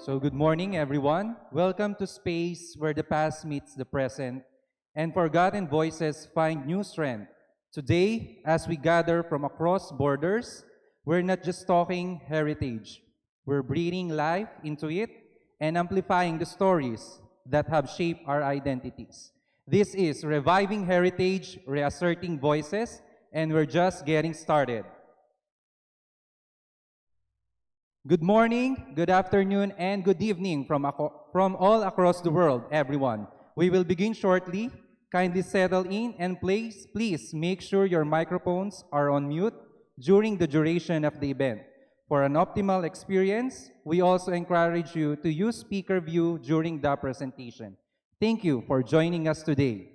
So, good morning, everyone. Welcome to Space where the past meets the present and forgotten voices find new strength. Today, as we gather from across borders, we're not just talking heritage, we're breathing life into it and amplifying the stories that have shaped our identities. This is Reviving Heritage, Reasserting Voices, and we're just getting started. Good morning, good afternoon, and good evening from all across the world, everyone. We will begin shortly. Kindly settle in and please make sure your microphones are on mute during the duration of the event. For an optimal experience, we also encourage you to use speaker view during the presentation. Thank you for joining us today.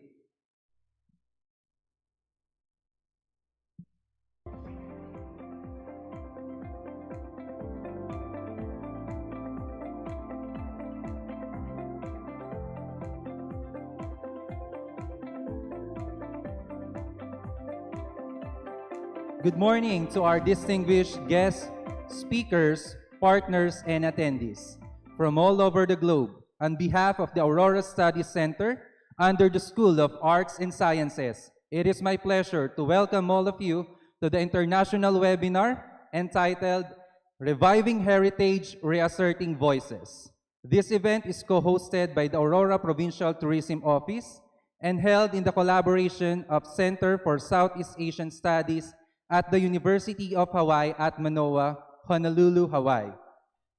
Good morning to our distinguished guests, speakers, partners, and attendees from all over the globe. On behalf of the Aurora Studies Center under the School of Arts and Sciences, it is my pleasure to welcome all of you to the international webinar entitled Reviving Heritage, Reasserting Voices. This event is co-hosted by the Aurora Provincial Tourism Office and held in the collaboration of Center for Southeast Asian Studies at the University of Hawaii at Manoa, Honolulu, Hawaii.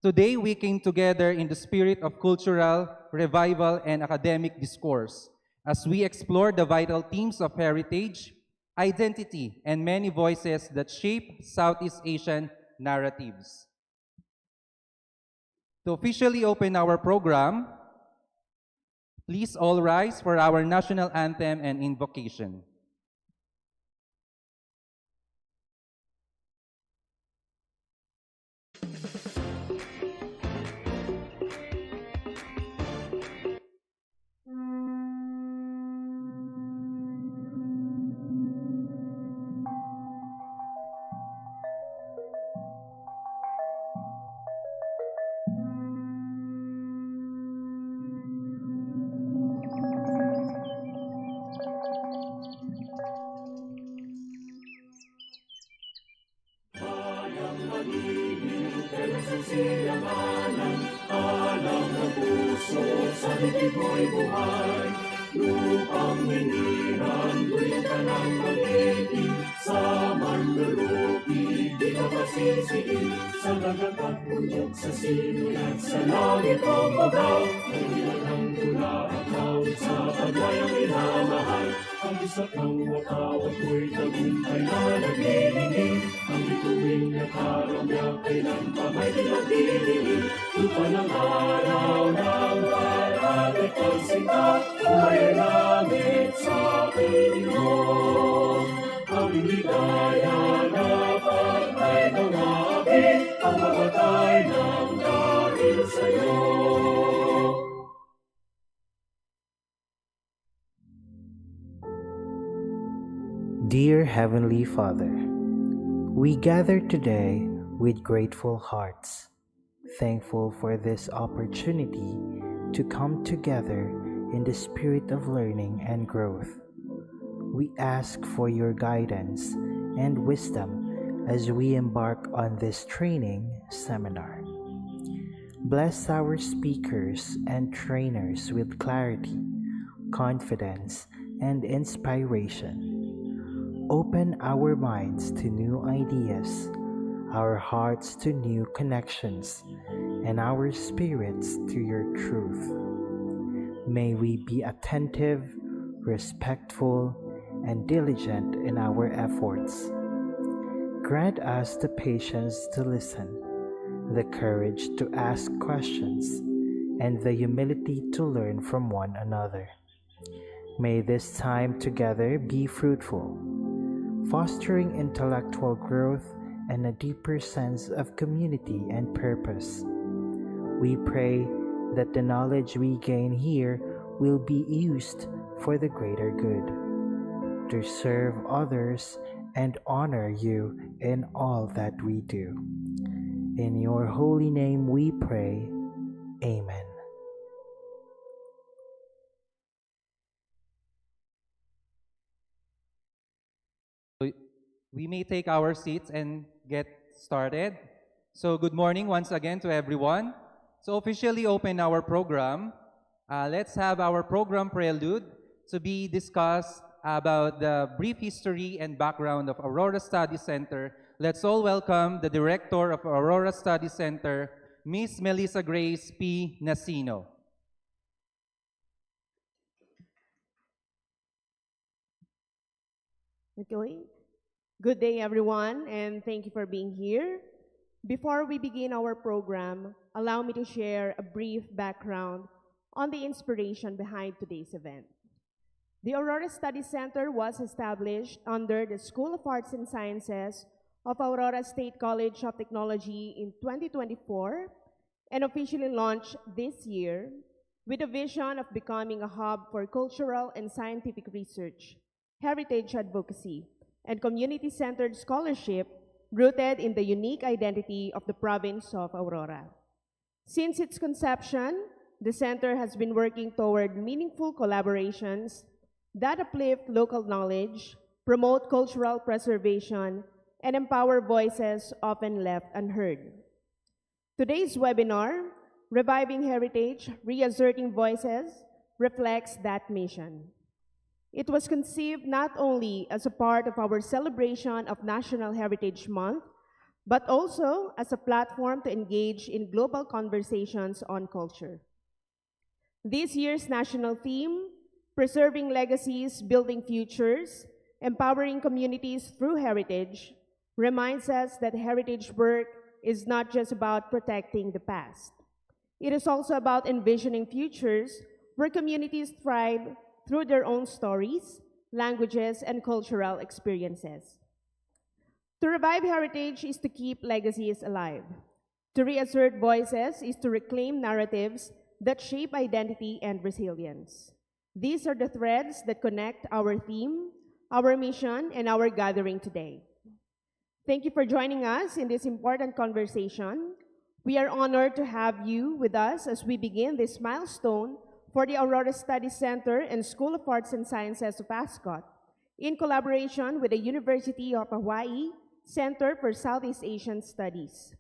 Today, we came together in the spirit of cultural revival and academic discourse as we explore the vital themes of heritage, identity, and many voices that shape Southeast Asian narratives. To officially open our program, please all rise for our national anthem and invocation. Dear Heavenly Father, we gather today with grateful hearts, thankful for this opportunity to come together in the spirit of learning and growth. We ask for your guidance and wisdom as we embark on this training seminar. Bless our speakers and trainers with clarity, confidence, and inspiration. Open our minds to new ideas, our hearts to new connections, and our spirits to your truth. May we be attentive, respectful, and diligent in our efforts. Grant us the patience to listen, the courage to ask questions, and the humility to learn from one another. May this time together be fruitful, fostering intellectual growth and a deeper sense of community and purpose. We pray that the knowledge we gain here will be used for the greater good, to serve others and honor you in all that we do. In your holy name we pray. Amen. So we may take our seats and get started. So good morning once again to everyone. So officially open our program. Let's have our program prelude to be discussed about the brief history and background of Aurora Study Center. Let's all welcome the Director of Aurora Study Center, Miss Melissa Grace P. Nasino. Okay. Good day, everyone, and thank you for being here. Before we begin our program, allow me to share a brief background on the inspiration behind today's event. The Aurora Study Center was established under the School of Arts and Sciences of Aurora State College of Technology in 2024 and officially launched this year with a vision of becoming a hub for cultural and scientific research, heritage advocacy, and community-centered scholarship rooted in the unique identity of the province of Aurora. Since its conception, the center has been working toward meaningful collaborations that uplift local knowledge, promote cultural preservation, and empower voices often left unheard. Today's webinar, Reviving Heritage, Reasserting Voices, reflects that mission. It was conceived not only as a part of our celebration of National Heritage Month, but also as a platform to engage in global conversations on culture. This year's national theme, Preserving Legacies, Building Futures, Empowering Communities Through Heritage, reminds us that heritage work is not just about protecting the past. It is also about envisioning futures where communities thrive through their own stories, languages, and cultural experiences. To revive heritage is to keep legacies alive. To reassert voices is to reclaim narratives that shape identity and resilience. These are the threads that connect our theme, our mission, and our gathering today. Thank you for joining us in this important conversation. We are honored to have you with us as we begin this milestone for the Aurora Study Center and School of Arts and Sciences of ASCOT, in collaboration with the University of Hawaii Center for Southeast Asian Studies.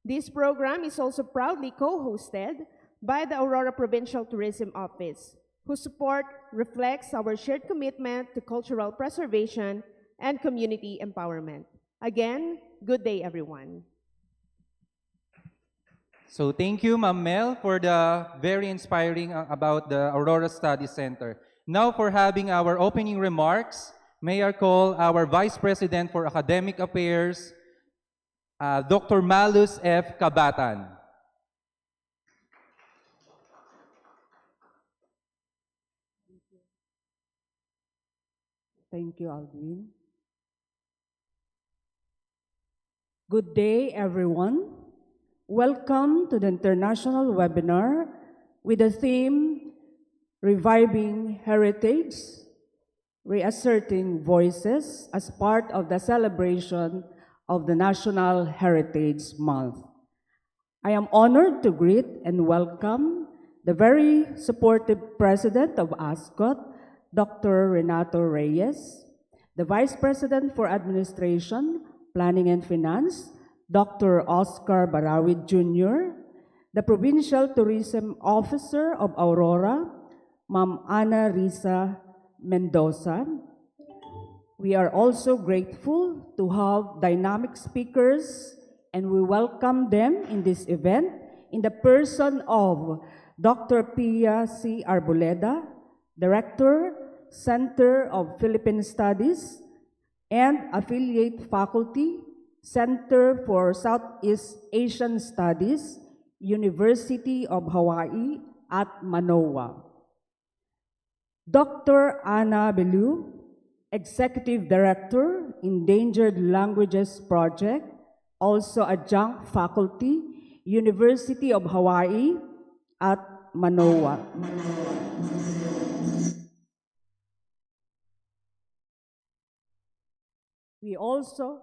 This program is also proudly co-hosted by the Aurora Provincial Tourism Office, whose support reflects our shared commitment to cultural preservation and community empowerment. Again, good day, everyone. So thank you, Ma'am Mel, for the very inspiring about the Aurora Study Center. Now for having our opening remarks, may I call our Vice President for Academic Affairs, Dr. Malus F. Cabatan. Thank you, Alvin. Good day, everyone. Welcome to the international webinar with the theme Reviving Heritage, Reasserting Voices as part of the celebration of the National Heritage Month. I am honored to greet and welcome the very supportive President of ASCOT, Dr. Renato Reyes, the Vice President for Administration, Planning and Finance, Dr. Oscar Barawid Jr., the Provincial Tourism Officer of Aurora, Ma'am Ana Risa Mendoza. We are also grateful to have dynamic speakers, and we welcome them in this event in the person of Dr. Pia C. Arboleda, Director, Center of Philippine Studies, and affiliate faculty, Center for Southeast Asian Studies, University of Hawaii at Manoa. Dr. Ana Belu, Executive Director, Endangered Languages Project, also adjunct faculty, University of Hawaii at Manoa. We also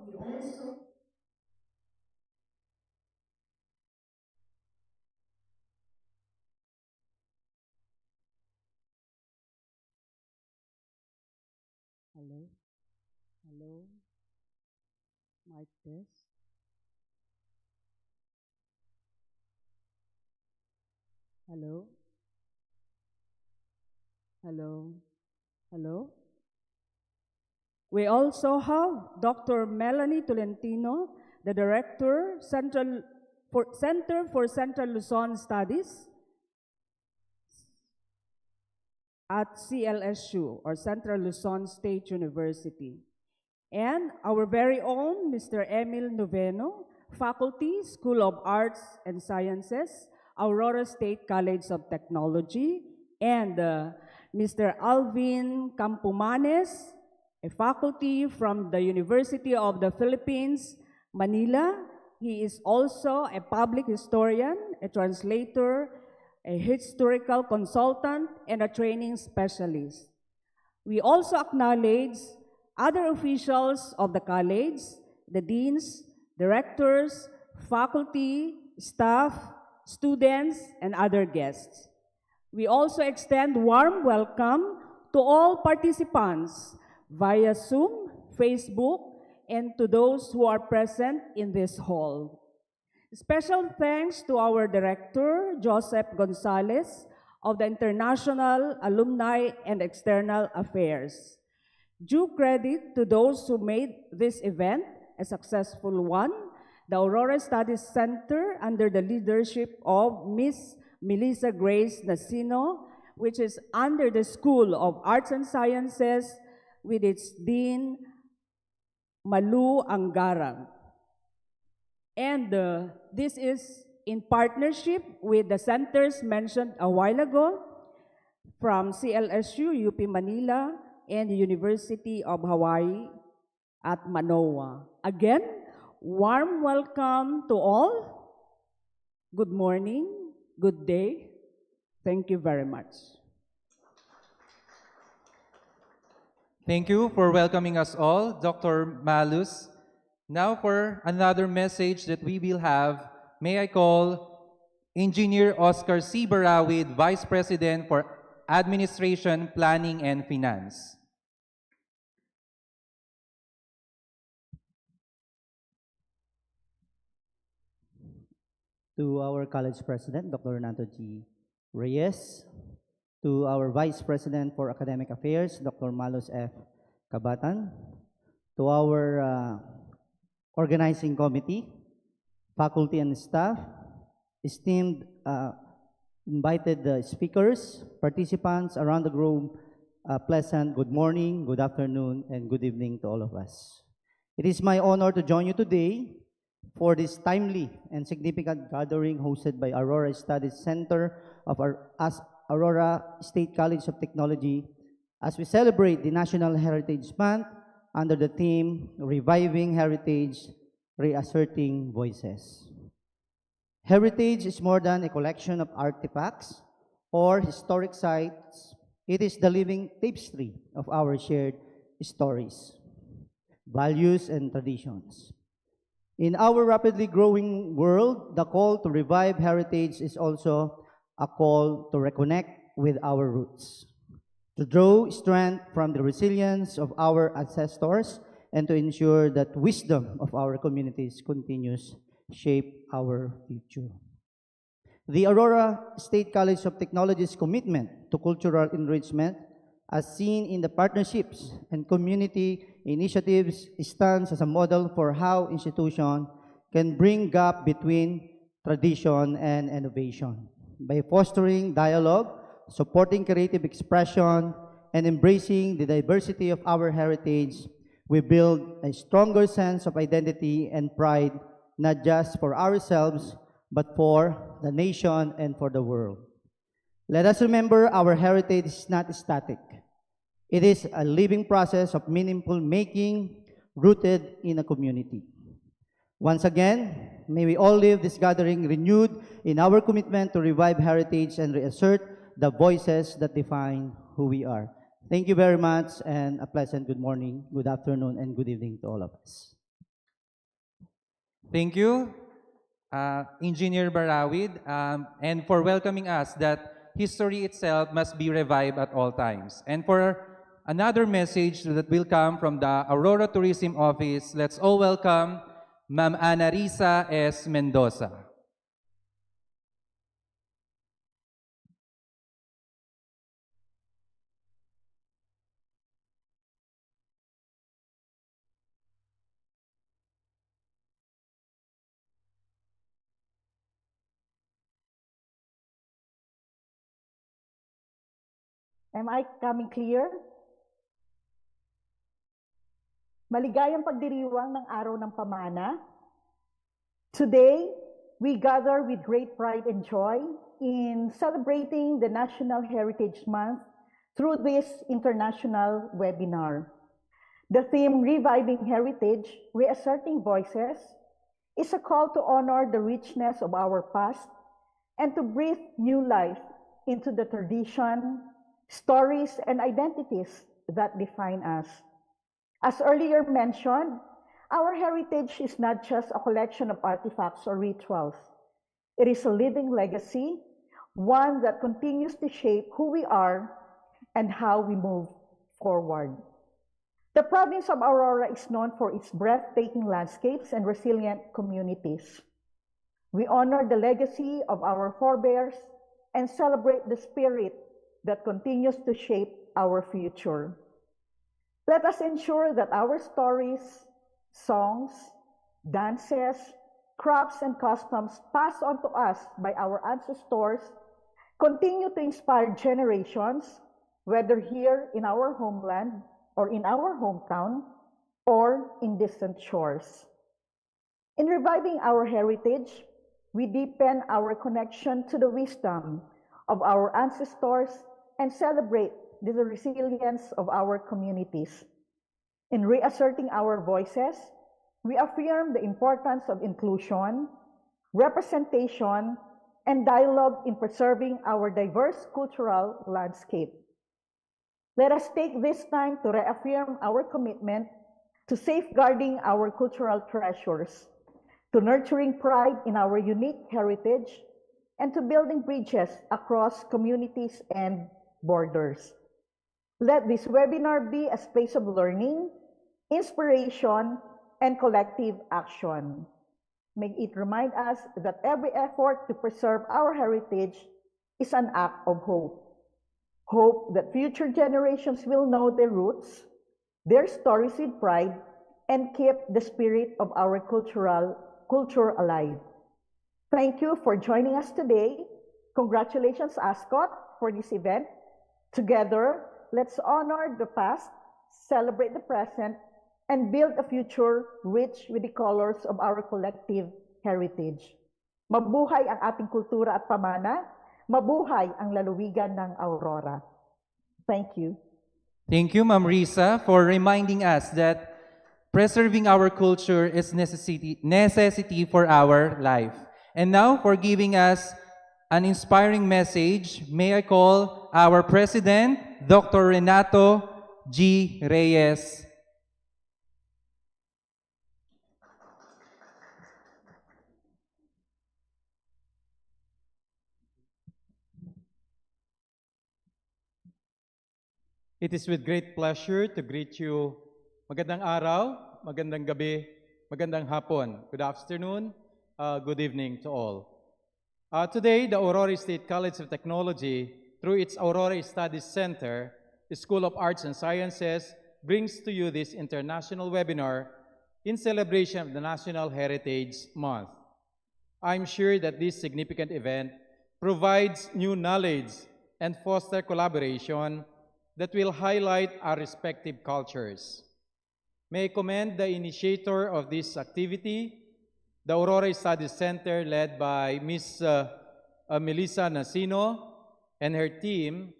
Hello, mic test. Hello, hello, hello. We also have Dr. Melanie Tolentino, the Director, Center for Central Luzon Studies at CLSU, or Central Luzon State University. And our very own Mr. Emil Noveno, Faculty, School of Arts and Sciences, Aurora State College of Technology, and Mr. Alvin Campomanes, a faculty from the University of the Philippines, Manila. He is also a public historian, a translator, a historical consultant, and a training specialist. We also acknowledge other officials of the college, the deans, directors, faculty, staff, students, and other guests. We also extend warm welcome to all participants via Zoom, Facebook, and to those who are present in this hall. Special thanks to our director, Joseph Gonzalez, of the International Alumni and External Affairs. Due credit to those who made this event a successful one, the Aurora Studies Center, under the leadership of Ms. Melissa Grace Nasino, which is under the School of Arts and Sciences, with its Dean, Malu Angara. And this is in partnership with the centers mentioned a while ago from CLSU, UP Manila, and the University of Hawaii at Manoa. Again, warm welcome to all. Good morning, good day. Thank you very much. Thank you for welcoming us all, Dr. Malus. Now for another message that we will have, may I call Engineer Oscar C. Barawid, Vice President for Administration, Planning, and Finance. To our college president, Dr. Renato G. Reyes, to our vice president for academic affairs, Dr. Malos F. Cabatan, to our organizing committee, faculty and staff, esteemed invited speakers, participants around the globe, pleasant good morning, good afternoon, and good evening to all of us. It is my honor to join you today for this timely and significant gathering hosted by Aurora Studies Center of Aurora State College of Technology as we celebrate the National Heritage Month under the theme Reviving Heritage, Reasserting Voices. Heritage is more than a collection of artifacts or historic sites. It is the living tapestry of our shared stories, values, and traditions. In our rapidly growing world, the call to revive heritage is also a call to reconnect with our roots, to draw strength from the resilience of our ancestors, and to ensure that wisdom of our communities continues shape our future. The Aurora State College of Technology's commitment to cultural enrichment, as seen in the partnerships and community initiatives, stands as a model for how institutions can bring gap between tradition and innovation. By fostering dialogue, supporting creative expression, and embracing the diversity of our heritage, we build a stronger sense of identity and pride, not just for ourselves, but for the nation and for the world. Let us remember our heritage is not static. It is a living process of meaningful making rooted in a community. Once again, may we all leave this gathering renewed in our commitment to revive heritage and reassert the voices that define who we are. Thank you very much, and a pleasant good morning, good afternoon, and good evening to all of us. Thank you, Engineer Barawid, and for welcoming us that history itself must be revived at all times. And for another message that will come from the Aurora Tourism Office. Let's all welcome Ma'am Ana Risa S. Mendoza. Am I coming clear? Maligayang pagdiriwang ng Araw ng Pamana. Today, we gather with great pride and joy in celebrating the National Heritage Month through this international webinar. The theme, Reviving Heritage, Reasserting Voices, is a call to honor the richness of our past and to breathe new life into the tradition, stories, and identities that define us. As earlier mentioned, our heritage is not just a collection of artifacts or rituals. It is a living legacy, one that continues to shape who we are and how we move forward. The province of Aurora is known for its breathtaking landscapes and resilient communities. We honor the legacy of our forebears and celebrate the spirit that continues to shape our future. Let us ensure that our stories, songs, dances, crafts, and customs passed on to us by our ancestors continue to inspire generations, whether here in our homeland or in our hometown or in distant shores. In reviving our heritage, we deepen our connection to the wisdom of our ancestors and celebrate the resilience of our communities. In reasserting our voices, we affirm the importance of inclusion, representation, and dialogue in preserving our diverse cultural landscape. Let us take this time to reaffirm our commitment to safeguarding our cultural treasures, to nurturing pride in our unique heritage, and to building bridges across communities and borders. Let this webinar be a space of learning, inspiration, and collective action. May it remind us that every effort to preserve our heritage is an act of hope. Hope that future generations will know their roots, their stories with pride, and keep the spirit of our culture alive. Thank you for joining us today. Congratulations, ASCOT, for this event. Together, let's honor the past, celebrate the present, and build a future rich with the colors of our collective heritage. Mabuhay ang ating kultura at pamana. Mabuhay ang lalawigan ng Aurora. Thank you. Thank you, Ma'am Risa, for reminding us that preserving our culture is necessity for our life. And now, for giving us an inspiring message, may I call our President, Dr. Renato G. Reyes. It is with great pleasure to greet you. Magandang araw, magandang gabi, magandang hapon. Good afternoon, good evening to all. Today, the Aurora State College of Technology, through its Aurora Studies Center, the School of Arts and Sciences, brings to you this international webinar in celebration of the National Heritage Month. I'm sure that this significant event provides new knowledge and foster collaboration that will highlight our respective cultures. May I commend the initiator of this activity, the Aurora Studies Center led by Ms. Melissa Nasino and her team,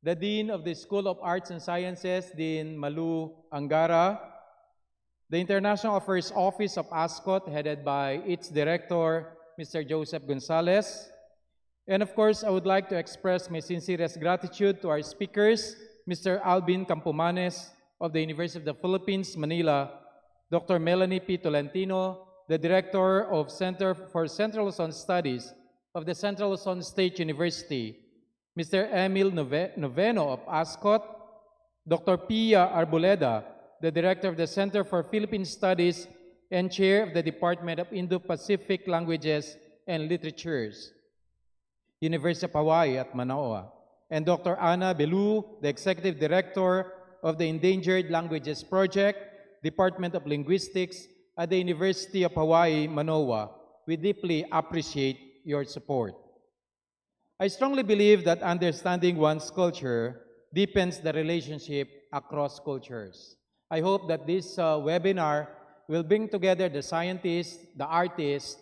the Dean of the School of Arts and Sciences, Dean Malu Angara, the International Affairs Office of ASCOT headed by its Director, Mr. Joseph Gonzalez, and of course, I would like to express my sincerest gratitude to our speakers, Mr. Alvin Campomanes of the University of the Philippines, Manila, Dr. Melanie P. Tolentino, the Director of Center for Central Luzon Studies of the Central Luzon State University, Mr. Emil Noveno of ASCOT, Dr. Pia Arboleda, the Director of the Center for Philippine Studies and Chair of the Department of Indo-Pacific Languages and Literatures, University of Hawaii at Manoa, and Dr. Ana Belu, the Executive Director of the Endangered Languages Project, Department of Linguistics at the University of Hawaii, Manoa. We deeply appreciate your support. I strongly believe that understanding one's culture deepens the relationship across cultures. I hope that this webinar will bring together the scientists, the artists,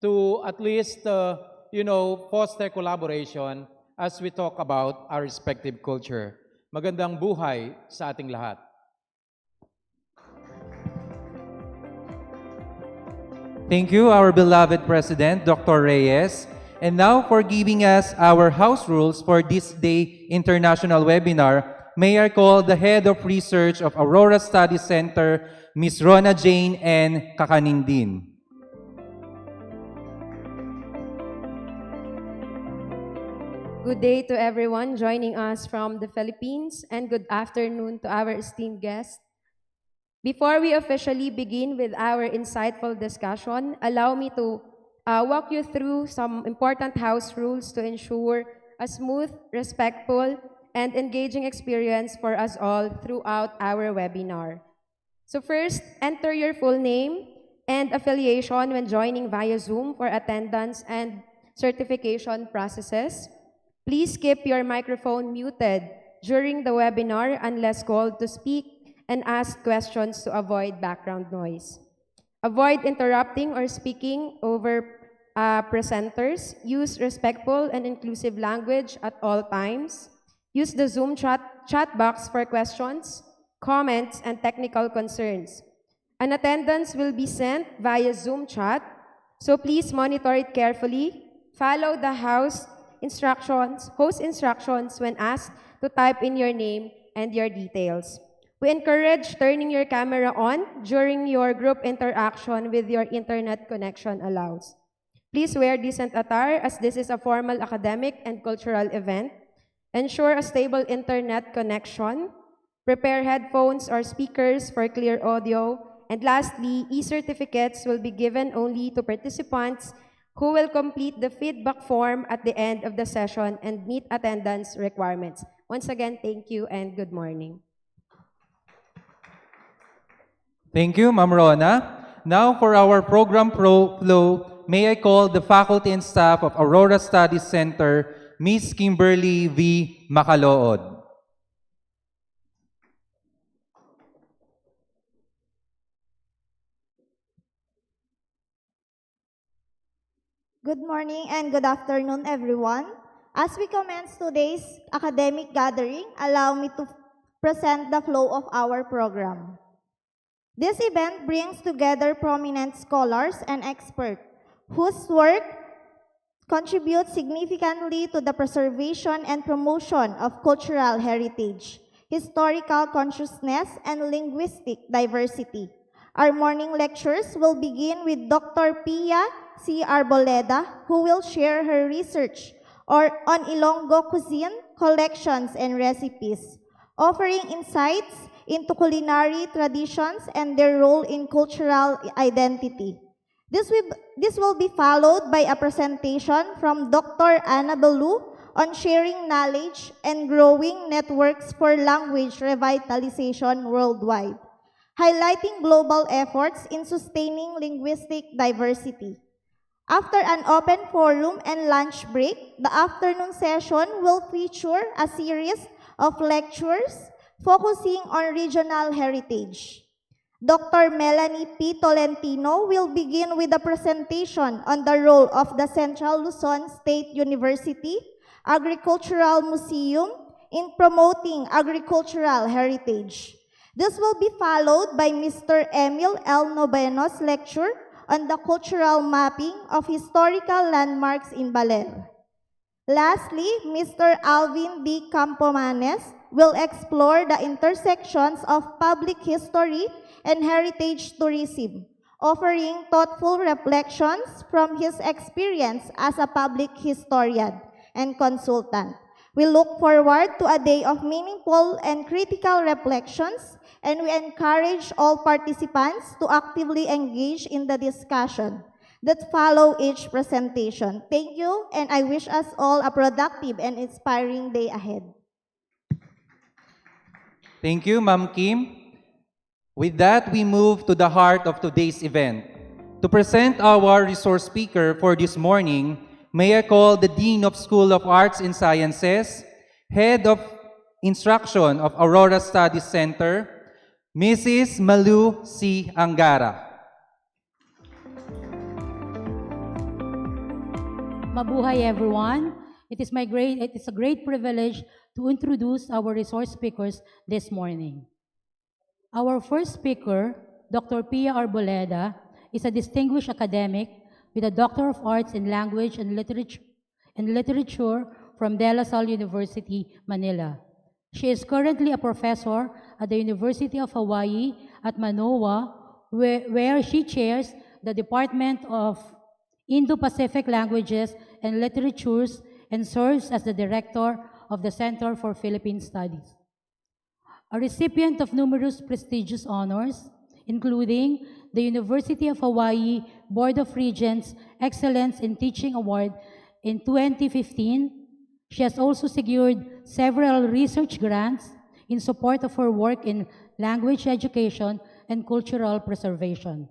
to at least foster collaboration as we talk about our respective culture. Magandang buhay sa ating lahat. Thank you, our beloved President, Dr. Reyes. And now, for giving us our house rules for this day international webinar, may I call the Head of Research of Aurora Study Center, Ms. Rona Jane N. Kakanindin. Good day to everyone joining us from the Philippines, and good afternoon to our esteemed guests. Before we officially begin with our insightful discussion, allow me to walk you through some important house rules to ensure a smooth, respectful, and engaging experience for us all throughout our webinar. So first, enter your full name and affiliation when joining via Zoom for attendance and certification processes. Please keep your microphone muted during the webinar unless called to speak, and ask questions to avoid background noise. Avoid interrupting or speaking over presenters. Use respectful and inclusive language at all times. Use the Zoom chat box for questions, comments, and technical concerns. An attendance will be sent via Zoom chat, so please monitor it carefully. Follow the host instructions when asked to type in your name and your details. We encourage turning your camera on during your group interaction with your internet connection allows. Please wear decent attire as this is a formal academic and cultural event. Ensure a stable internet connection. Prepare headphones or speakers for clear audio. And lastly, e-certificates will be given only to participants who will complete the feedback form at the end of the session and meet attendance requirements. Once again, thank you and good morning. Thank you, Ma'am Rona. Now for our program flow, may I call the faculty and staff of Aurora Studies Center, Ms. Kimberly V. Macalood. Good morning and good afternoon, everyone. As we commence today's academic gathering, allow me to present the flow of our program. This event brings together prominent scholars and experts whose work contributes significantly to the preservation and promotion of cultural heritage, historical consciousness, and linguistic diversity. Our morning lectures will begin with Dr. Pia C. Arboleda, who will share her research on Ilonggo cuisine, collections, and recipes, offering insights into culinary traditions and their role in cultural identity. This will be followed by a presentation from Dr. Ana Belu on sharing knowledge and growing networks for language revitalization worldwide, highlighting global efforts in sustaining linguistic diversity. After an open forum and lunch break, the afternoon session will feature a series of lectures focusing on regional heritage. Dr. Melanie P. Tolentino will begin with a presentation on the role of the Central Luzon State University Agricultural Museum in promoting agricultural heritage. This will be followed by Mr. Emil L. Noveno's lecture on the cultural mapping of historical landmarks in Baler. Lastly, Mr. Alvin D. Campomanes will explore the intersections of public history and heritage tourism, offering thoughtful reflections from his experience as a public historian and consultant. We look forward to a day of meaningful and critical reflections, and we encourage all participants to actively engage in the discussion that follow each presentation. Thank you, and I wish us all a productive and inspiring day ahead. Thank you, Ma'am Kim. With that, we move to the heart of today's event. To present our resource speaker for this morning, may I call the Dean of School of Arts and Sciences, Head of Instruction of Aurora Studies Center, Mrs. Malu C. Angara. Mabuhay everyone. It is a great privilege to introduce our resource speakers this morning. Our first speaker, Dr. Pia Arboleda, is a distinguished academic with a Doctor of Arts in Language and Literature from De La Salle University, Manila. She is currently a professor at the University of Hawaii at Manoa, where she chairs the Department of Indo-Pacific Languages and Literatures and serves as the director of the Center for Philippine Studies. A recipient of numerous prestigious honors, including the University of Hawaii Board of Regents Excellence in Teaching Award in 2015, she has also secured several research grants in support of her work in language education and cultural preservation.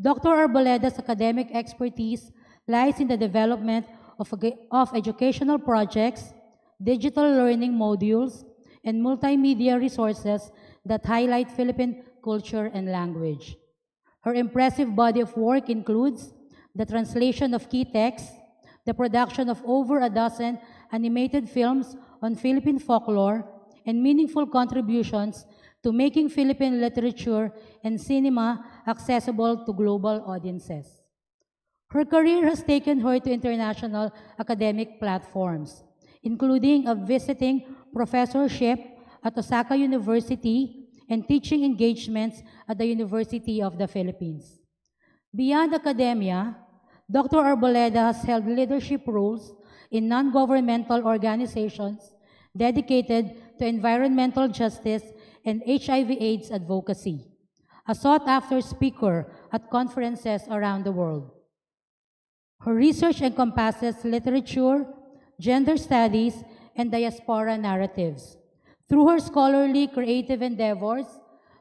Dr. Arboleda's academic expertise lies in the development of educational projects, digital learning modules, and multimedia resources that highlight Philippine culture and language. Her impressive body of work includes the translation of key texts, the production of over a dozen animated films on Philippine folklore, and meaningful contributions to making Philippine literature and cinema accessible to global audiences. Her career has taken her to international academic platforms, including a visiting professorship at Osaka University and teaching engagements at the University of the Philippines. Beyond academia, Dr. Arboleda has held leadership roles in non-governmental organizations dedicated to environmental justice and HIV/AIDS advocacy, a sought-after speaker at conferences around the world. Her research encompasses literature, gender studies, and diaspora narratives. Through her scholarly creative endeavors,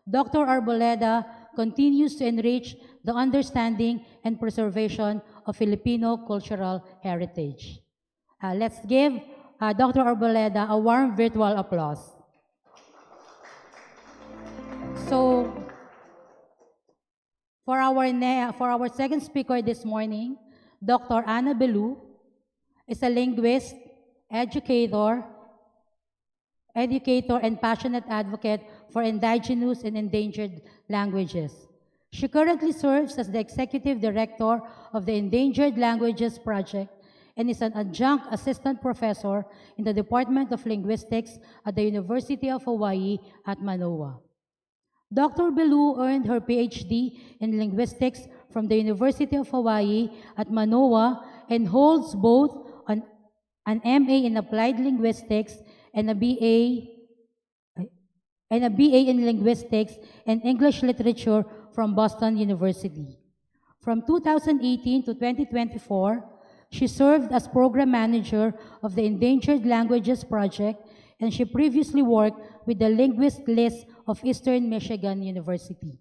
Dr. Arboleda continues to enrich the understanding and preservation of Filipino cultural heritage. Let's give Dr. Arboleda a warm virtual applause. So, for our second speaker this morning, Dr. Ana Belu is a linguist, educator, and passionate advocate for indigenous and endangered languages. She currently serves as the Executive Director of the Endangered Languages Project and is an adjunct assistant professor in the Department of Linguistics at the University of Hawaii at Manoa. Dr. Belu earned her PhD in linguistics from the University of Hawaii at Manoa and holds both an MA in Applied Linguistics and a BA in Linguistics and English Literature from Boston University. From 2018 to 2024, she served as Program Manager of the Endangered Languages Project, and she previously worked with the Linguist List of Eastern Michigan University.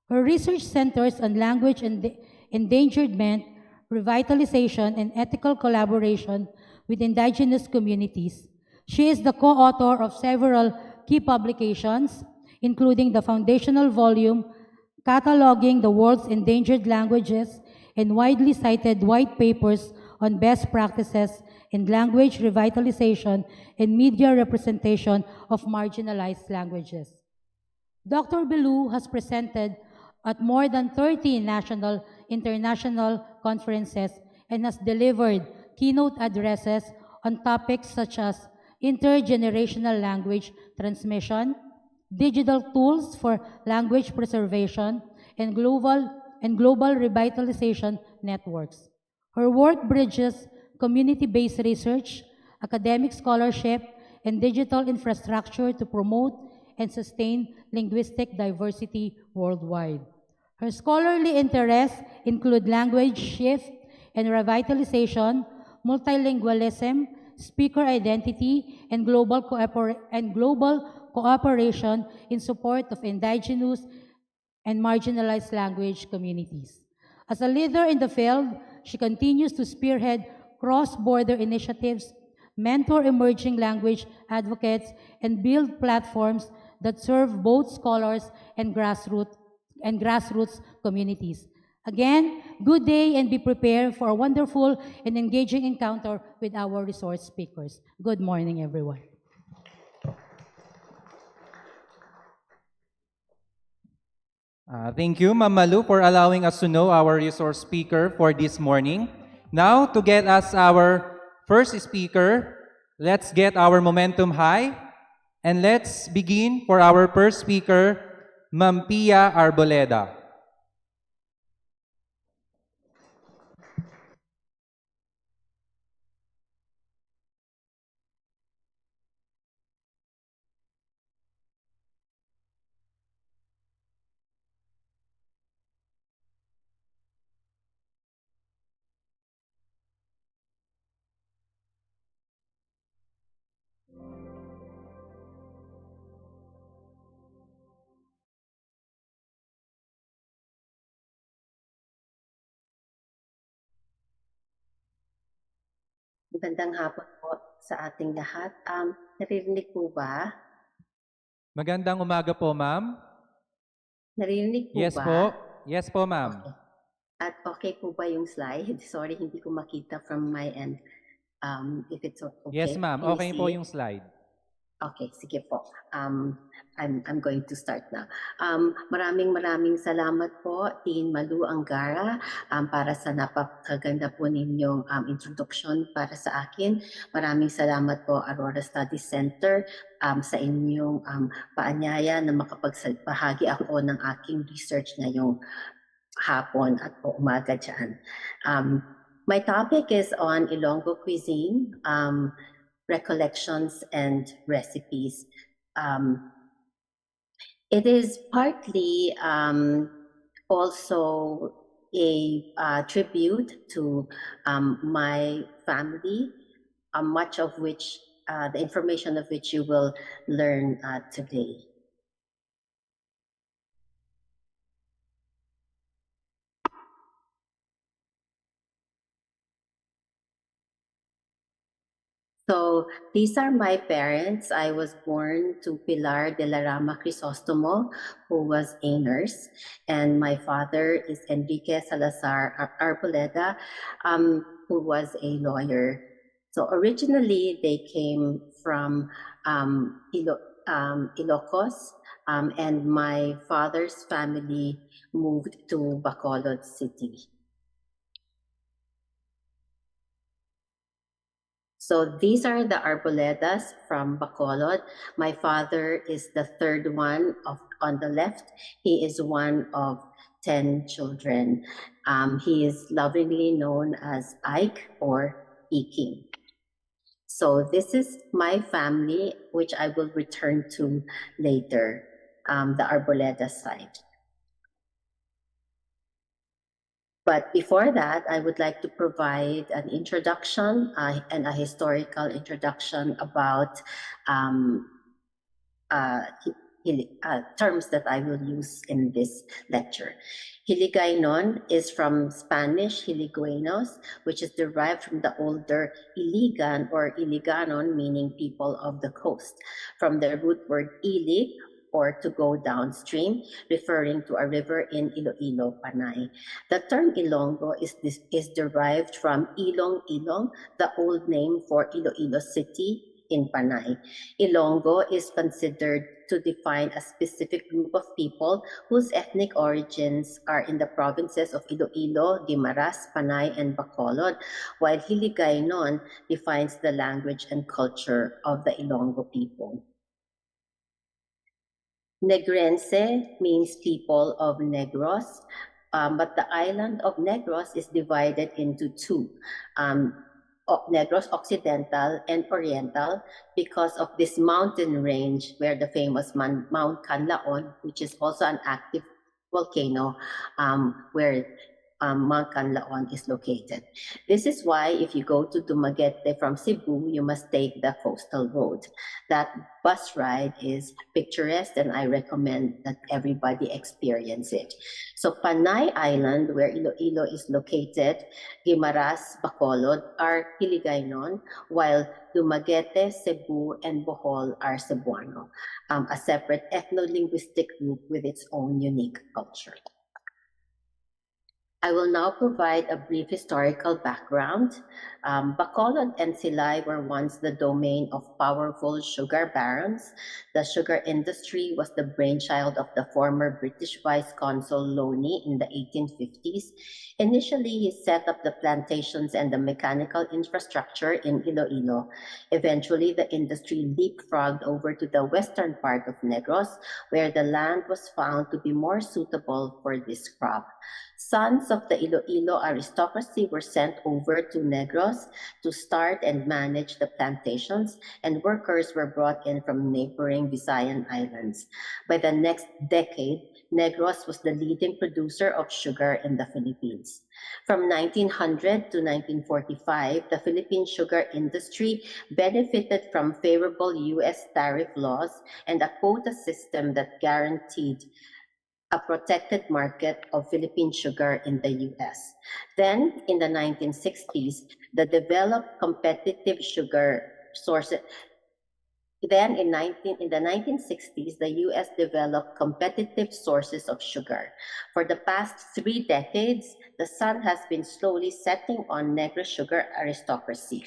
Her research centers on language endangerment, revitalization, and ethical collaboration with indigenous communities. She is the co-author of several key publications, including the foundational volume cataloging the world's endangered languages and widely cited white papers on best practices in language revitalization and media representation of marginalized languages. Dr. Belu has presented at more than 30 national, international conferences and has delivered keynote addresses on topics such as intergenerational language transmission, digital tools for language preservation, and global revitalization networks. Her work bridges community-based research, academic scholarship, and digital infrastructure to promote and sustain linguistic diversity worldwide. Her scholarly interests include language shift and revitalization, multilingualism, speaker identity, and global cooperation in support of indigenous and marginalized language communities. As a leader in the field, she continues to spearhead cross-border initiatives, mentor emerging language advocates, and build platforms that serve both scholars and grassroots communities. Again, good day and be prepared for a wonderful and engaging encounter with our resource speakers. Good morning, everyone. Thank you, Ma'am Malu, for allowing us to know our resource speaker for this morning. Now, to get us our first speaker, let's get our momentum high. And let's begin for our first speaker, Ma'am Pia Arboleda. Magandang hapon po sa ating lahat. Naririnig po ba? Magandang umaga po, ma'am. Naririnig po Yes ba? po. Yes po, ma'am. Okay. At okay po ba yung slide? Sorry, hindi ko makita from my end. If it's okay. Yes, ma'am. Can you Okay see po it? yung slide. Okay, sige po. I'm going to start now. Maraming salamat po, Dean Malu Angara, para sa napakaganda po ninyong introduction para sa akin. Maraming salamat po, Aurora Study Center, sa inyong paanyaya na makapagbahagi ako ng aking research ngayong hapon at po umaga dyan. My topic is on Ilonggo cuisine, recollections and recipes. It is partly also a tribute to my family, much of which, the information of which you will learn today. So these are my parents. I was born to Pilar de la Rama Crisostomo, who was a nurse, and my father is Enrique Salazar Arboleda, who was a lawyer. So originally they came from Ilocos, and my father's family moved to Bacolod City. So these are the Arboledas from Bacolod. My father is the third one on the left. He is one of 10 children. He is lovingly known as Ike or Iking. So this is my family, which I will return to later, the Arboleda side. But before that, I would like to provide an introduction and a historical introduction about terms that I will use in this lecture. Hiligaynon is from Spanish Hiliguenos, which is derived from the older Iligan or Iliganon, meaning people of the coast, from the root word ilig, or to go downstream, referring to a river in Iloilo, Panay. The term Ilonggo is derived from Ilong Ilong, the old name for Iloilo City in Panay. Ilonggo is considered to define a specific group of people whose ethnic origins are in the provinces of Iloilo, Guimaras, Panay, and Bacolod, while Hiligaynon defines the language and culture of the Ilonggo people. Negrense means people of Negros, but the island of Negros is divided into two. Negros Occidental and Oriental because of this mountain range where the famous Mount Canlaon, which is also an active volcano, where Mount Canlaon is located. This is why if you go to Dumaguete from Cebu, you must take the coastal road. That bus ride is picturesque and I recommend that everybody experience it. So Panay Island, where Iloilo is located, Guimaras, Bacolod are Hiligaynon, while Dumaguete, Cebu, and Bohol are Cebuano, a separate ethno-linguistic group with its own unique culture. I will now provide a brief historical background. Bacolod and Silay were once the domain of powerful sugar barons. The sugar industry was the brainchild of the former British Vice Consul Loney in the 1850s. Initially, he set up the plantations and the mechanical infrastructure in Iloilo. Eventually, the industry leapfrogged over to the western part of Negros, where the land was found to be more suitable for this crop. Sons of the Iloilo aristocracy were sent over to Negros to start and manage the plantations, and workers were brought in from neighboring Visayan islands. By the next decade, Negros was the leading producer of sugar in the Philippines. From 1900 to 1945, the Philippine sugar industry benefited from favorable U.S. tariff laws and a quota system that guaranteed a protected market of Philippine sugar in the U.S. Then, in the 1960s, the developed competitive sugar sources. Then, in the 1960s, the U.S. developed competitive sources of sugar. For the past 3 decades, the sun has been slowly setting on Negros sugar aristocracy.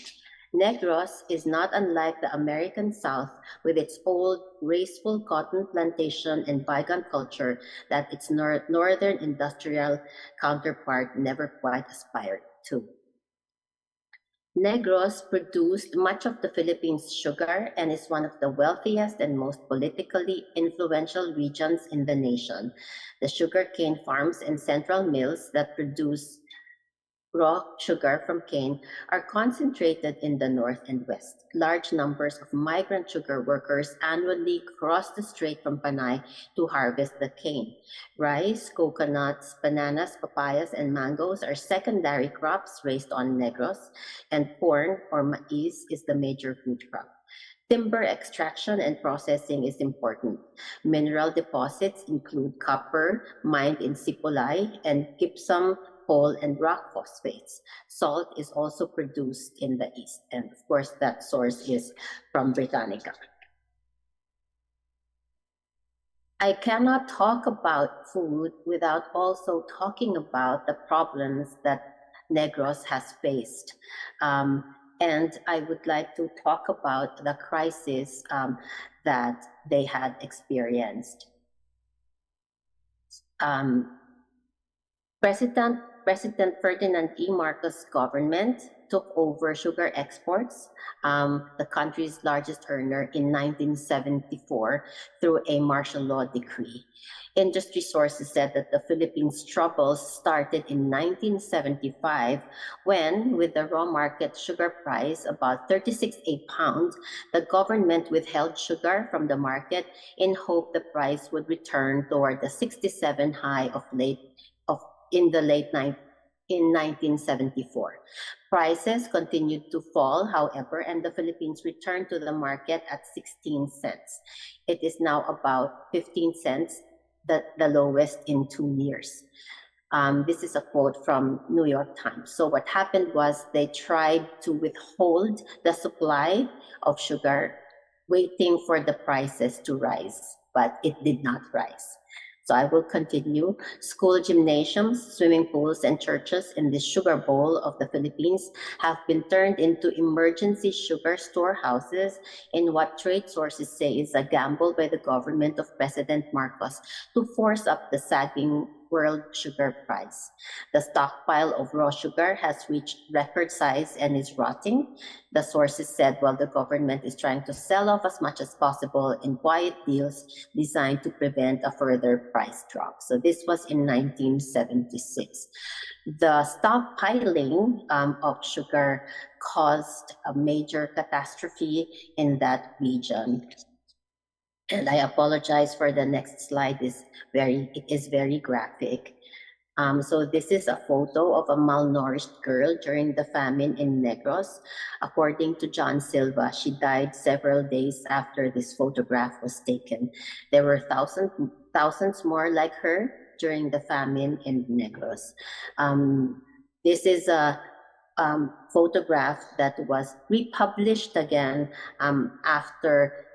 Negros is not unlike the American South with its old, graceful cotton plantation and bygone culture that its northern industrial counterpart never quite aspired to. Negros produced much of the Philippines' sugar and is one of the wealthiest and most politically influential regions in the nation. The sugarcane farms and central mills that produce raw sugar from cane are concentrated in the north and west. Large numbers of migrant sugar workers annually cross the strait from Panay to harvest the cane. Rice, coconuts, bananas, papayas, and mangoes are secondary crops raised on Negros, and corn or maize is the major food crop. Timber extraction and processing is important. Mineral deposits include copper, mined in Sipolay, and gypsum, coal, and rock phosphates. Salt is also produced in the east, and of course that source is from Britannica. I cannot talk about food without also talking about the problems that Negros has faced. And I would like to talk about the crisis that they had experienced. President Ferdinand E. Marcos' government took over sugar exports, the country's largest earner, in 1974 through a martial law decree. Industry sources said that the Philippines' troubles started in 1975 when, with the raw market sugar price about 36 a pound, the government withheld sugar from the market in hope the price would return toward the 67 high in 1974. Prices continued to fall, however, and the Philippines returned to the market at 16 cents. It is now about 15 cents, the lowest in 2 years. This is a quote from New York Times. So what happened was they tried to withhold the supply of sugar, waiting for the prices to rise, but it did not rise. So I will continue. School gymnasiums, swimming pools, and churches in this sugar bowl of the Philippines have been turned into emergency sugar storehouses in what trade sources say is a gamble by the government of President Marcos to force up the sagging world sugar price. The stockpile of raw sugar has reached record size and is rotting. The sources said, well, the government is trying to sell off as much as possible in quiet deals designed to prevent a further price drop. So this was in 1976. The stockpiling of sugar caused a major catastrophe in that region. And I apologize for the next slide. It is very graphic. So this is a photo of a malnourished girl during the famine in Negros. According to John Silva, she died several days after this photograph was taken. There were thousands more like her during the famine in Negros. This is a photograph that was republished again after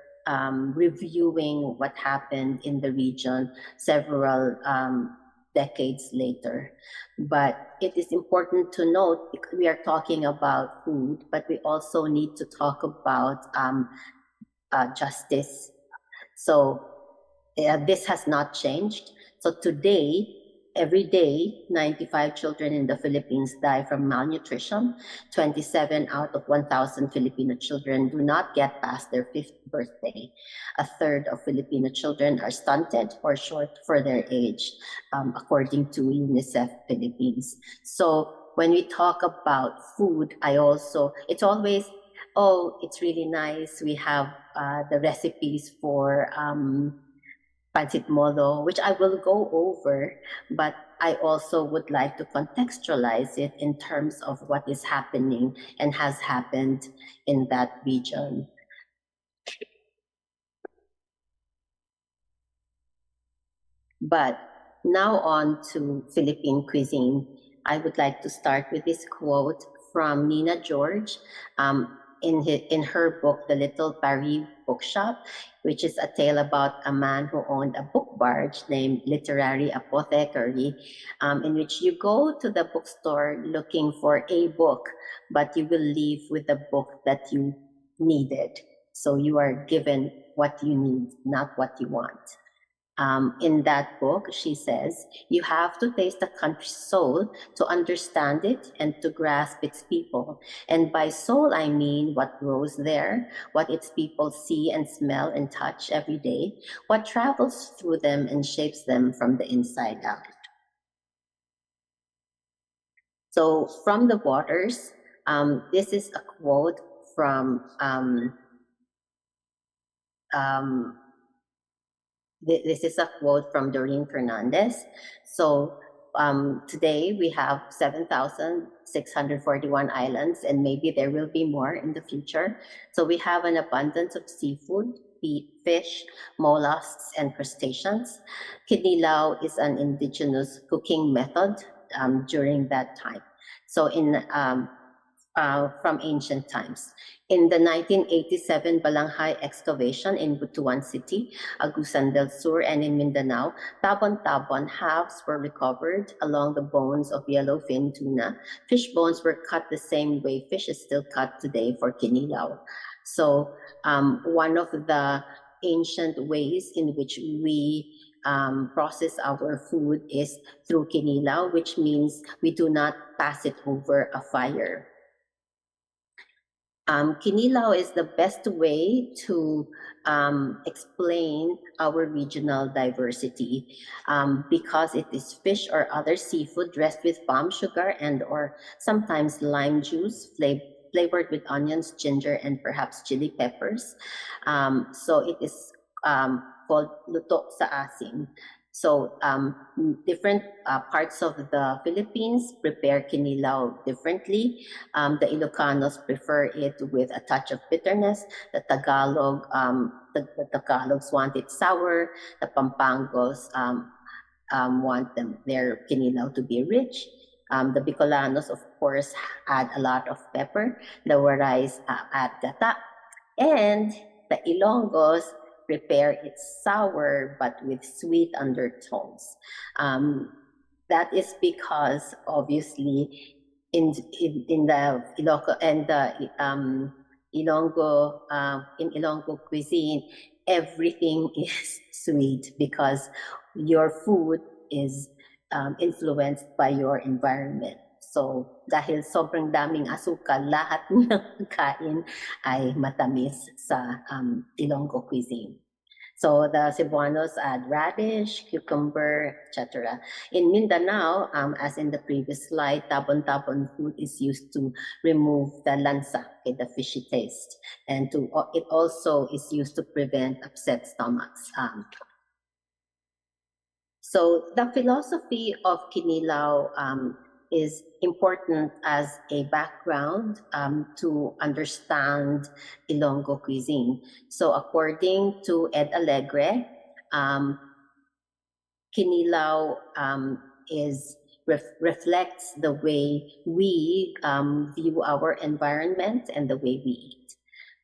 reviewing what happened in the region several decades later. But it is important to note, we are talking about food, but we also need to talk about justice. So this has not changed. So today, every day, 95 children in the Philippines die from malnutrition. 27 out of 1,000 Filipino children do not get past their 5th birthday. A third of Filipino children are stunted or short for their age, according to UNICEF Philippines. So when we talk about food, it's always, oh, it's really nice. We have the recipes for pancit molo, which I will go over, but I also would like to contextualize it in terms of what is happening and has happened in that region. But now on to Philippine cuisine. I would like to start with this quote from Nina George in her book, The Little Paris Bookshop, which is a tale about a man who owned a book barge named Literary Apothecary, in which you go to the bookstore looking for a book, but you will leave with the book that you needed. So you are given what you need, not what you want. In that book, she says, you have to taste the country's soul to understand it and to grasp its people. And by soul, I mean what grows there, what its people see and smell and touch every day, what travels through them and shapes them from the inside out. So from the waters, this is a quote from this is a quote from Doreen Fernandez. So today we have 7,641 islands, and maybe there will be more in the future. So we have an abundance of seafood, fish, mollusks, and crustaceans. Kinilaw is an indigenous cooking method during that time. So from ancient times. In the 1987 Balanghay excavation in Butuan City, Agusan del Sur, and in Mindanao, tabon-tabon halves were recovered along the bones of yellowfin tuna. Fish bones were cut the same way fish is still cut today for kinilaw. So one of the ancient ways in which we process our food is through kinilaw, which means we do not pass it over a fire. Kinilaw is the best way to explain our regional diversity because it is fish or other seafood dressed with palm sugar and or sometimes lime juice flavored with onions, ginger, and perhaps chili peppers. So it is called luto sa asin. So different parts of the Philippines prepare kinilaw differently. The Ilocanos prefer it with a touch of bitterness. The Tagalogs want it sour. The Pampangos want their kinilaw to be rich. The Bicolanos, of course, add a lot of pepper. The Warais add gata. And the Ilonggos prepare it sour but with sweet undertones. That is because obviously in the Ilocos and the in Ilonggo cuisine, everything is sweet because your food is influenced by your environment. So dahil sobrang daming asukal, lahat ng kain ay matamis sa Ilonggo cuisine. So the Cebuanos add radish, cucumber, etc. In Mindanao, as in the previous slide, tabon-tabon food is used to remove the lansa, the fishy taste, and it also is used to prevent upset stomachs. So the philosophy of Kinilaw is important as a background to understand Ilonggo cuisine. So according to Ed Alegre, Kinilaw reflects the way we view our environment and the way we eat.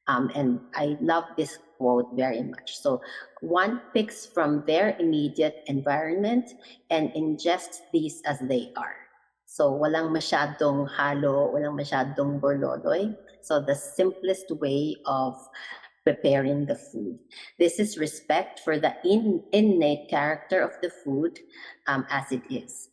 And I love this quote very much. So one picks from their immediate environment and ingests these as they are. So walang masyadong halo, walang masyadong borlodoy. So the simplest way of preparing the food. This is respect for the innate character of the food as it is.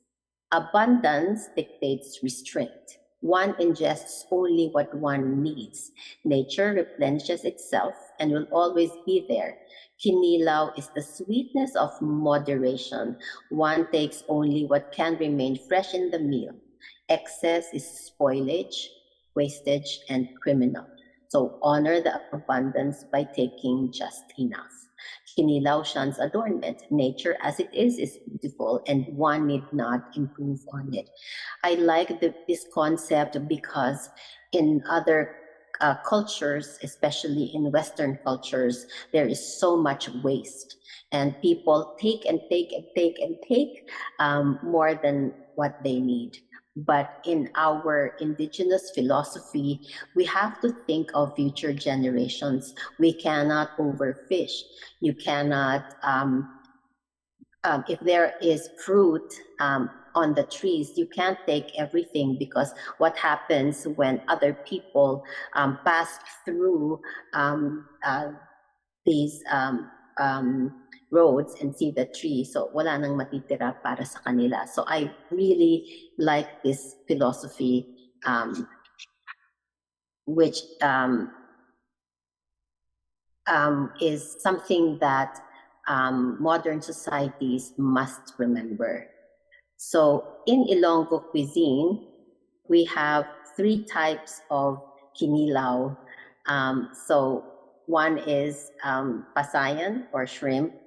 Abundance dictates restraint. One ingests only what one needs. Nature replenishes itself and will always be there. Kinilaw is the sweetness of moderation. One takes only what can remain fresh in the meal. Excess is spoilage, wastage, and criminal. So honor the abundance by taking just enough. Kinilaw shuns adornment. Nature as it is beautiful, and one need not improve on it. I like this concept because in other cultures, especially in Western cultures, there is so much waste, and people take and take and take and take more than what they need. But in our indigenous philosophy, we have to think of future generations. We cannot overfish. You cannot, if there is fruit on the trees, you can't take everything, because what happens when other people pass through these roads and see the tree, so wala nang matitira para sa kanila. So I really like this philosophy, which is something that modern societies must remember. So in Ilonggo cuisine, we have 3 types of kinilaw. So one is pasayan or shrimp.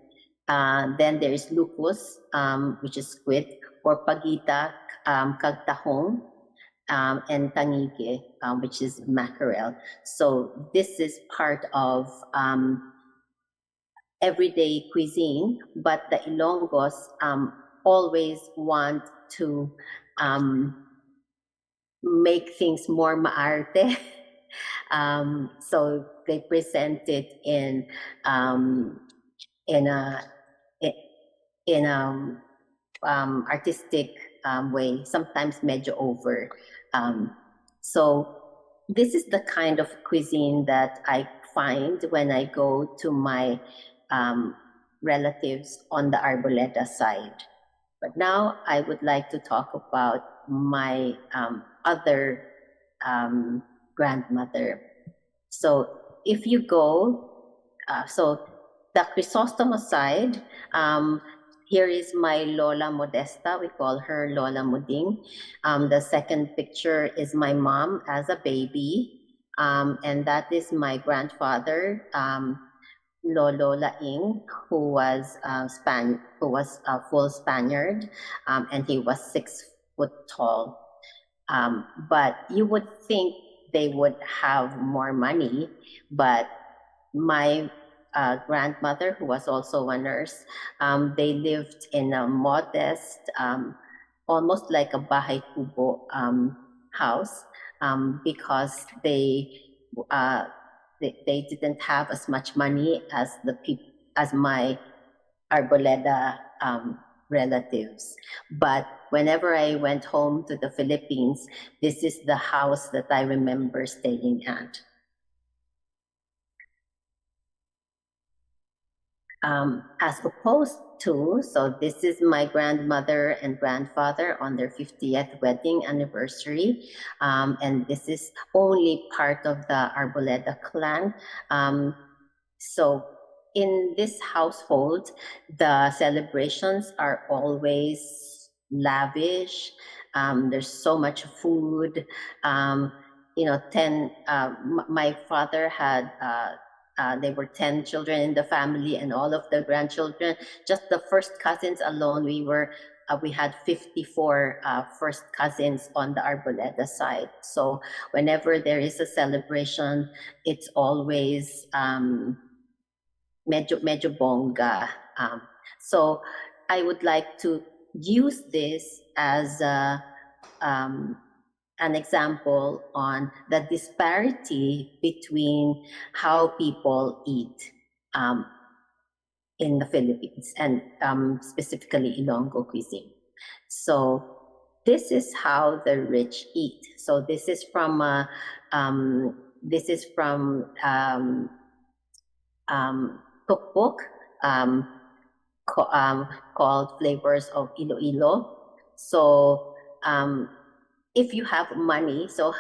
Then there is lupus, which is squid, or pagita, kagtahong, and tangige, which is mackerel. So this is part of everyday cuisine, but the Ilonggos always want to make things more maarte. So they present it in artistic way, sometimes medyo over. So this is the kind of cuisine that I find when I go to my relatives on the Arboleda side. But now I would like to talk about my other grandmother. So if you go, so the Crisostomo side, here is my Lola Modesta. We call her Lola Muding. The second picture is my mom as a baby. And that is my grandfather, Lolo Laing, who was a full Spaniard, and he was 6 foot tall. But you would think they would have more money, but my grandmother, who was also a nurse, they lived in a modest, almost like a bahay kubo house, because they didn't have as much money as my Arboleda relatives. But whenever I went home to the Philippines, this is the house that I remember staying at. As opposed too. So this is my grandmother and grandfather on their 50th wedding anniversary. And this is only part of the Arboleda clan. So in this household, the celebrations are always lavish. There's so much food. You know, my father had, there were 10 children in the family and all of the grandchildren. Just the first cousins alone, we had 54 first cousins on the Arboleda side. So whenever there is a celebration, it's always medyo bongga. So I would like to use this as an example on the disparity between how people eat in the Philippines and specifically Ilonggo cuisine. So this is how the rich eat. So this is from cookbook called Flavors of Iloilo. So if you have money, so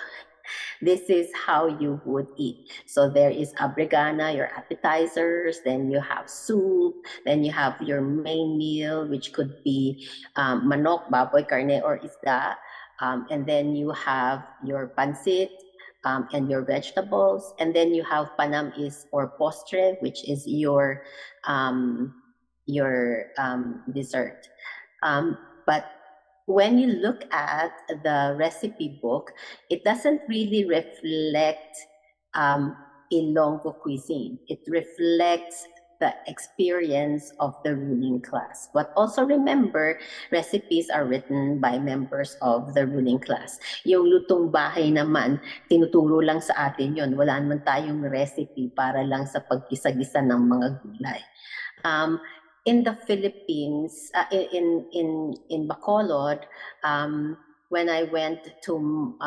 this is how you would eat. So there is abrigana, your appetizers, then you have soup, then you have your main meal, which could be manok, baboy, carne, or isda. And then you have your pancit and your vegetables. And then you have panamis or postre, which is your dessert. But when you look at the recipe book, it doesn't really reflect Ilonggo cuisine. It reflects the experience of the ruling class. But also remember, recipes are written by members of the ruling class. Yung lutong bahay naman, tinuturo lang sa atin yon. Wala naman tayong recipe para lang sa pagkisa-gisa ng mga gulay. In the Philippines, in Bacolod, when I went to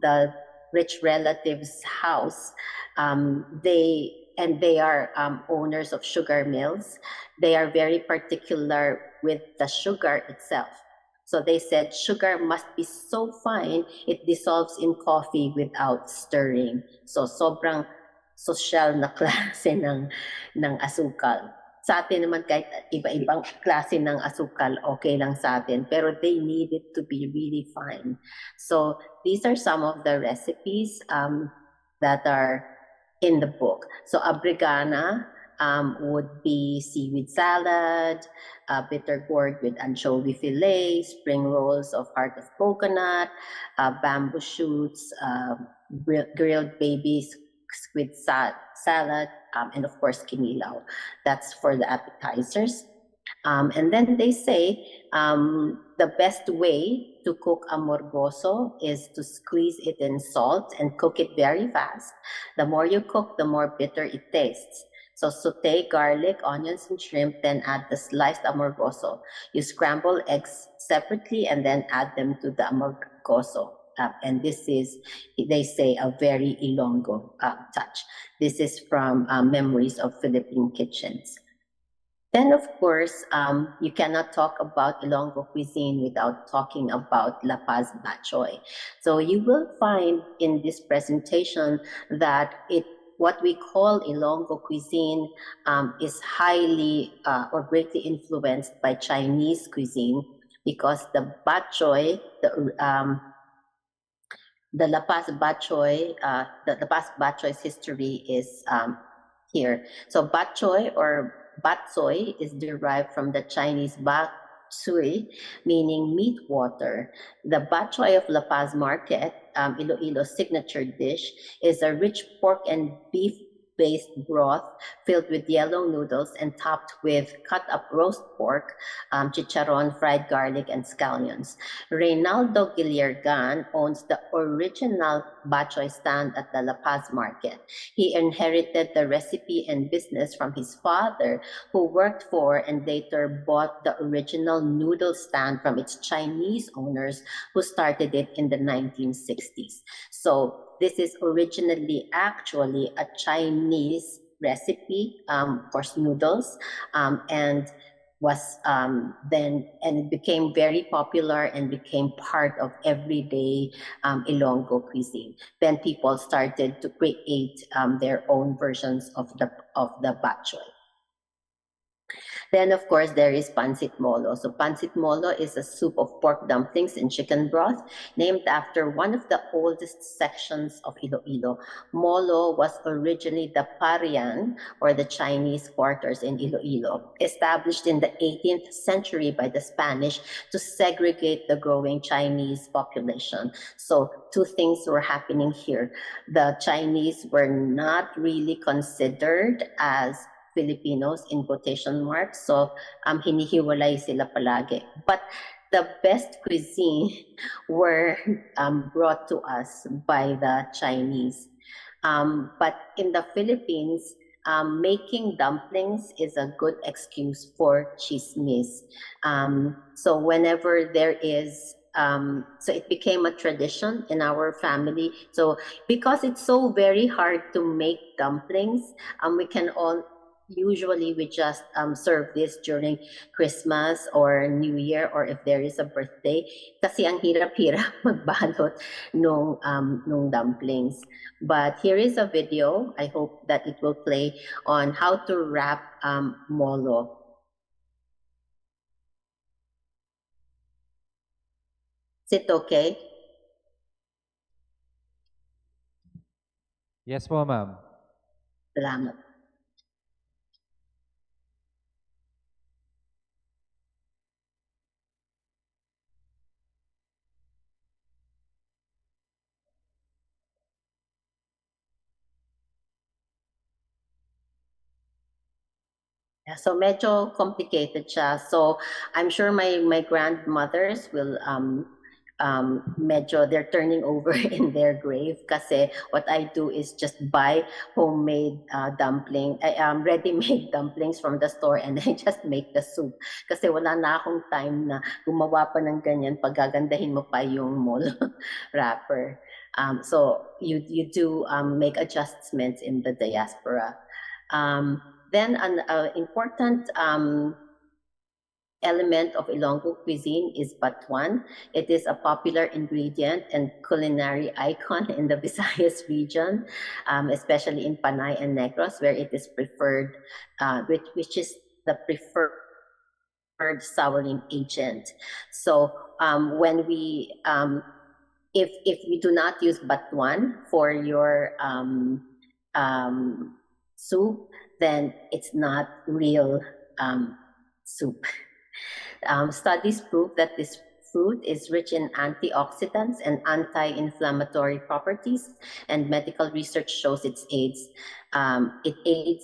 the rich relative's house, they are owners of sugar mills. They are very particular with the sugar itself. So they said sugar must be so fine, it dissolves in coffee without stirring. So sobrang social na klase ng asukal. Sa atin naman kahit iba-ibang klase ng asukal, okay lang sa atin. Pero they need it to be really fine. So these are some of the recipes that are in the book. So abrigana would be seaweed salad, bitter gourd with anchovy fillet, spring rolls of heart of coconut, bamboo shoots, grilled baby squid salad, and of course kinilaw. That's for the appetizers. And then they say the best way to cook a morgoso is to squeeze it in salt and cook it very fast. The more you cook, the more bitter it tastes. So saute garlic, onions, and shrimp, then add the sliced amorgoso. You scramble eggs separately and then add them to the amorgoso. And this is, they say, a very Ilonggo touch. This is from Memories of Philippine Kitchens. Then, of course, you cannot talk about Ilonggo cuisine without talking about La Paz Bachoy. So you will find in this presentation that what we call Ilonggo cuisine is highly or greatly influenced by Chinese cuisine, because the bachoy, the La Paz Bachoy, the Paz Bachoy's history is here. So bachoy or batsoy is derived from the Chinese bak sui, meaning meat water. The bachoy of La Paz Market, Iloilo's signature dish, is a rich pork and beef-based broth filled with yellow noodles and topped with cut-up roast pork, chicharron, fried garlic, and scallions. Reynaldo Giliergan owns the original bachoy stand at the La Paz Market. He inherited the recipe and business from his father, who worked for and later bought the original noodle stand from its Chinese owners, who started it in the 1960s. So this is originally actually a Chinese recipe, of course, noodles, and was then, and it became very popular and became part of everyday Ilonggo cuisine. Then people started to create their own versions of the bok choy. Then, of course, there is pancit molo. So pancit molo is a soup of pork dumplings and chicken broth named after one of the oldest sections of Iloilo. Molo was originally the Parian, or the Chinese quarters in Iloilo, established in the 18th century by the Spanish to segregate the growing Chinese population. So two things were happening here. The Chinese were not really considered as Filipinos in quotation marks. So hinihiwalay sila palagi. But the best cuisine were brought to us by the Chinese. But in the Philippines, making dumplings is a good excuse for chismis. So whenever there is so it became a tradition in our family. So because it's so very hard to make dumplings, we can all usually we just serve this during Christmas or New Year, or if there is a birthday, kasi ang hirap-hirap magbalot nung dumplings. But here is a video. I hope that it will play on how to wrap molo. Is it okay? Yes po, ma'am. Salamat. Yeah, so medyo complicated siya. So I'm sure my grandmothers will medyo they're turning over in their grave kasi what I do is just buy homemade ready-made dumplings from the store, and I just make the soup kasi wala na akong time na gumawa pa ng ganyan, pagagandahin mo pa yung molo wrapper. So you do make adjustments in the diaspora. Then an important element of Ilonggo cuisine is batuan. It is a popular ingredient and culinary icon in the Visayas region, especially in Panay and Negros, where it is preferred, which is the preferred souring agent. So when we if we do not use batuan for your soup, then it's not real soup. Studies prove that this fruit is rich in antioxidants and anti-inflammatory properties, and medical research shows it aids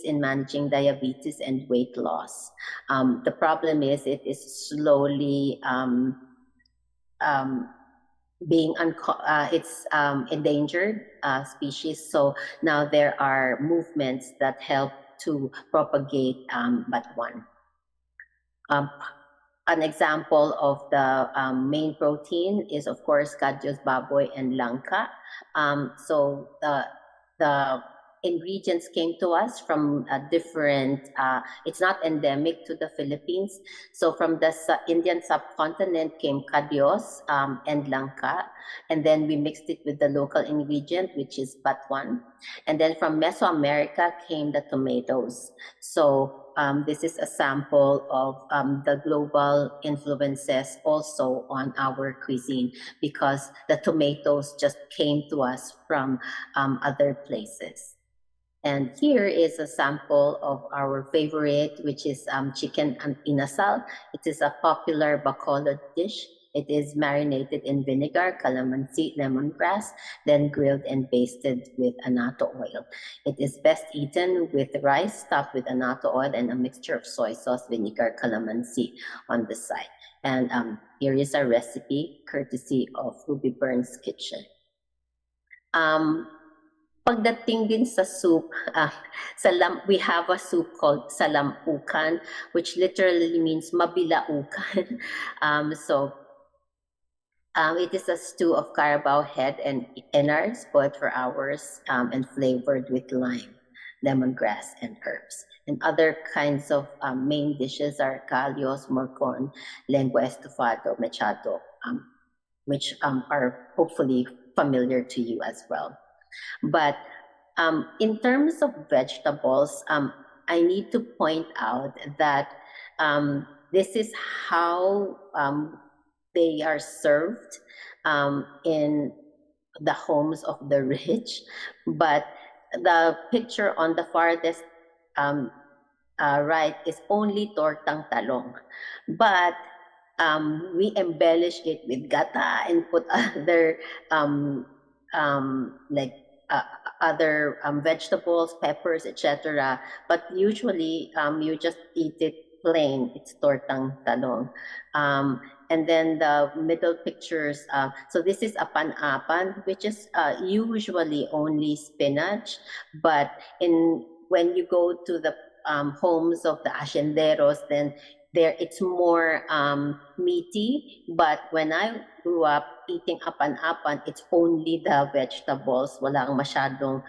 in managing diabetes and weight loss. The problem is it is slowly being it's endangered species. So now there are movements that help to propagate batuan. An example of the main protein is, of course, kadyos baboy and langka. So the ingredients came to us from a different, it's not endemic to the Philippines. So from the Indian subcontinent came kadyos and langka, and then we mixed it with the local ingredient, which is batuan. And then from Mesoamerica came the tomatoes. So this is a sample of the global influences also on our cuisine, because the tomatoes just came to us from other places. And here is a sample of our favorite, which is chicken inasal. It is a popular Bacolod dish. It is marinated in vinegar, calamansi, lemongrass, then grilled and basted with annatto oil. It is best eaten with rice stuffed with annatto oil and a mixture of soy sauce, vinegar, calamansi on the side. And here is a recipe courtesy of Ruby Burns Kitchen. Pagdating din sa soup, we have a soup called salampukan, which literally means mabilaukan. It is a stew of carabao head and innards boiled for hours and flavored with lime. lemongrass, and herbs. And other kinds of main dishes are callos, morcon, lengua estofado, mechado, which are hopefully familiar to you as well. But in terms of vegetables, I need to point out that this is how they are served in the homes of the rich. But the picture on the farthest right is only tortang talong. But we embellish it with gata and put other like other vegetables, peppers, etc. But usually you just eat it plain. It's tortang talong. And then the middle pictures, so this is apan-apan, which is usually only spinach. But when you go to the homes of the hacienderos, then there it's more meaty. But when I grew up eating apan-apan, it's only the vegetables, walang masyadong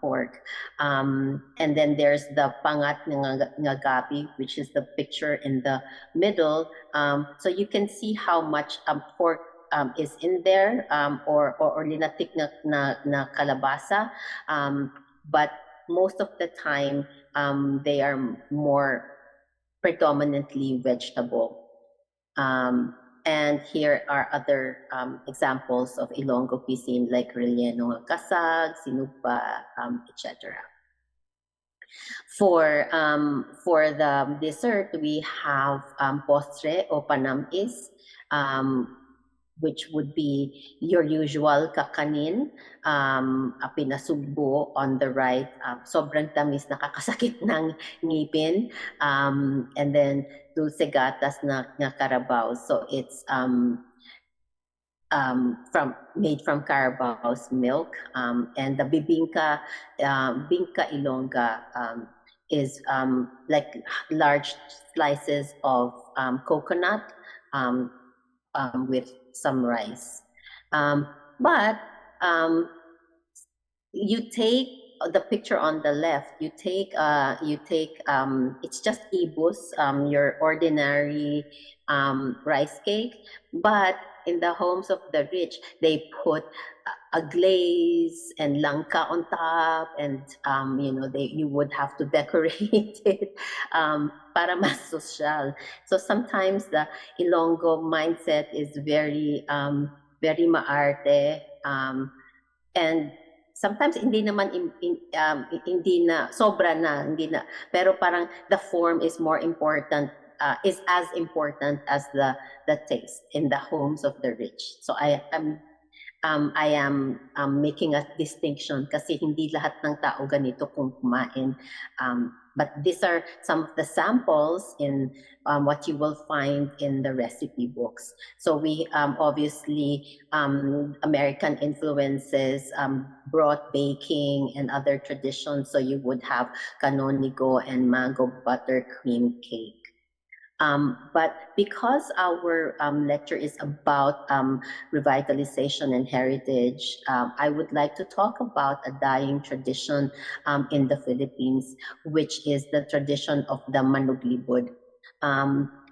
pork. And then there's the pangat nga gabi, which is the picture in the middle. So you can see how much pork is in there, or linatik na kalabasa. But most of the time, they are more predominantly vegetable. And here are other examples of Ilonggo cuisine like relleno kasag, sinupa, etc. For the dessert, we have postre o panamis, which would be your usual kakanin, pinasugbo on the right, sobrang tamis, nakakasakit ng ngipin, and then dulce gatas na carabao. So it's made from carabao's milk, and the bibingka ilongga is like large slices of coconut with some rice. But you take the picture on the left, you take it's just ibus, your ordinary rice cake, but in the homes of the rich, they put a glaze and langka on top, and you would have to decorate it para mas social. So sometimes the Ilonggo mindset is very very maarte, and sometimes hindi naman hindi na sobra na, hindi na, pero parang the form is more important, is as important as the taste in the homes of the rich. So I am making a distinction kasi hindi lahat ng tao ganito kung kumain. But these are some of the samples in what you will find in the recipe books. So we obviously, American influences brought baking and other traditions. So you would have canonigo and mango buttercream cake. But because our lecture is about revitalization and heritage, I would like to talk about a dying tradition in the Philippines, which is the tradition of the manuglibod.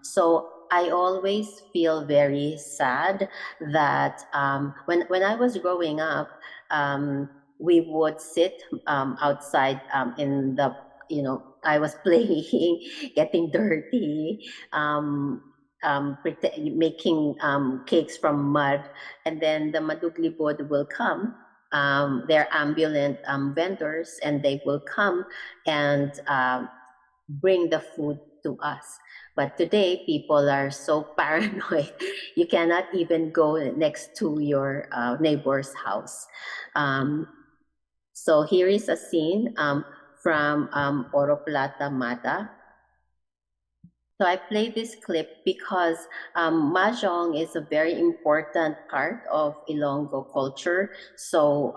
So I always feel very sad that when I was growing up, we would sit outside in the, I was playing, getting dirty, making cakes from mud, and then the manuglibod will come. They're ambulant vendors, and they will come and bring the food to us. But today, people are so paranoid, you cannot even go next to your neighbor's house. So here is a scene from Oro Plata Mata. So I play this clip because mahjong is a very important part of Ilonggo culture. So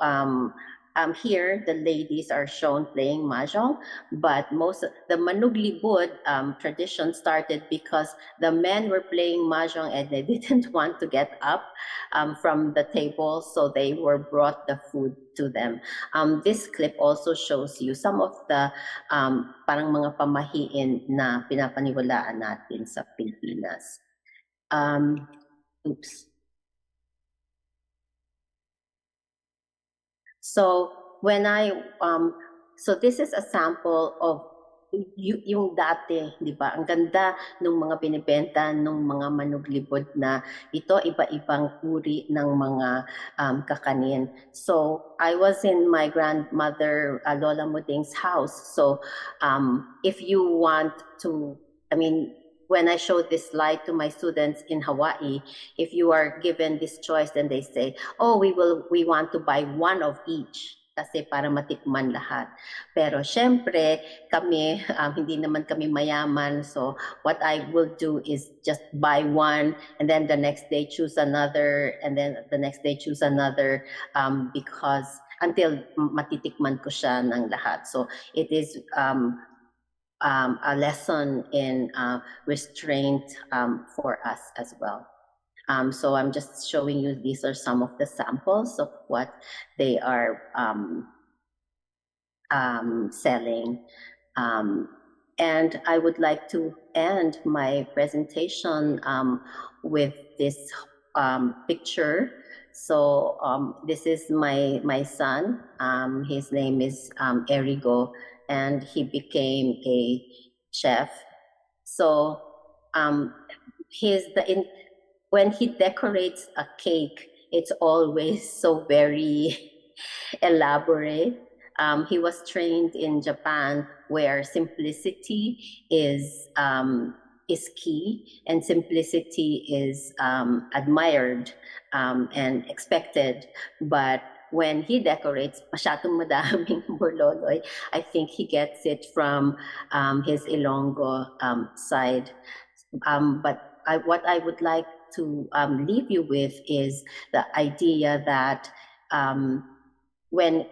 Here, the ladies are shown playing mahjong, but most of the manuglibud tradition started because the men were playing mahjong and they didn't want to get up from the table, so they were brought the food to them. This clip also shows you some of the parang mga pamahiin na pinapaniwalaan natin sa Pilipinas. Oops. So when so this is a sample of yung dati, di ba? Ang ganda ng mga binibenta ng mga manuglibod na ito, iba-ibang uri ng mga kakanin. So I was in my grandmother, Lola Muding's house. So if you want to, when I show this slide to my students in Hawaii, if you are given this choice, then they say, oh, we want to buy one of each kasi para matikman lahat. Pero syempre, kami, hindi naman kami mayaman. So what I will do is just buy one and then the next day choose another and then the next day choose another because until matitikman ko siya ng lahat. So it is a lesson in restraint for us as well. So I'm just showing you, these are some of the samples of what they are selling. And I would like to end my presentation with this picture. So this is my son. His name is Erigo, and he became a chef. So when he decorates a cake, it's always so very elaborate. He was trained in Japan, where simplicity is key, and simplicity is admired and expected. But when he decorates, masyadong madaming burloloy, I think he gets it from his Ilonggo side. But what I would like to leave you with is the idea that when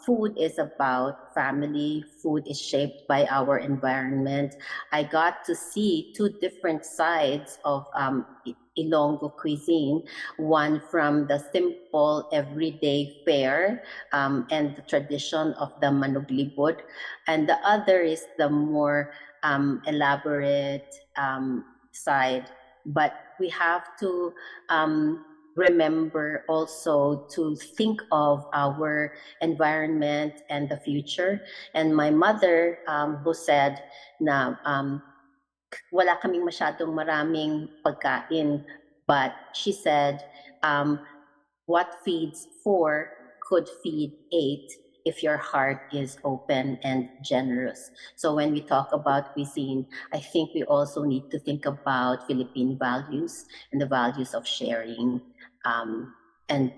food is about family, food is shaped by our environment. I got to see two different sides of Ilonggo cuisine, one from the simple everyday fare and the tradition of the manuglibod, and the other is the more elaborate side. But we have to remember also to think of our environment and the future. And my mother, who said na wala kaming masyadong maraming pagkain, but she said, what feeds 4 could feed 8 if your heart is open and generous. So when we talk about cuisine, I think we also need to think about Philippine values and the values of sharing and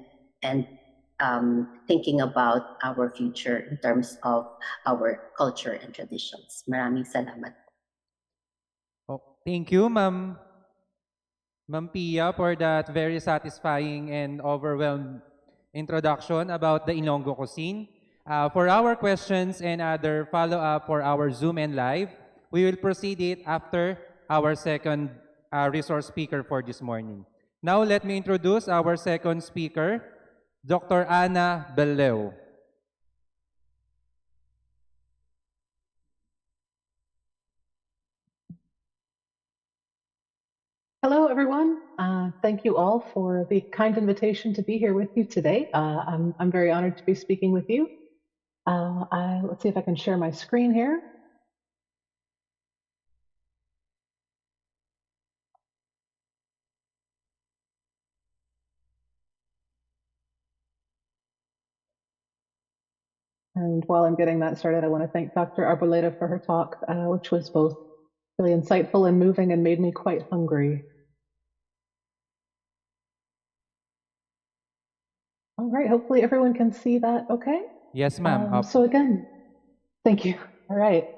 thinking about our future in terms of our culture and traditions. Maraming salamat. Oh, thank you, Ma'am Pia, for that very satisfying and overwhelmed introduction about the Ilonggo cuisine. For our questions and other follow-up for our Zoom and live, we will proceed it after our second resource speaker for this morning. Now, let me introduce our second speaker, Dr. Ana Bldg. Hello, everyone. Thank you all for the kind invitation to be here with you today. I'm very honored to be speaking with you. Let's see if I can share my screen here. And while I'm getting that started, I want to thank Dr. Arboleda for her talk, which was both really insightful and moving and made me quite hungry. All right, hopefully everyone can see that okay? Yes, ma'am. So again, thank you. All right.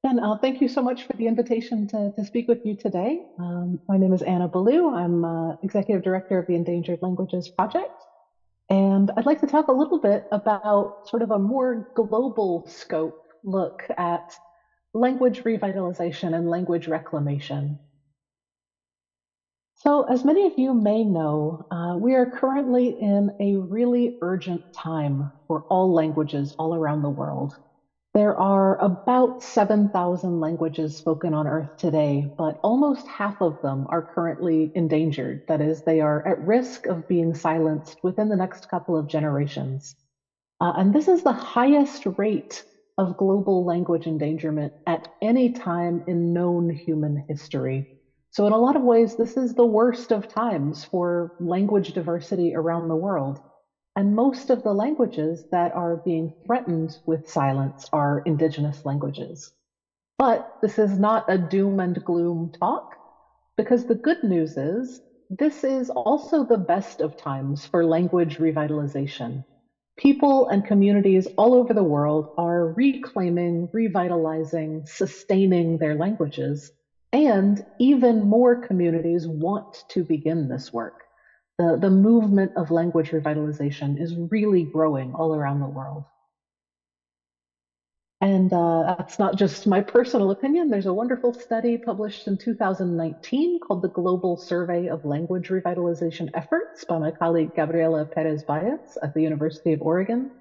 Then thank you so much for the invitation to speak with you today. My name is Ana Bldg. I'm Executive Director of the Endangered Languages Project. And And I'd like to talk a little bit about sort of a more global scope look at language revitalization and language reclamation. So, as many of you may know, we are currently in a really urgent time for all languages all around the world. There are about 7,000 languages spoken on Earth today, but almost half of them are currently endangered. That is, they are at risk of being silenced within the next couple of generations. And this is the highest rate of global language endangerment at any time in known human history. So in a lot of ways, this is the worst of times for language diversity around the world. And most of the languages that are being threatened with silence are indigenous languages. But this is not a doom and gloom talk, because the good news is this is also the best of times for language revitalization. People and communities all over the world are reclaiming, revitalizing, sustaining their languages, and even more communities want to begin this work. The movement of language revitalization is really growing all around the world. And that's not just my personal opinion. There's a wonderful study published in 2019 called the Global Survey of Language Revitalization Efforts by my colleague Gabriela Perez-Baez at the University of Oregon.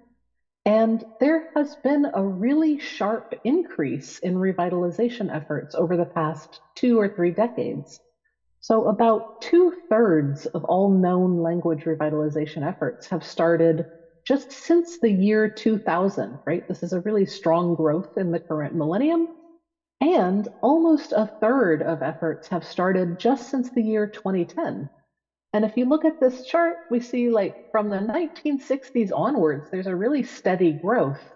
And there has been a really sharp increase in revitalization efforts over the past 2 or 3 decades. So about 2/3 of all known language revitalization efforts have started just since the year 2000, right? This is a really strong growth in the current millennium. And almost 1/3 of efforts have started just since the year 2010. And if you look at this chart, we see like from the 1960s onwards, there's a really steady growth.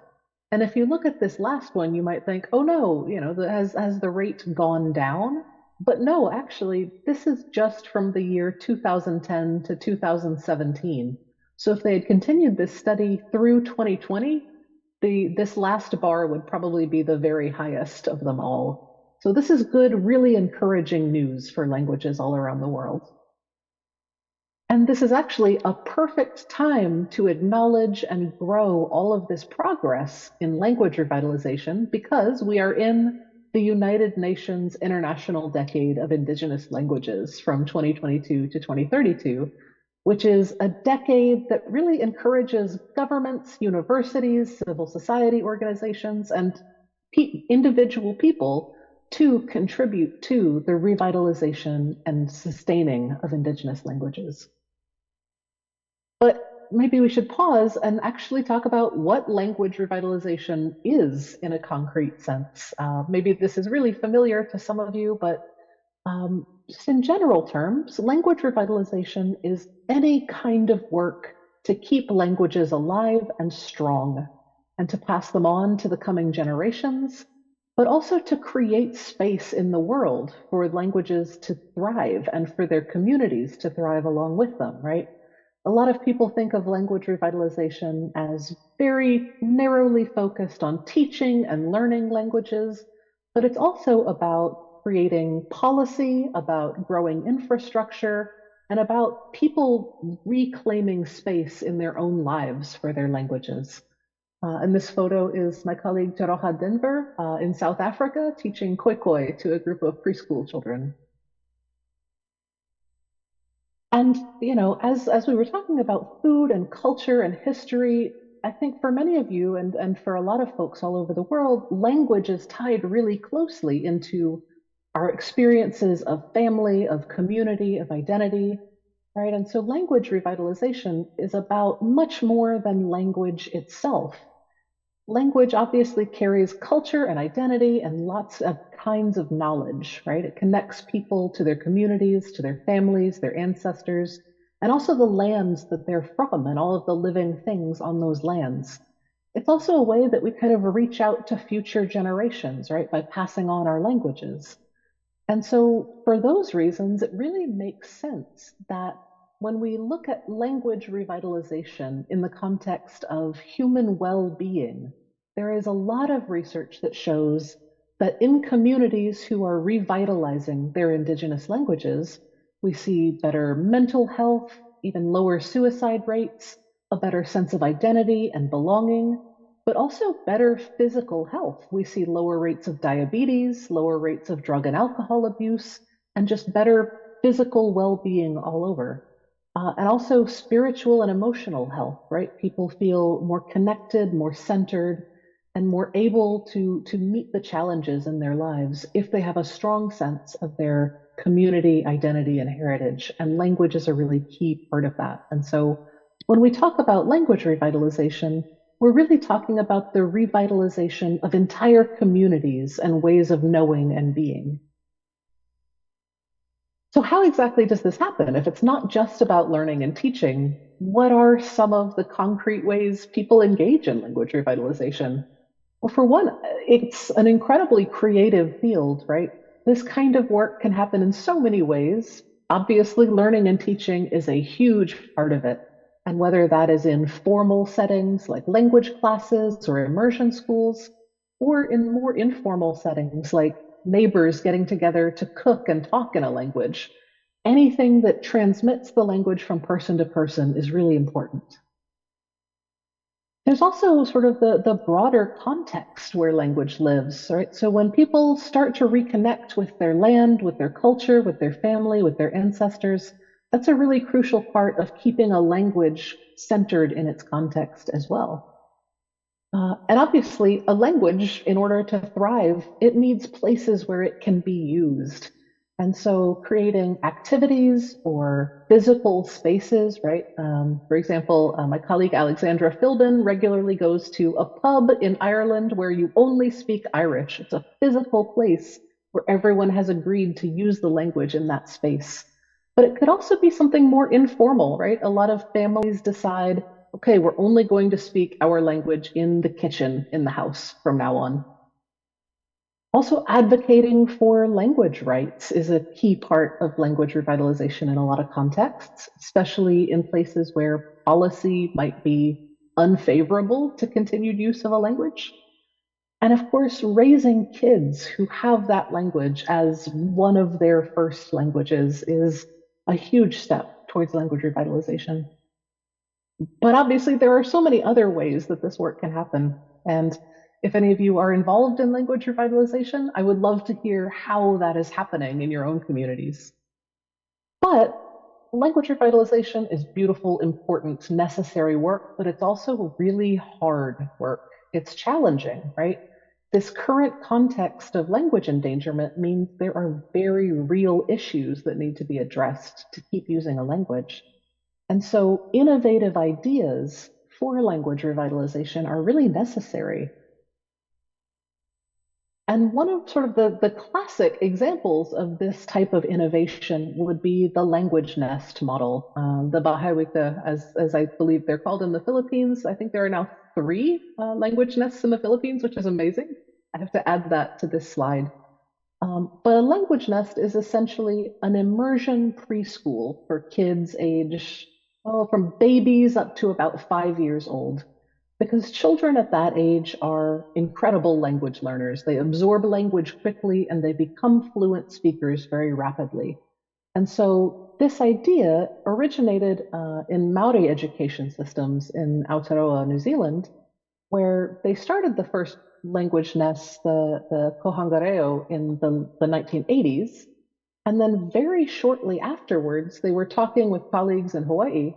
And if you look at this last one, you might think, oh no, has the rate gone down? But no, actually, this is just from the year 2010 to 2017. So if they had continued this study through 2020, this last bar would probably be the very highest of them all. So this is good, really encouraging news for languages all around the world. And this is actually a perfect time to acknowledge and grow all of this progress in language revitalization, because we are in the United Nations International Decade of Indigenous Languages from 2022 to 2032, which is a decade that really encourages governments, universities, civil society organizations, and individual people to contribute to the revitalization and sustaining of Indigenous languages. But maybe we should pause and actually talk about what language revitalization is in a concrete sense. Maybe this is really familiar to some of you, but just in general terms, language revitalization is any kind of work to keep languages alive and strong, and to pass them on to the coming generations, but also to create space in the world for languages to thrive and for their communities to thrive along with them, right? A lot of people think of language revitalization as very narrowly focused on teaching and learning languages, but it's also about creating policy, about growing infrastructure, and about people reclaiming space in their own lives for their languages. And this photo is my colleague Jaroha Denver in South Africa teaching Khoikhoi to a group of preschool children. And, as we were talking about food and culture and history, I think for many of you and for a lot of folks all over the world, language is tied really closely into our experiences of family, of community, of identity, right? And so language revitalization is about much more than language itself. Language obviously carries culture and identity and lots of kinds of knowledge, right? It connects people to their communities, to their families, their ancestors, and also the lands that they're from and all of the living things on those lands. It's also a way that we kind of reach out to future generations, right, by passing on our languages. And so for those reasons, it really makes sense that when we look at language revitalization in the context of human well-being, there is a lot of research that shows that in communities who are revitalizing their indigenous languages, we see better mental health, even lower suicide rates, a better sense of identity and belonging, but also better physical health. We see lower rates of diabetes, lower rates of drug and alcohol abuse, and just better physical well-being all over. And also spiritual and emotional health, right? People feel more connected, more centered, and more able to meet the challenges in their lives if they have a strong sense of their community identity and heritage. And language is a really key part of that. And so when we talk about language revitalization, we're really talking about the revitalization of entire communities and ways of knowing and being. So how exactly does this happen? If it's not just about learning and teaching, what are some of the concrete ways people engage in language revitalization? Well, for one, it's an incredibly creative field, right? This kind of work can happen in so many ways. Obviously, learning and teaching is a huge part of it. And whether that is in formal settings like language classes or immersion schools, or in more informal settings like neighbors getting together to cook and talk in a language, anything that transmits the language from person to person is really important. There's also sort of the broader context where language lives, right? So when people start to reconnect with their land, with their culture, with their family, with their ancestors, that's a really crucial part of keeping a language centered in its context as well. And obviously, a language, in order to thrive, it needs places where it can be used. And so creating activities or physical spaces, right? For example, my colleague Alexandra Philbin regularly goes to a pub in Ireland where you only speak Irish. It's a physical place where everyone has agreed to use the language in that space. But it could also be something more informal, right? A lot of families decide, okay, we're only going to speak our language in the kitchen in the house from now on. Also, advocating for language rights is a key part of language revitalization in a lot of contexts, especially in places where policy might be unfavorable to continued use of a language. And of course, raising kids who have that language as one of their first languages is a huge step towards language revitalization. But obviously, there are so many other ways that this work can happen. And if any of you are involved in language revitalization, I would love to hear how that is happening in your own communities. But language revitalization is beautiful, important, necessary work, but it's also really hard work. It's challenging, right? This current context of language endangerment means there are very real issues that need to be addressed to keep using a language. And so innovative ideas for language revitalization are really necessary. And one of sort of the classic examples of this type of innovation would be the language nest model, the Bahawika, as I believe they're called in the Philippines. I think there are now 3 language nests in the Philippines, which is amazing. I have to add that to this slide. But a language nest is essentially an immersion preschool for kids aged from babies up to about 5 years old. Because children at that age are incredible language learners. They absorb language quickly and they become fluent speakers very rapidly. And so this idea originated in Maori education systems in Aotearoa, New Zealand, where they started the first language nests, the Kohangareo, in the 1980s. And then very shortly afterwards, they were talking with colleagues in Hawaii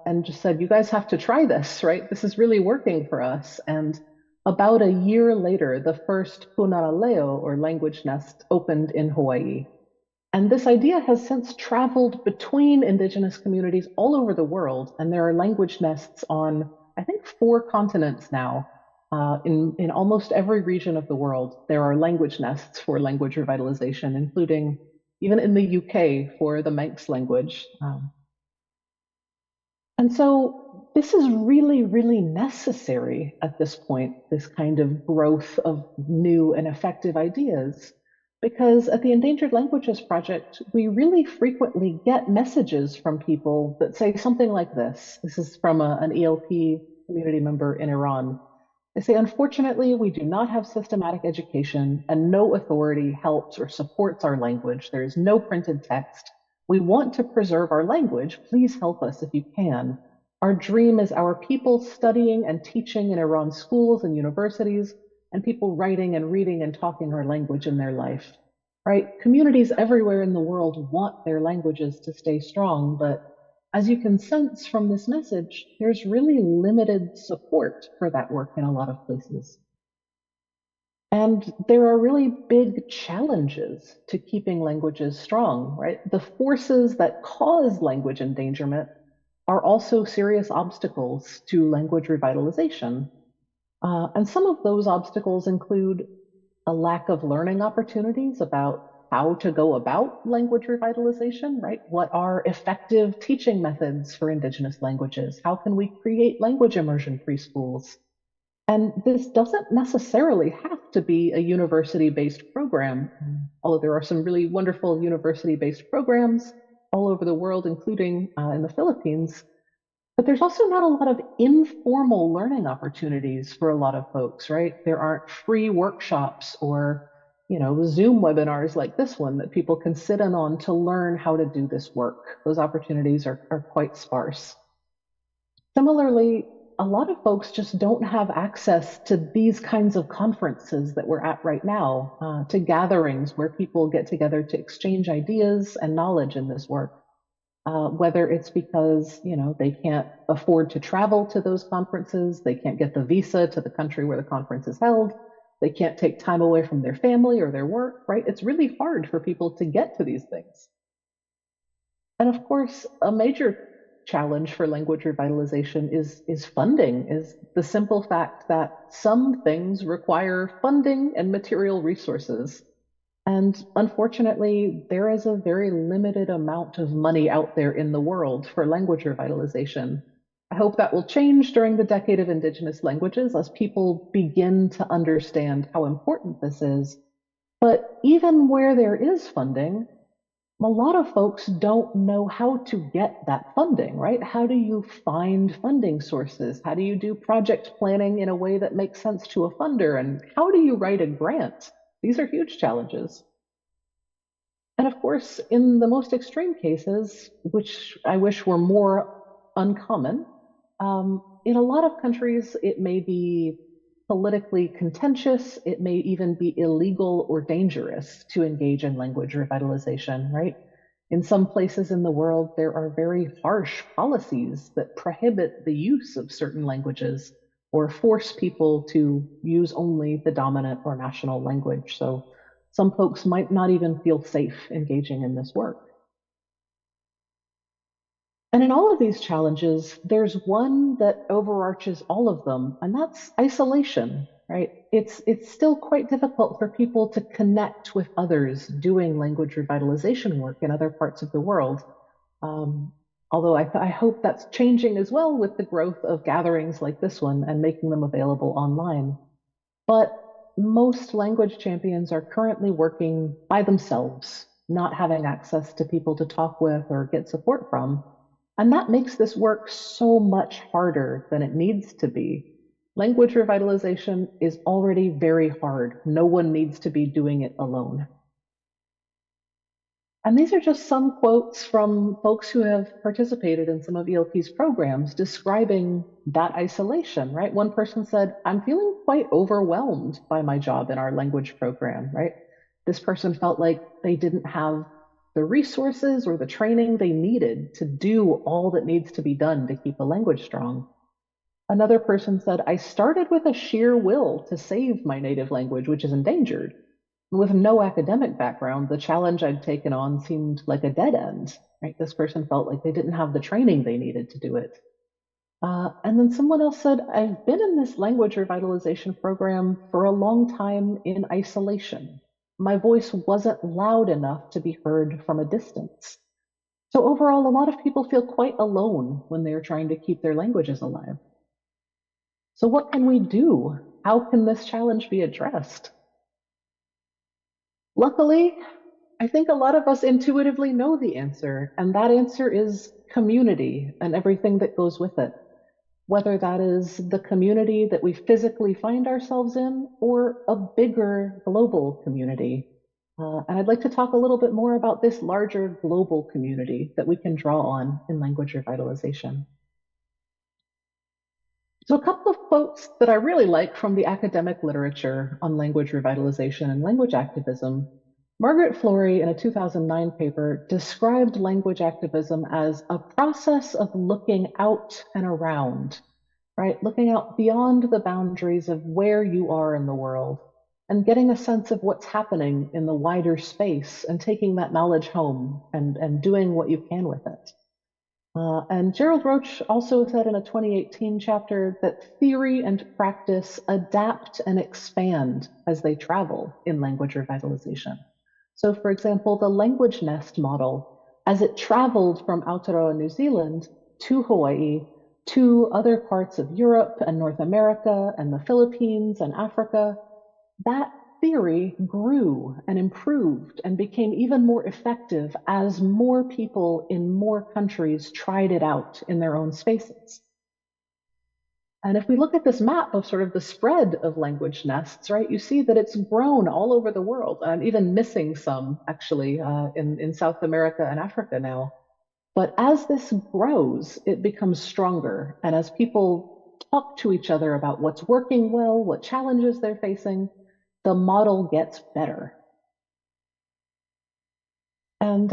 and just said, you guys have to try this, right? This is really working for us. And about a year later, the first Punaraleo, or language nest, opened in Hawaii. And this idea has since traveled between indigenous communities all over the world. And there are language nests on, I think, 4 continents now. In almost every region of the world, there are language nests for language revitalization, including even in the UK for the Manx language. And so this is really, really necessary at this point, this kind of growth of new and effective ideas, because at the Endangered Languages Project, we really frequently get messages from people that say something like this. This is from an ELP community member in Iran. They say, unfortunately, we do not have systematic education and no authority helps or supports our language. There is no printed text. We want to preserve our language. Please help us if you can. Our dream is our people studying and teaching in Iran's schools and universities, and people writing and reading and talking our language in their life, right? Communities everywhere in the world want their languages to stay strong, but as you can sense from this message, there's really limited support for that work in a lot of places. And there are really big challenges to keeping languages strong, right? The forces that cause language endangerment are also serious obstacles to language revitalization. And some of those obstacles include a lack of learning opportunities about how to go about language revitalization, right? What are effective teaching methods for Indigenous languages? How can we create language immersion preschools? And this doesn't necessarily have to be a university-based program, although there are some really wonderful university-based programs all over the world, including in the Philippines. But there's also not a lot of informal learning opportunities for a lot of folks, right? There aren't free workshops or, Zoom webinars like this one that people can sit in on to learn how to do this work. Those opportunities are quite sparse. Similarly, a lot of folks just don't have access to these kinds of conferences that we're at right now, to gatherings where people get together to exchange ideas and knowledge in this work. Whether it's because, they can't afford to travel to those conferences, they can't get the visa to the country where the conference is held, they can't take time away from their family or their work, right? It's really hard for people to get to these things. And of course, a major challenge for language revitalization is funding, is the simple fact that some things require funding and material resources. And unfortunately, there is a very limited amount of money out there in the world for language revitalization. I hope that will change during the Decade of Indigenous Languages as people begin to understand how important this is. But even where there is funding, a lot of folks don't know how to get that funding, right? How do you find funding sources? How do you do project planning in a way that makes sense to a funder? And how do you write a grant? These are huge challenges. And of course, in the most extreme cases, which I wish were more uncommon, in a lot of countries, it may be politically contentious, it may even be illegal or dangerous to engage in language revitalization, right? In some places in the world, there are very harsh policies that prohibit the use of certain languages or force people to use only the dominant or national language. So some folks might not even feel safe engaging in this work. And in all of these challenges, there's one that overarches all of them, and that's isolation, right? It's still quite difficult for people to connect with others doing language revitalization work in other parts of the world. Although I hope that's changing as well with the growth of gatherings like this one and making them available online. But most language champions are currently working by themselves, not having access to people to talk with or get support from. And that makes this work so much harder than it needs to be. Language revitalization is already very hard. No one needs to be doing it alone. And these are just some quotes from folks who have participated in some of ELP's programs describing that isolation, right? One person said, "I'm feeling quite overwhelmed by my job in our language program," right? This person felt like they didn't have the resources or the training they needed to do all that needs to be done to keep a language strong. Another person said, "I started with a sheer will to save my native language, which is endangered. With no academic background, the challenge I'd taken on seemed like a dead end." Right? This person felt like they didn't have the training they needed to do it. And then someone else said, "I've been in this language revitalization program for a long time in isolation. My voice wasn't loud enough to be heard from a distance." So overall, a lot of people feel quite alone when they're trying to keep their languages alive. So what can we do? How can this challenge be addressed? Luckily, I think a lot of us intuitively know the answer, and that answer is community and everything that goes with it. Whether that is the community that we physically find ourselves in or a bigger global community. And I'd like to talk a little bit more about this larger global community that we can draw on in language revitalization. So a couple of quotes that I really like from the academic literature on language revitalization and language activism. Margaret Flory, in a 2009 paper, described language activism as a process of looking out and around, right? Looking out beyond the boundaries of where you are in the world and getting a sense of what's happening in the wider space and taking that knowledge home and doing what you can with it. And Gerald Roach also said in a 2018 chapter that theory and practice adapt and expand as they travel in language revitalization. So for example, the language nest model, as it traveled from Aotearoa, New Zealand to Hawaii, to other parts of Europe and North America and the Philippines and Africa, that theory grew and improved and became even more effective as more people in more countries tried it out in their own spaces. And if we look at this map of sort of the spread of language nests, right, you see that it's grown all over the world. I'm even missing some actually in South America and Africa now. But as this grows, it becomes stronger. And as people talk to each other about what's working well, what challenges they're facing, the model gets better. And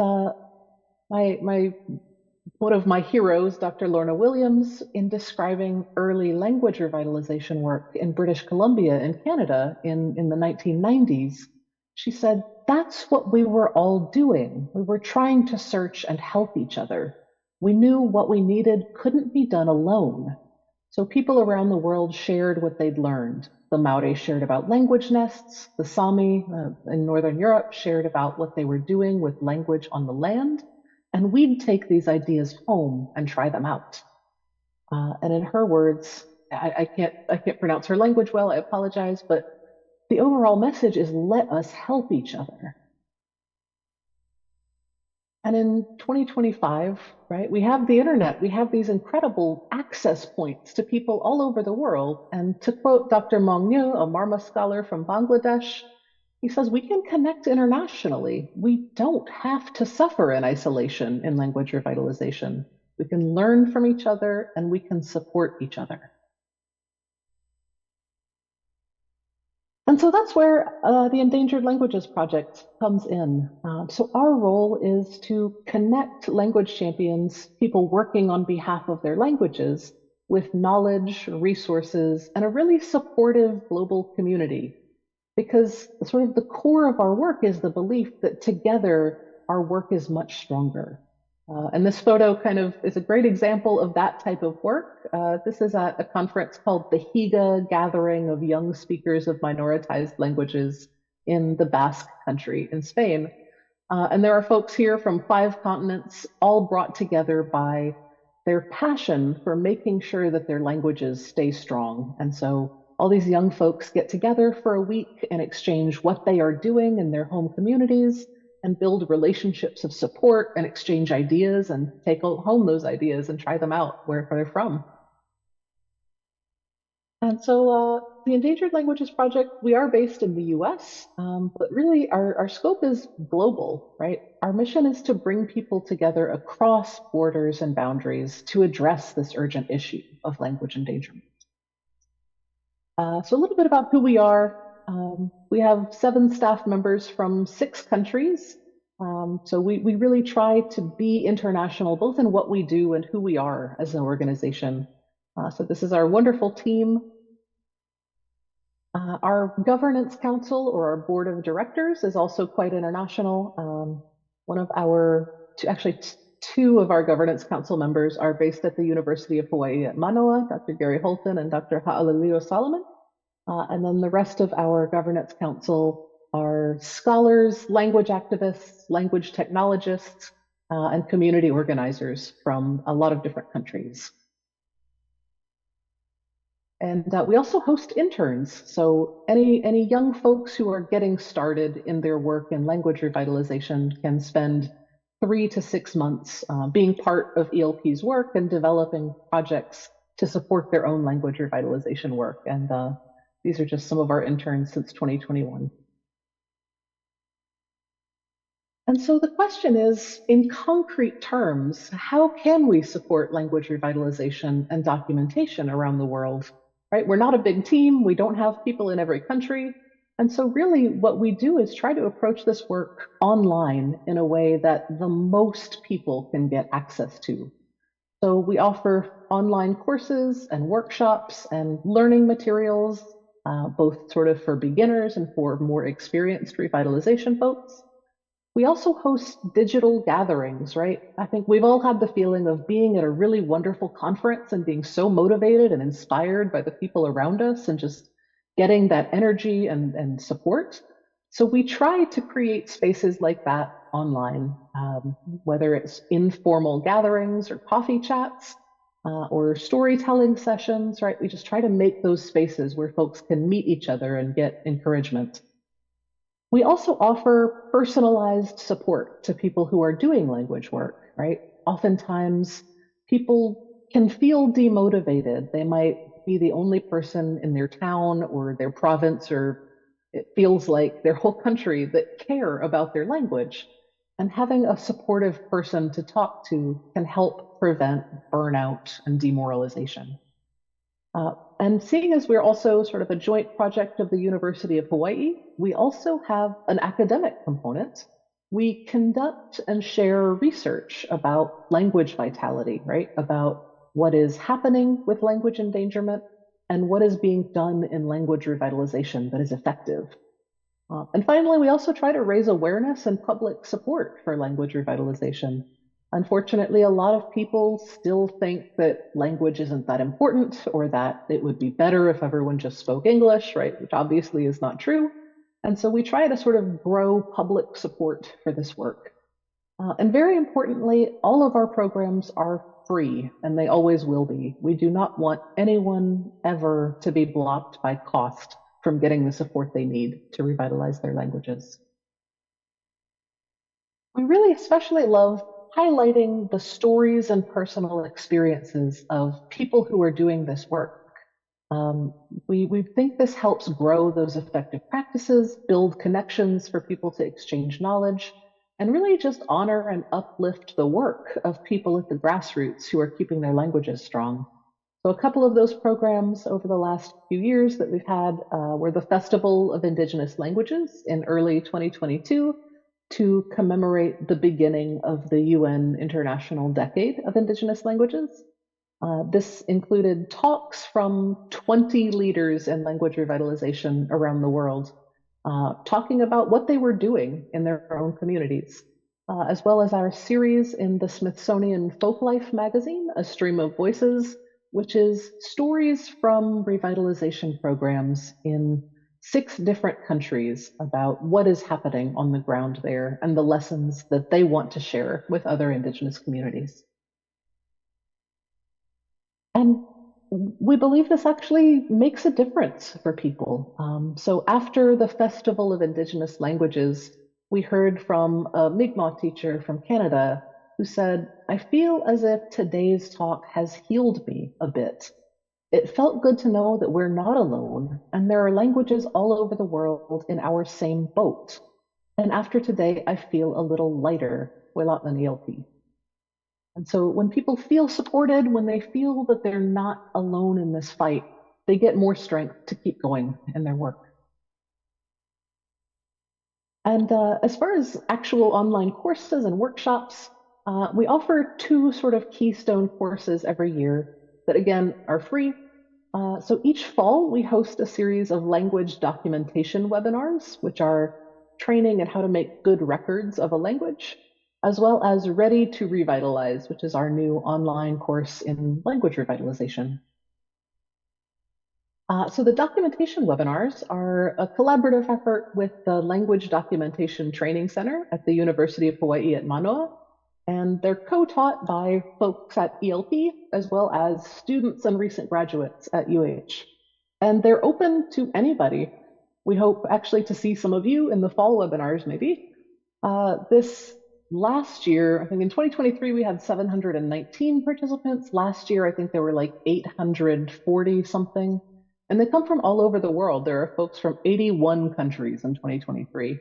one of my heroes, Dr. Lorna Williams, in describing early language revitalization work in British Columbia in Canada in the 1990s, she said, that's what we were all doing. We were trying to search and help each other. We knew what we needed couldn't be done alone. So people around the world shared what they'd learned. The Maori shared about language nests. The Sami in Northern Europe shared about what they were doing with language on the land. And we'd take these ideas home and try them out. And in her words, I can't pronounce her language well, I apologize, but the overall message is let us help each other. And in 2025, right, we have the internet, we have these incredible access points to people all over the world. And to quote Dr. Maung Nyu, a Marma scholar from Bangladesh, he says, we can connect internationally. We don't have to suffer in isolation in language revitalization. We can learn from each other and we can support each other. And so that's where the Endangered Languages Project comes in. So our role is to connect language champions, people working on behalf of their languages, with knowledge, resources, and a really supportive global community. Because sort of the core of our work is the belief that together our work is much stronger. And this photo kind of is a great example of that type of work. This is at a conference called the Higa Gathering of Young Speakers of Minoritized Languages in the Basque Country in Spain. And there are folks here from 5 continents, all brought together by their passion for making sure that their languages stay strong. And so all these young folks get together for a week and exchange what they are doing in their home communities and build relationships of support and exchange ideas and take home those ideas and try them out where they're from. And so the Endangered Languages Project, we are based in the US, but really our scope is global, right? Our mission is to bring people together across borders and boundaries to address this urgent issue of language endangerment. So a little bit about who we are. We have 7 staff members from 6 countries. So we really try to be international, both in what we do and who we are as an organization. So this is our wonderful team. Our governance council, or our board of directors, is also quite international. One of our, two of our governance council members are based at the University of Hawaii at Manoa, Dr. Gary Holton and Dr. Ha'alilio Solomon. And then the rest of our governance council are scholars, language activists, language technologists, and community organizers from a lot of different countries. And we also host interns. So any young folks who are getting started in their work in language revitalization can spend 3 to 6 months being part of ELP's work and developing projects to support their own language revitalization work. And these are just some of our interns since 2021. And so the question is, in concrete terms, how can we support language revitalization and documentation around the world? Right? We're not a big team. We don't have people in every country. And so really what we do is try to approach this work online in a way that the most people can get access to. So we offer online courses and workshops and learning materials, both sort of for beginners and for more experienced revitalization folks. We also host digital gatherings, right? I think we've all had the feeling of being at a really wonderful conference and being so motivated and inspired by the people around us and just getting that energy and support. So we try to create spaces like that online, whether it's informal gatherings or coffee chats or storytelling sessions, right? We just try to make those spaces where folks can meet each other and get encouragement. We also offer personalized support to people who are doing language work, right? Oftentimes, people can feel demotivated. They might be the only person in their town or their province, or it feels like their whole country that care about their language. And having a supportive person to talk to can help prevent burnout and demoralization. And seeing as we're also sort of a joint project of the University of Hawaii, we also have an academic component. We conduct and share research about language vitality, right? About what is happening with language endangerment and what is being done in language revitalization that is effective. And finally, we also try to raise awareness and public support for language revitalization. Unfortunately, a lot of people still think that language isn't that important or that it would be better if everyone just spoke English, right? Which obviously is not true. And so we try to sort of grow public support for this work. And very importantly, all of our programs are free, and they always will be. We do not want anyone ever to be blocked by cost from getting the support they need to revitalize their languages. We really especially love highlighting the stories and personal experiences of people who are doing this work. We think this helps grow those effective practices, build connections for people to exchange knowledge, and really just honor and uplift the work of people at the grassroots who are keeping their languages strong. So a couple of those programs over the last few years that we've had were the Festival of Indigenous Languages in early 2022 to commemorate the beginning of the UN International Decade of Indigenous Languages. This included talks from 20 leaders in language revitalization around the world, talking about what they were doing in their own communities, as well as our series in the Smithsonian Folklife magazine, A Stream of Voices, which is stories from revitalization programs in 6 different countries about what is happening on the ground there and the lessons that they want to share with other Indigenous communities. And we believe this actually makes a difference for people. So after the Festival of Indigenous Languages, we heard from a Mi'kmaq teacher from Canada who said, "I feel as if today's talk has healed me a bit. It felt good to know that we're not alone, and there are languages all over the world in our same boat. And after today, I feel a little lighter." Wela than ELP. And so when people feel supported, when they feel that they're not alone in this fight, they get more strength to keep going in their work. And as far as actual online courses and workshops, we offer 2 sort of keystone courses every year that, again, are free. So each fall, we host a series of language documentation webinars, which are training in how to make good records of a language, as well as Ready to Revitalize, which is our new online course in language revitalization. So the documentation webinars are a collaborative effort with the Language Documentation Training Center at the University of Hawaii at Manoa, and they're co-taught by folks at ELP, as well as students and recent graduates at UH. And they're open to anybody. We hope actually to see some of you in the fall webinars, maybe. This last year, I think in 2023, we had 719 participants. Last year, I think there were like 840 something. And they come from all over the world. There are folks from 81 countries in 2023.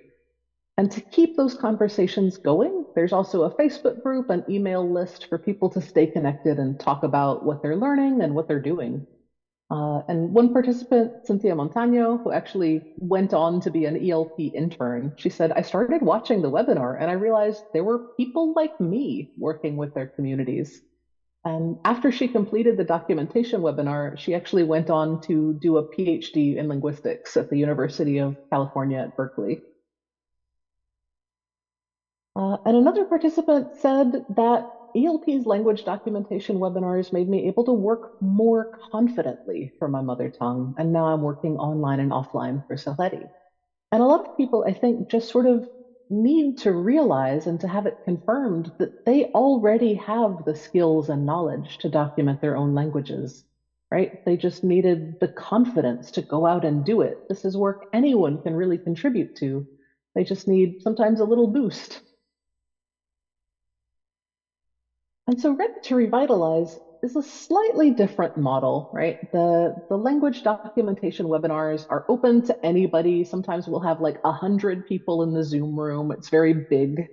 And to keep those conversations going, there's also a Facebook group, an email list for people to stay connected and talk about what they're learning and what they're doing. And one participant, Cynthia Montano, who actually went on to be an ELP intern, she said, I started watching the webinar and I realized there were people like me working with their communities. And after she completed the documentation webinar, she actually went on to do a PhD in linguistics at the University of California at Berkeley. And another participant said that ELP's language documentation webinars made me able to work more confidently for my mother tongue, and now I'm working online and offline for Saheli. And a lot of people, I think, just sort of need to realize and to have it confirmed that they already have the skills and knowledge to document their own languages, right? They just needed the confidence to go out and do it. This is work anyone can really contribute to. They just need sometimes a little boost. And so Ready to Revitalize is a slightly different model, right? The language documentation webinars are open to anybody. Sometimes we'll have like 100 people in the Zoom room. It's very big.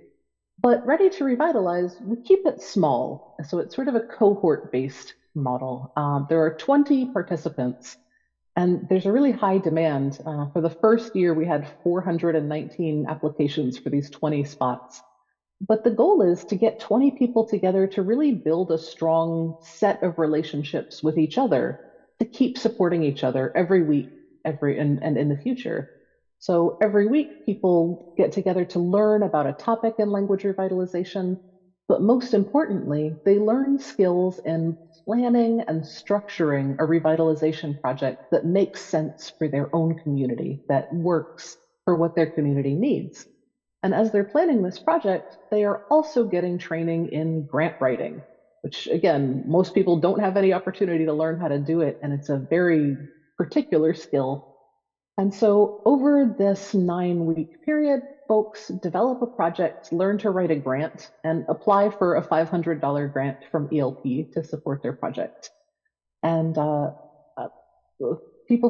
But Ready to Revitalize, we keep it small. So it's sort of a cohort-based model. There are 20 participants, and there's a really high demand. For the first year, we had 419 applications for these 20 spots. But the goal is to get 20 people together to really build a strong set of relationships with each other, to keep supporting each other every week, and in the future. So every week, people get together to learn about a topic in language revitalization, but most importantly, they learn skills in planning and structuring a revitalization project that makes sense for their own community, that works for what their community needs. And as they're planning this project, they are also getting training in grant writing, which again, most people don't have any opportunity to learn how to do it, and it's a very particular skill. And so over this 9-week period, folks develop a project, learn to write a grant, and apply for a $500 grant from ELP to support their project. And people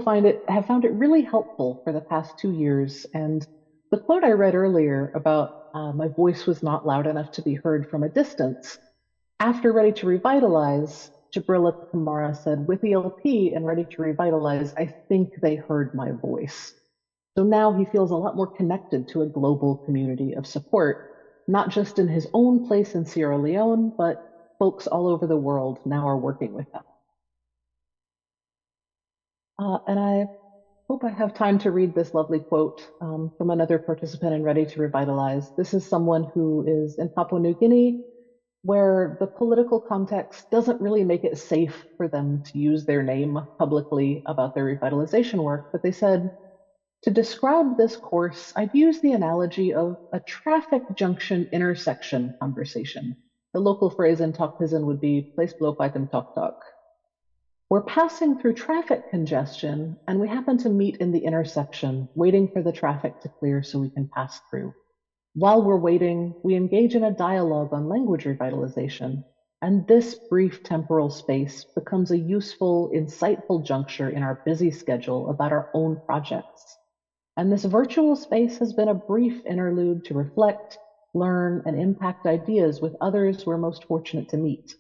have found it really helpful for the past 2 years. And the quote I read earlier about my voice was not loud enough to be heard from a distance, after Ready to Revitalize, Jabrilla Kamara said, with ELP and Ready to Revitalize, I think they heard my voice. So now he feels a lot more connected to a global community of support, not just in his own place in Sierra Leone, but folks all over the world now are working with them. And I hope I have time to read this lovely quote from another participant in Ready to Revitalize. This is someone who is in Papua New Guinea, where the political context doesn't really make it safe for them to use their name publicly about their revitalization work, but they said, to describe this course, I'd use the analogy of a traffic junction intersection conversation. The local phrase in Tok Pisin would be, place blow paitem tok tok. We're passing through traffic congestion, and we happen to meet in the intersection, waiting for the traffic to clear so we can pass through. While we're waiting, we engage in a dialogue on language revitalization, and this brief temporal space becomes a useful, insightful juncture in our busy schedule about our own projects. And this virtual space has been a brief interlude to reflect, learn, and impact ideas with others we're most fortunate to meet.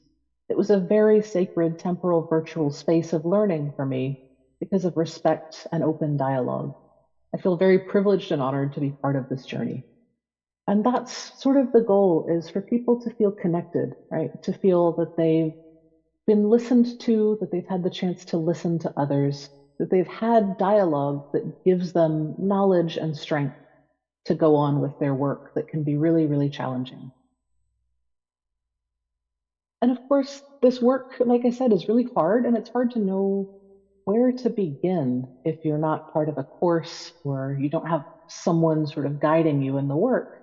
It was a very sacred temporal virtual space of learning for me because of respect and open dialogue. I feel very privileged and honored to be part of this journey. And that's sort of the goal, is for people to feel connected, right? To feel that they've been listened to, that they've had the chance to listen to others, that they've had dialogue that gives them knowledge and strength to go on with their work that can be really, really challenging. And of course, this work, like I said, is really hard, and it's hard to know where to begin if you're not part of a course or you don't have someone sort of guiding you in the work.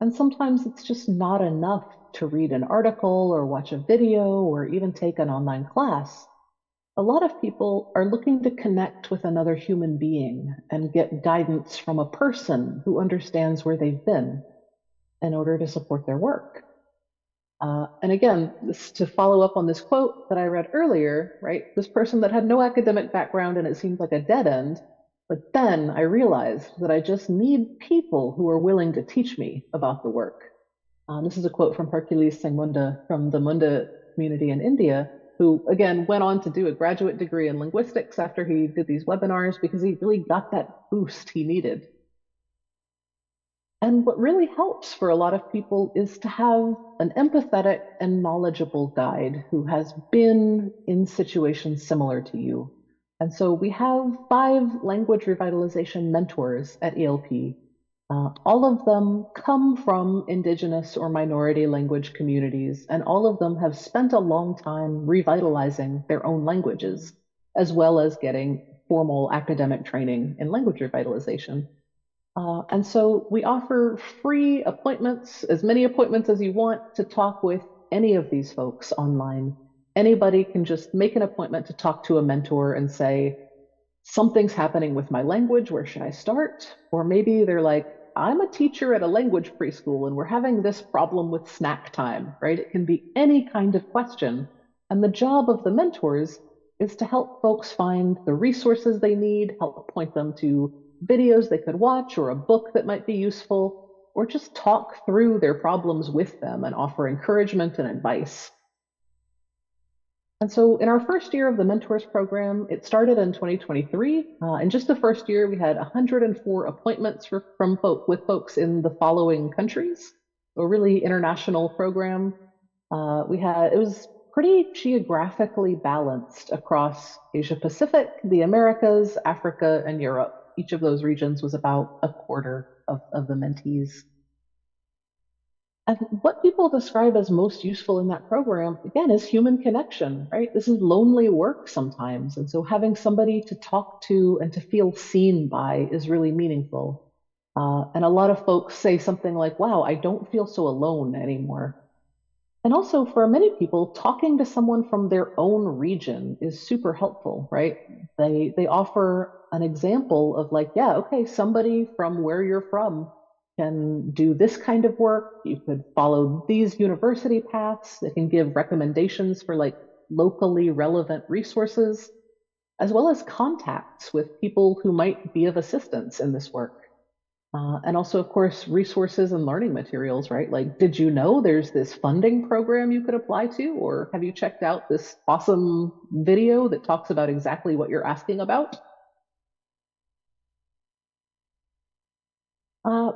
And sometimes it's just not enough to read an article or watch a video or even take an online class. A lot of people are looking to connect with another human being and get guidance from a person who understands where they've been in order to support their work. And again, to follow up on this quote that I read earlier, right? This person that had no academic background and it seemed like a dead end, But then I realized that I just need people who are willing to teach me about the work. This is a quote from Hercules Sengmunda from the Munda community in India, who again went on to do a graduate degree in linguistics after he did these webinars because he really got that boost he needed. And what really helps for a lot of people is to have an empathetic and knowledgeable guide who has been in situations similar to you. And so we have 5 language revitalization mentors at ELP. All of them come from Indigenous or minority language communities, and all of them have spent a long time revitalizing their own languages, as well as getting formal academic training in language revitalization. And so we offer free appointments, as many appointments as you want, to talk with any of these folks online. Anybody can just make an appointment to talk to a mentor and say, something's happening with my language, where should I start? Or maybe they're like, I'm a teacher at a language preschool and we're having this problem with snack time, right? It can be any kind of question. And the job of the mentors is to help folks find the resources they need, help point them to videos they could watch or a book that might be useful, or just talk through their problems with them and offer encouragement and advice. And so in our first year of the Mentors program, it started in 2023. In just the first year, we had 104 appointments with folks in the following countries. A really international program. It was pretty geographically balanced across Asia Pacific, the Americas, Africa, and Europe. Each of those regions was about a quarter of the mentees. And what people describe as most useful in that program, again, is human connection, right? This is lonely work sometimes. And so having somebody to talk to and to feel seen by is really meaningful. And a lot of folks say something like, wow, I don't feel so alone anymore. And also for many people, talking to someone from their own region is super helpful, right? They offer an example of like, yeah, okay, somebody from where you're from can do this kind of work. You could follow these university paths. They can give recommendations for like locally relevant resources, as well as contacts with people who might be of assistance in this work. And also, of course, resources and learning materials, right? Like, did you know there's this funding program you could apply to? Or have you checked out this awesome video that talks about exactly what you're asking about?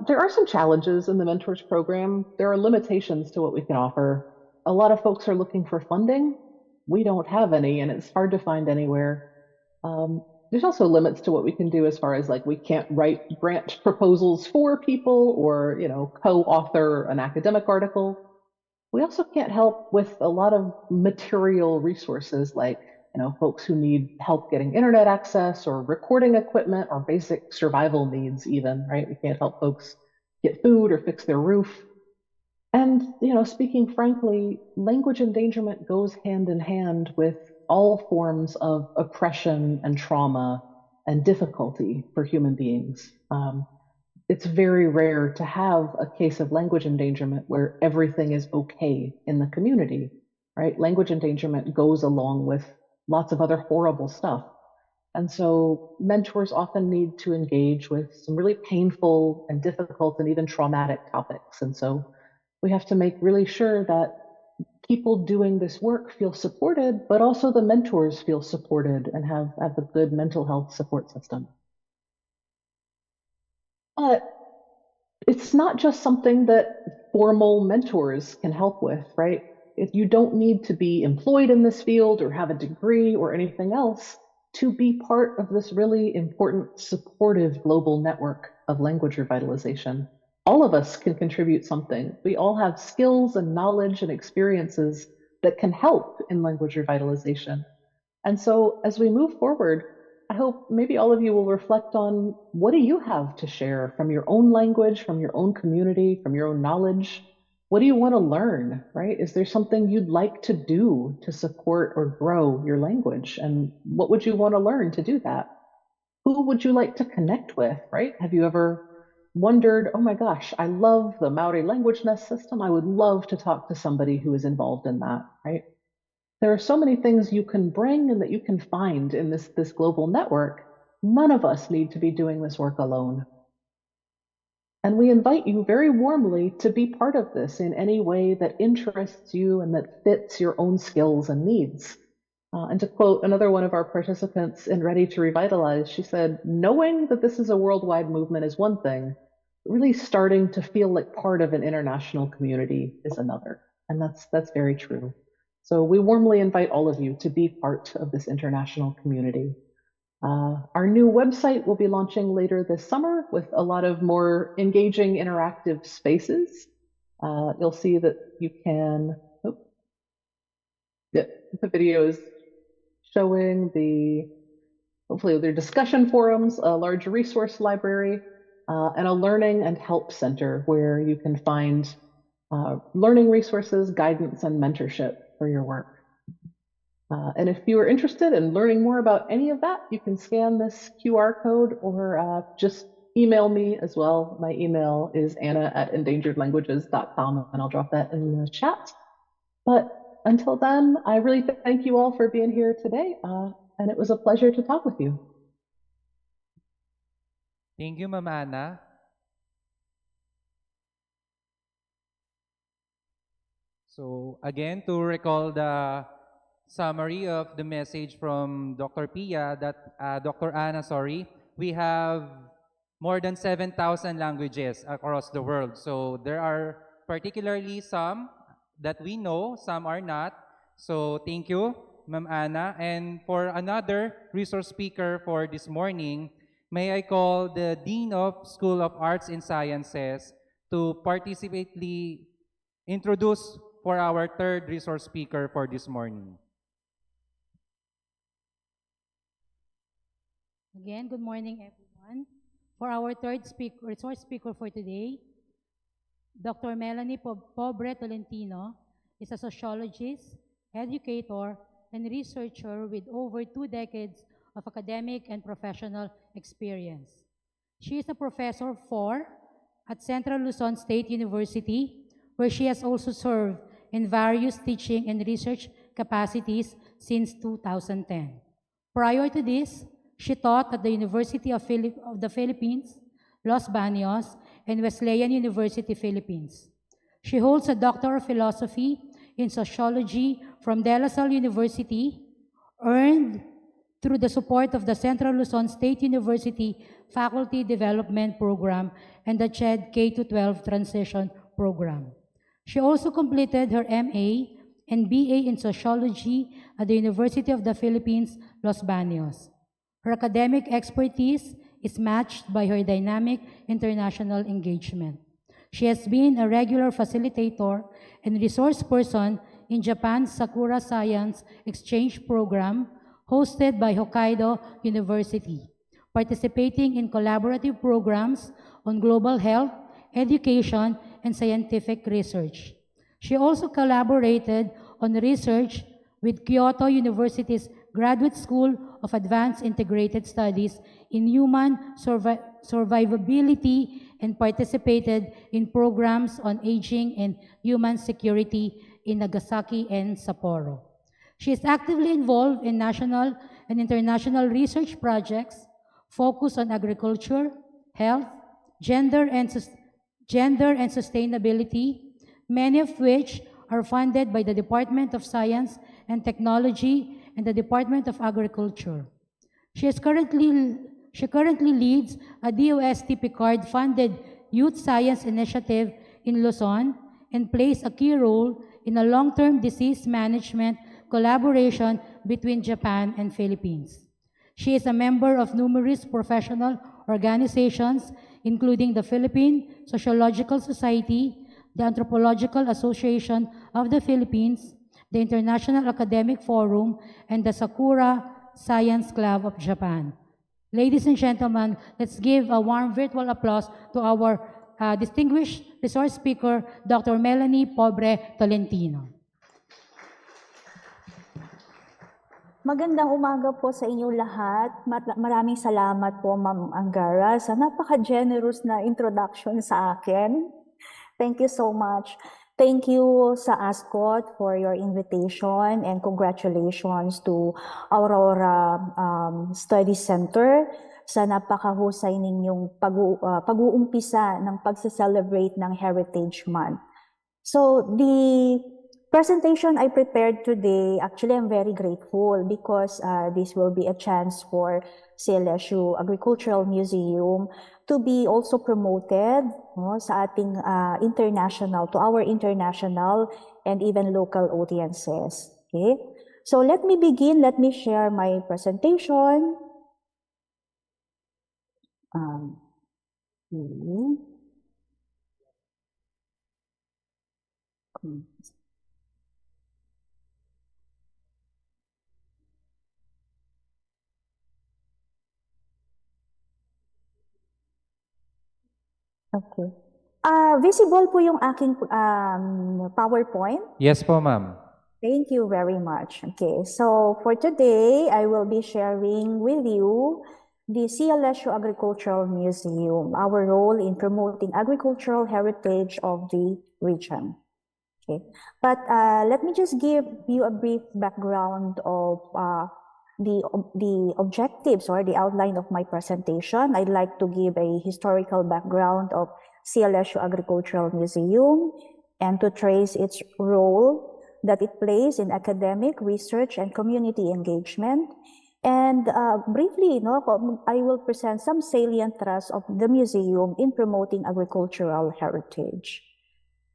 There are some challenges in the Mentors program. There are limitations to what we can offer. A lot of folks are looking for funding. We don't have any, and it's hard to find anywhere. There's also limits to what we can do as far as like we can't write grant proposals for people or, co-author an academic article. We also can't help with a lot of material resources like, folks who need help getting internet access or recording equipment or basic survival needs even, right? We can't help folks get food or fix their roof. And, speaking frankly, language endangerment goes hand in hand with all forms of oppression and trauma and difficulty for human beings. It's very rare to have a case of language endangerment where everything is okay in the community, right? Language endangerment goes along with lots of other horrible stuff. And so mentors often need to engage with some really painful and difficult and even traumatic topics. And so we have to make really sure that people doing this work feel supported, but also the mentors feel supported and have a good mental health support system. But it's not just something that formal mentors can help with, right? You don't need to be employed in this field or have a degree or anything else to be part of this really important supportive global network of language revitalization. All of us can contribute something. We all have skills and knowledge and experiences that can help in language revitalization. And so as we move forward, I hope maybe all of you will reflect on what do you have to share from your own language, from your own community, from your own knowledge? What do you want to learn, right? Is there something you'd like to do to support or grow your language? And what would you want to learn to do that? Who would you like to connect with, right? Have you ever wondered, oh my gosh, I love the Maori language nest system. I would love to talk to somebody who is involved in that, right? There are so many things you can bring and that you can find in this global network None of us need to be doing this work alone. And we invite you very warmly to be part of this in any way that interests you and that fits your own skills and needs. And to quote another one of our participants in Ready to Revitalize, she said, knowing that this is a worldwide movement is one thing, really starting to feel like part of an international community is another. And that's very true. So we warmly invite all of you to be part of this international community. Our new website will be launching later this summer with a lot of more engaging interactive spaces. You'll see that you can, the video is showing hopefully their discussion forums, a large resource library, and a learning and help center where you can find learning resources, guidance, and mentorship for your work. And if you are interested in learning more about any of that, you can scan this QR code or just email me as well. My email is anna@endangeredlanguages.com, and I'll drop that in the chat. But until then, I really thank you all for being here today, and it was a pleasure to talk with you. Thank you, Ma'am Anna. So again, to recall the summary of the message from Dr. Pia, Dr. Anna, we have more than 7,000 languages across the world. So there are particularly some that we know, some are not. So thank you, Ma'am Anna. And for another resource speaker for this morning, may I call the Dean of School of Arts and Sciences to participatively introduce for our third resource speaker for this morning. Again, good morning, everyone. For our third resource speaker for today, Dr. Melanie Pobre Tolentino is a sociologist, educator, and researcher with over 2 decades of academic and professional experience. She is a professor at Central Luzon State University, where she has also served in various teaching and research capacities since 2010. Prior to this, she taught at the University of the Philippines, Los Baños, and Wesleyan University, Philippines. She holds a Doctor of Philosophy in Sociology from De La Salle University, earned through the support of the Central Luzon State University Faculty Development Program and the CHED K-12 Transition Program. She also completed her MA and BA in Sociology at the University of the Philippines, Los Baños. Her academic expertise is matched by her dynamic international engagement. She has been a regular facilitator and resource person in Japan's Sakura Science Exchange Program, hosted by Hokkaido University, participating in collaborative programs on global health, education, and scientific research. She also collaborated on research with Kyoto University's Graduate School of Advanced Integrated Studies in Human Survivability and participated in programs on aging and human security in Nagasaki and Sapporo. She is actively involved in national and international research projects focused on agriculture, health, gender and sustainability, many of which are funded by the Department of Science and Technology and the Department of Agriculture. She currently leads a DOST Picard-funded youth science initiative in Luzon and plays a key role in a long-term disease management collaboration between Japan and Philippines. She is a member of numerous professional organizations, including the Philippine Sociological Society, the Anthropological Association of the Philippines, the International Academic Forum, and the Sakura Science Club of Japan. Ladies and gentlemen, let's give a warm virtual applause to our distinguished resource speaker, Dr. Melanie Pobre Tolentino. Magandang umaga po sa inyong lahat. Maraming salamat po, Ma'am Angara, sa napaka-generous na introduction sa akin. Thank you so much. Thank you sa ASCOT for your invitation and congratulations to Aurora Study Center sa napakahusay ninyong pag-uumpisa ng pagsa-celebrate ng Heritage Month. So the presentation I prepared today, actually I'm very grateful because this will be a chance for CLSU Agricultural Museum to be also promoted sa ating to our international and even local audiences. Okay? So let me begin, let me share my presentation. Okay. Visible po yung aking PowerPoint? Yes po, ma'am. Thank you very much. Okay, so for today, I will be sharing with you the CLSU Agricultural Museum, our role in promoting agricultural heritage of the region. Okay, but let me just give you a brief background of the objectives or the outline of my presentation. I'd like to give a historical background of CLSU Agricultural Museum and to trace its role that it plays in academic, research, and community engagement. And briefly, I will present some salient thrusts of the museum in promoting agricultural heritage.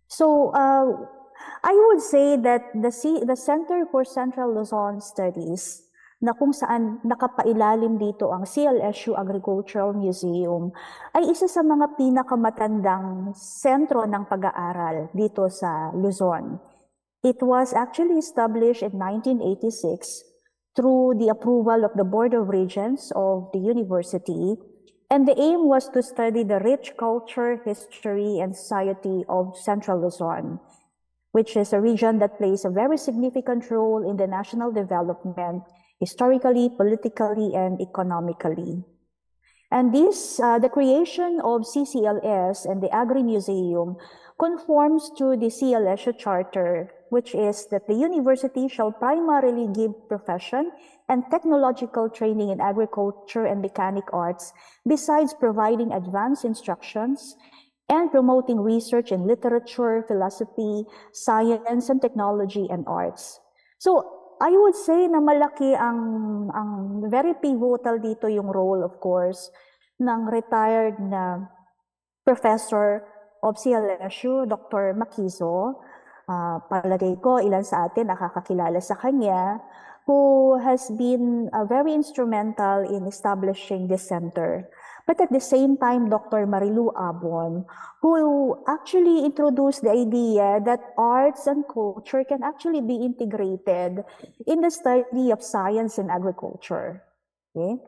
So I would say that the Center for Central Luzon Studies, na kung saan nakapailalim dito ang CLSU Agricultural Museum, ay isa sa mga pinakamatandang sentro ng pag-aaral dito sa Luzon. It was actually established in 1986 through the approval of the Board of Regents of the university, and the aim was to study the rich culture, history, and society of Central Luzon, which is a region that plays a very significant role in the national development, historically, politically, and economically. And the creation of CCLS and the Agri-Museum conforms to the CLSU Charter, which is that the university shall primarily give profession and technological training in agriculture and mechanic arts, besides providing advanced instructions and promoting research in literature, philosophy, science, and technology and arts. So I would say na malaki ang very pivotal dito yung role, of course, ng retired na professor of CLSU, Dr. Makizo. Palagay ko, ilan sa atin nakakakilala sa kanya, who has been very instrumental in establishing this center. But at the same time, Dr. Marilu Abon, who actually introduced the idea that arts and culture can actually be integrated in the study of science and agriculture. Okay?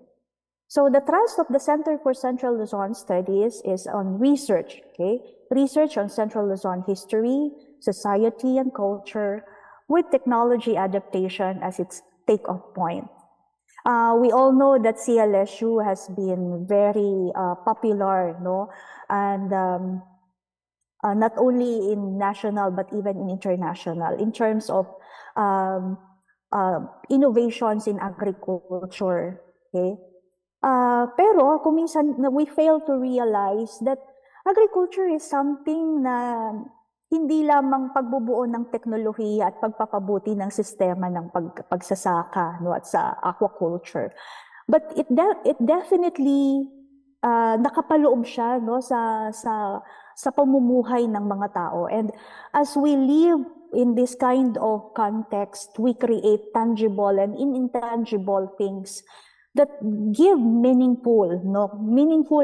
So the thrust of the Center for Central Luzon Studies is on research, okay? Research on Central Luzon history, society, and culture, with technology adaptation as its take-off point. We all know that CLSU has been very popular, and not only in national but even in international in terms of innovations in agriculture. Okay? Pero kung minsan we fail to realize that agriculture is something na hindi lamang pagbubuo ng teknolohiya at pagpapabuti ng sistema ng pagsasaka at sa aquaculture. But it definitely nakapaloob siya sa pamumuhay ng mga tao. And as we live in this kind of context, we create tangible and intangible things that give meaningful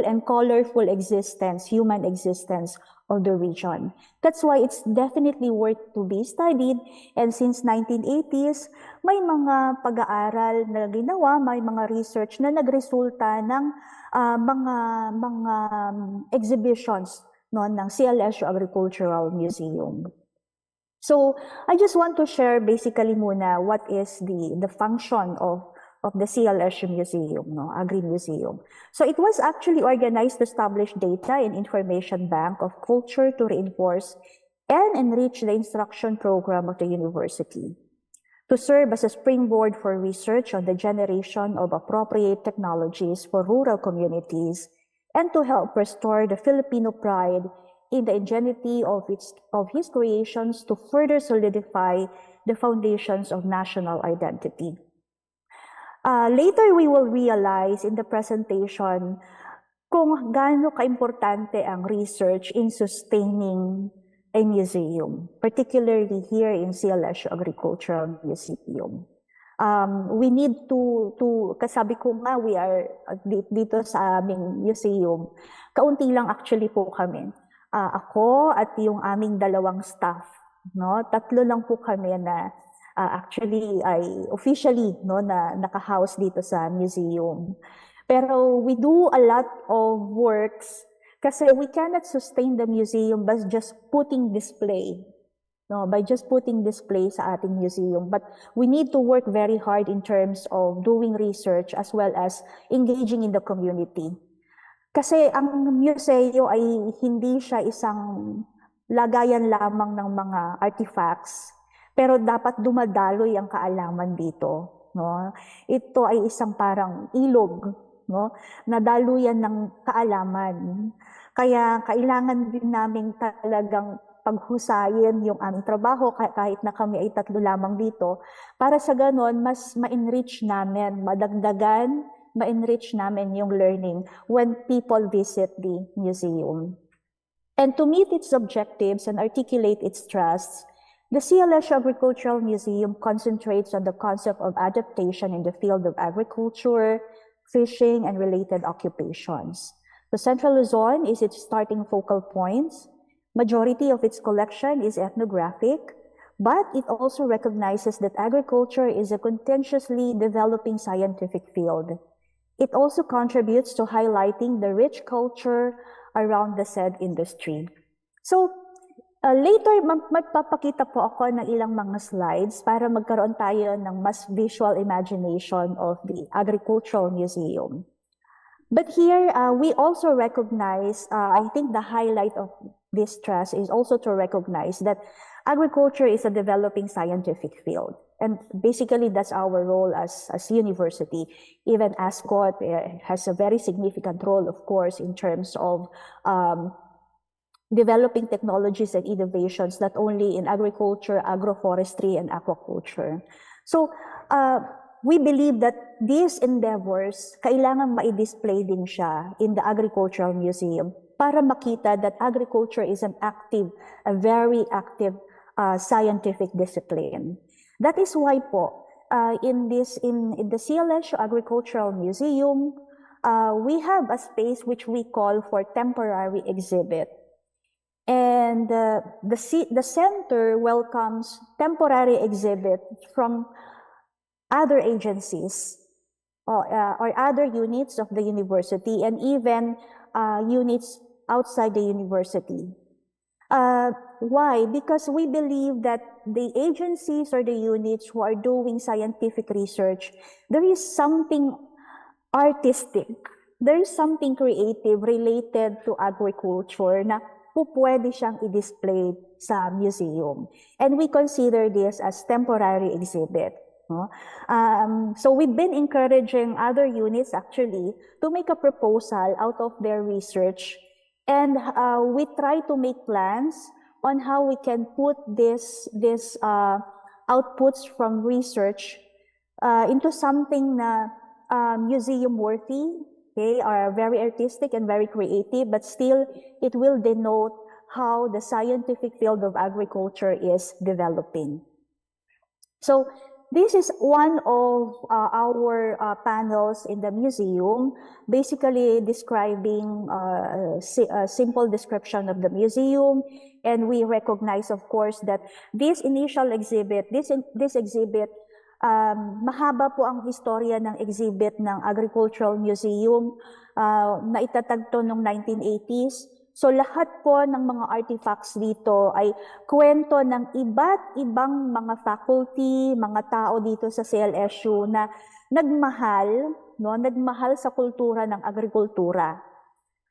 and colorful existence, human existence of the region. That's why it's definitely worth to be studied. And since 1980s, may mga pag-aaral na ginawa, may mga research na nagresulta ng mga exhibitions ng CLSU Agricultural Museum. So I just want to share basically muna what is the function of the CLSU Museum, Agri-Museum. So it was actually organized to establish data and information bank of culture to reinforce and enrich the instruction program of the university. to serve as a springboard for research on the generation of appropriate technologies for rural communities, and to help restore the Filipino pride in the ingenuity of his creations to further solidify the foundations of national identity. Later, we will realize in the presentation kung gaano kaimportante ang research in sustaining a museum, particularly here in CLSU Agricultural Museum. We need to kasabi ko nga, we are dito sa aming museum, kaunti lang actually po kami. Ako at yung aming dalawang staff, no? 3 lang po kami na actually ay officially no na naka-house dito sa museum. Pero we do a lot of works kasi we cannot sustain the museum by just putting display. No, by just putting display sa ating museum. But we need to work very hard in terms of doing research as well as engaging in the community. Kasi ang museo ay hindi siya isang lagayan lamang ng mga artifacts, pero dapat dumadaloy ang kaalaman dito. No? Ito ay isang parang ilog, no? Na daluyan ng kaalaman. Kaya kailangan din namin talagang paghusayin yung aming trabaho kahit na kami ay 3 lamang dito para sa ganon mas ma-enrich namin, madagdagan, ma-enrich namin yung learning when people visit the museum. And to meet its objectives and articulate its trusts, the CLSU Agricultural Museum concentrates on the concept of adaptation in the field of agriculture, fishing, and related occupations. The Central Luzon is its starting focal points. Majority of its collection is ethnographic, but it also recognizes that agriculture is a continuously developing scientific field. It also contributes to highlighting the rich culture around the said industry. So, later, magpapakita po ako ng ilang mga slides para magkaroon tayo ng mas visual imagination of the Agricultural Museum. But here, we also recognize, I think the highlight of this trust is also to recognize that agriculture is a developing scientific field. And basically, that's our role as university. Even ASCOT has a very significant role, of course, in terms of developing technologies and innovations, not only in agriculture, agroforestry, and aquaculture. So, we believe that these endeavors, kailangan ma-display din siya in the Agricultural Museum para makita that agriculture is a very active scientific discipline. That is why po, in the CLSU Agricultural Museum, we have a space which we call for temporary exhibit. And the center welcomes temporary exhibit from other agencies or other units of the university and even units outside the university. Why? Because we believe that the agencies or the units who are doing scientific research, there is something artistic, there is something creative related to agriculture na pwede siyang i-display sa museum. And we consider this as temporary exhibit. So we've been encouraging other units actually to make a proposal out of their research, and we try to make plans on how we can put this outputs from research into something na museum worthy, okay, are very artistic and very creative, but still it will denote how the scientific field of agriculture is developing. So this is one of our panels in the museum, basically describing a simple description of the museum. And we recognize, of course, that this initial exhibit, this exhibit, mahaba po ang istorya ng exhibit ng Agricultural Museum na itatagto noong 1980s. So lahat po ng mga artifacts dito ay kwento ng iba't ibang mga faculty, mga tao dito sa CLSU na nagmahal sa kultura ng agrikultura.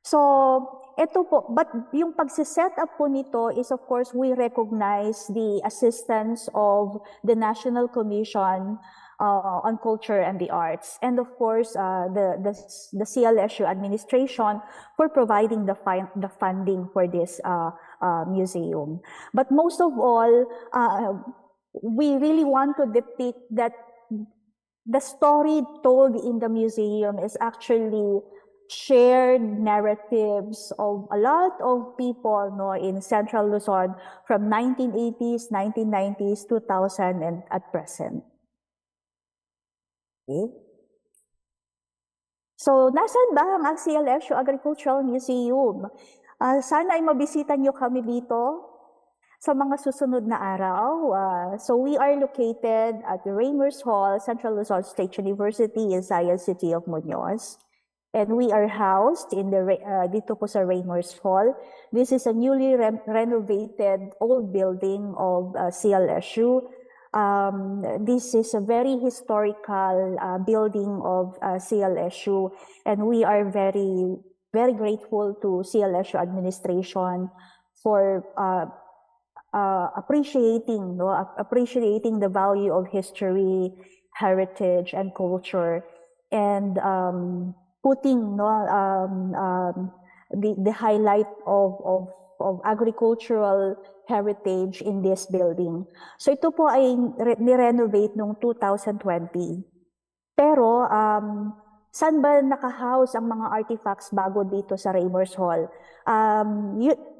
So ito po, but yung pagsiset up po nito is of course we recognize the assistance of the National Commission on Culture and the Arts, and of course the CLSU administration for providing the funding for this museum. But most of all, we really want to depict that the story told in the museum is actually shared narratives of a lot of people, no, in Central Luzon from 1980s, 1990s, 2000, and at present. Okay. So, nasan ba ang CLSU Agricultural Museum? Sana ay mabisita nyo kami dito sa mga susunod na araw. So, we are located at the Reimers Hall, Central Luzon State University in Science City of Muñoz. And we are housed in the dito po sa Reimers Hall. This is a newly renovated old building of CLSU. This is a very historical building of CLSU, and we are very, very grateful to CLSU administration for appreciating the value of history, heritage, and culture, and putting the highlight of agricultural heritage in this building. So ito po ay ni-renovate noong 2020. Pero saan ba naka-house ang mga artifacts bago dito sa Reimers Hall?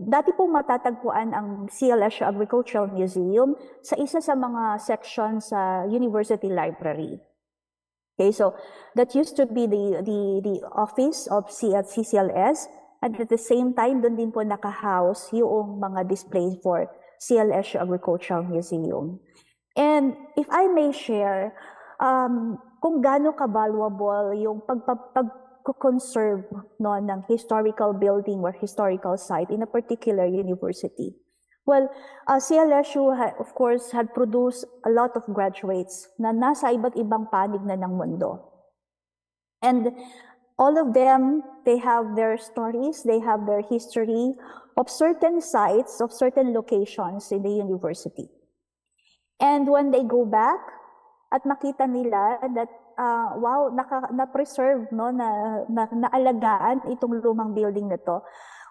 Dati po matatagpuan ang CLSU Agricultural Museum sa isa sa mga sections sa University Library. Okay, so that used to be the office of CCLS, and at the same time, doon din po naka-house yung mga displays for CLSU Agricultural Museum. And if I may share, kung gaano ka-valuable yung pag-conserve ng historical building or historical site in a particular university. Well, CLSU, of course, had produced a lot of graduates na nasa iba't ibang panig na ng mundo. And all of them, they have their stories, they have their history of certain sites, of certain locations in the university. And when they go back at makita nila that, wow, na-preserve, no, naalagaan itong lumang building na to,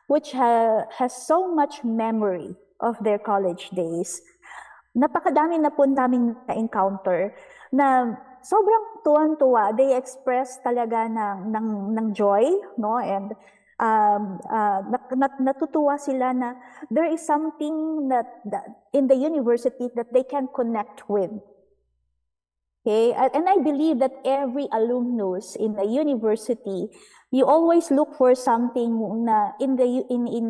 which has so much memory of their college days. Napakadami na po namin na-encounter na sobrang tuwan-tuwa. They express talaga ng joy, no? And natutuwa sila na there is something that in the university that they can connect with. Okay? And I believe that every alumnus in the university, you always look for something na in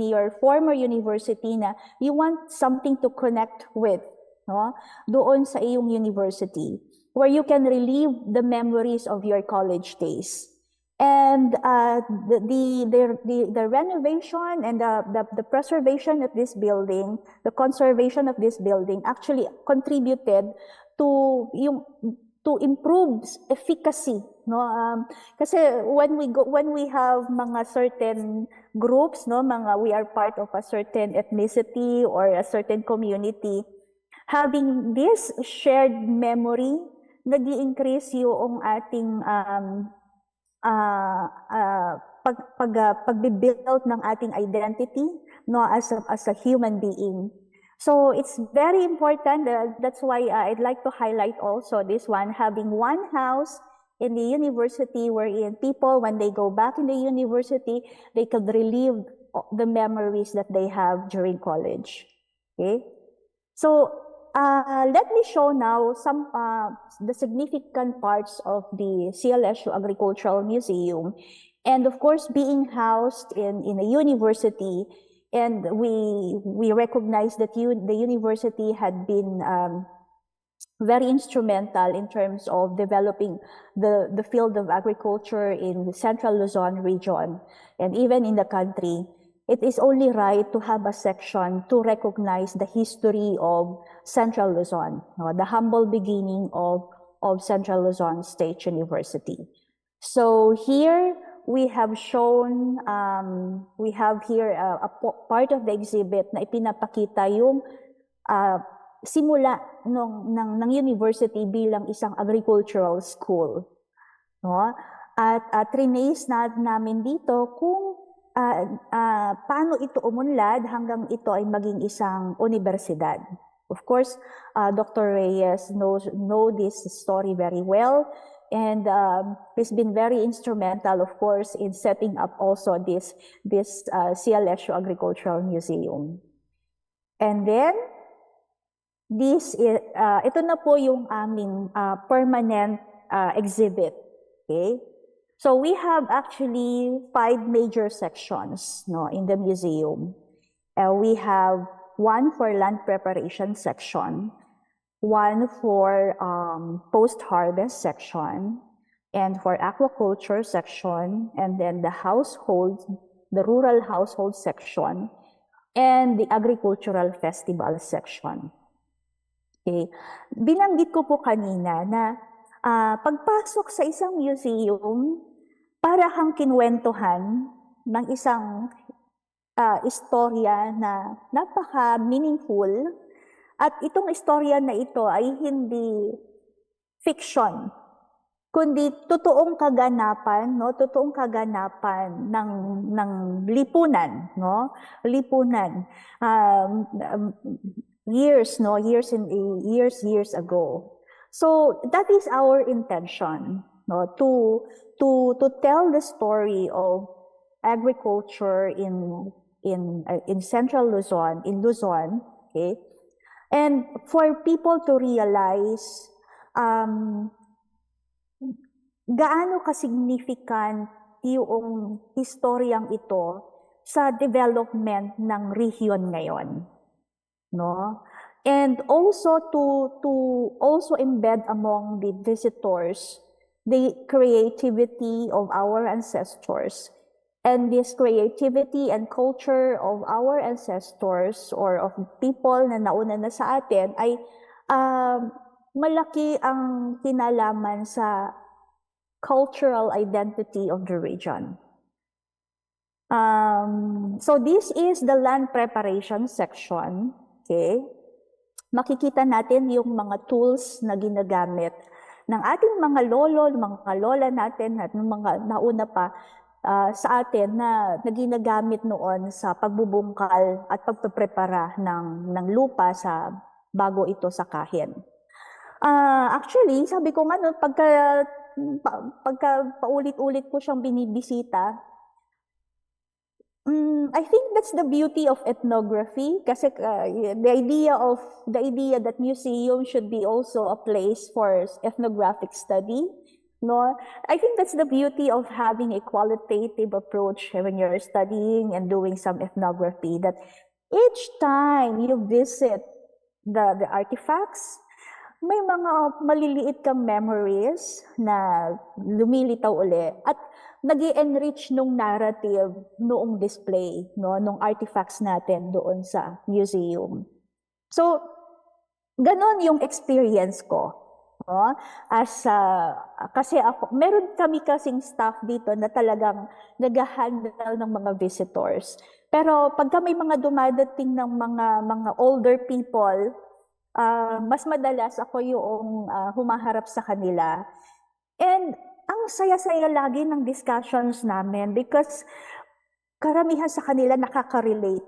your former university na you want something to connect with, no? Doon sa iyong university, where you can relive the memories of your college days. And the renovation and the preservation of this building, the conservation of this building actually contributed to improve efficacy, no? Kasi when we have mga certain groups, no, we are part of a certain ethnicity or a certain community, having this shared memory, nag-i-increase yung ating pagbibuild ng ating identity, no, as a human being. So it's very important. That's why I'd like to highlight also this one, having one house in the university wherein people, when they go back in the university, they could relive the memories that they have during college. Okay? So let me show now some the significant parts of the CLSU Agricultural Museum. And of course, being housed in a university, and we recognize that the university had been very instrumental in terms of developing the field of agriculture in the Central Luzon region and even in the country. It is only right to have a section to recognize the history of Central Luzon, the humble beginning of Central Luzon State University. So here we have shown, we have here part of the exhibit na ipinapakita yung simula ng university bilang isang agricultural school. No? At trinace namin dito kung paano ito umunlad hanggang ito ay maging isang universidad. Of course, Dr. Reyes knows this story very well, and he's been very instrumental, of course, in setting up also this CLSU Agricultural Museum. And then, ito na po yung aming permanent exhibit. Okay? So we have actually 5 major sections in the museum. We have one for land preparation section, one for post-harvest section, and for aquaculture section, and then the rural household section, and the agricultural festival section. Okay. Binanggit ko po kanina na pagpasok sa isang museum, para kang kinwentuhan ng isang istorya na napaka-meaningful, at itong istorya na ito ay hindi fiction, kundi totoong kaganapan, totoong kaganapan ng lipunan, years ago. So that is our intention, to tell the story of agriculture in Central Luzon, in Luzon, okay, and for people to realize gaano ka-significant yung historyang ito sa development ng region ngayon, no? And also to also embed among the visitors the creativity of our ancestors. And this creativity and culture of our ancestors or of people na nauna na sa atin ay malaki ang kinalaman sa cultural identity of the region. So this is the land preparation section. Okay? Makikita natin yung mga tools na ginagamit ng ating mga lolo, mga lola natin at ng mga nauna pa sa atin na ginagamit noon sa pagbubungkal at pagpaprepara ng lupa bago ito sakahin. Actually, sabi ko nga pagka paulit-ulit ko siyang binibisita, I think that's the beauty of ethnography, kasi the idea that museum should be also a place for ethnographic study. No, I think that's the beauty of having a qualitative approach when you're studying and doing some ethnography, that each time you visit the artifacts, may mga maliliit kang memories na lumilitaw uli at nag-i-enrich nung narrative noong display, nung artifacts natin doon sa museum. So, ganon yung experience ko. Kasi meron kami kasing staff dito na talagang nag-handle ng mga visitors. Pero pagka may mga dumadating ng mga older people, mas madalas ako yung humaharap sa kanila. And ang saya-saya lagi ng discussions namin because karamihan sa kanila nakaka-relate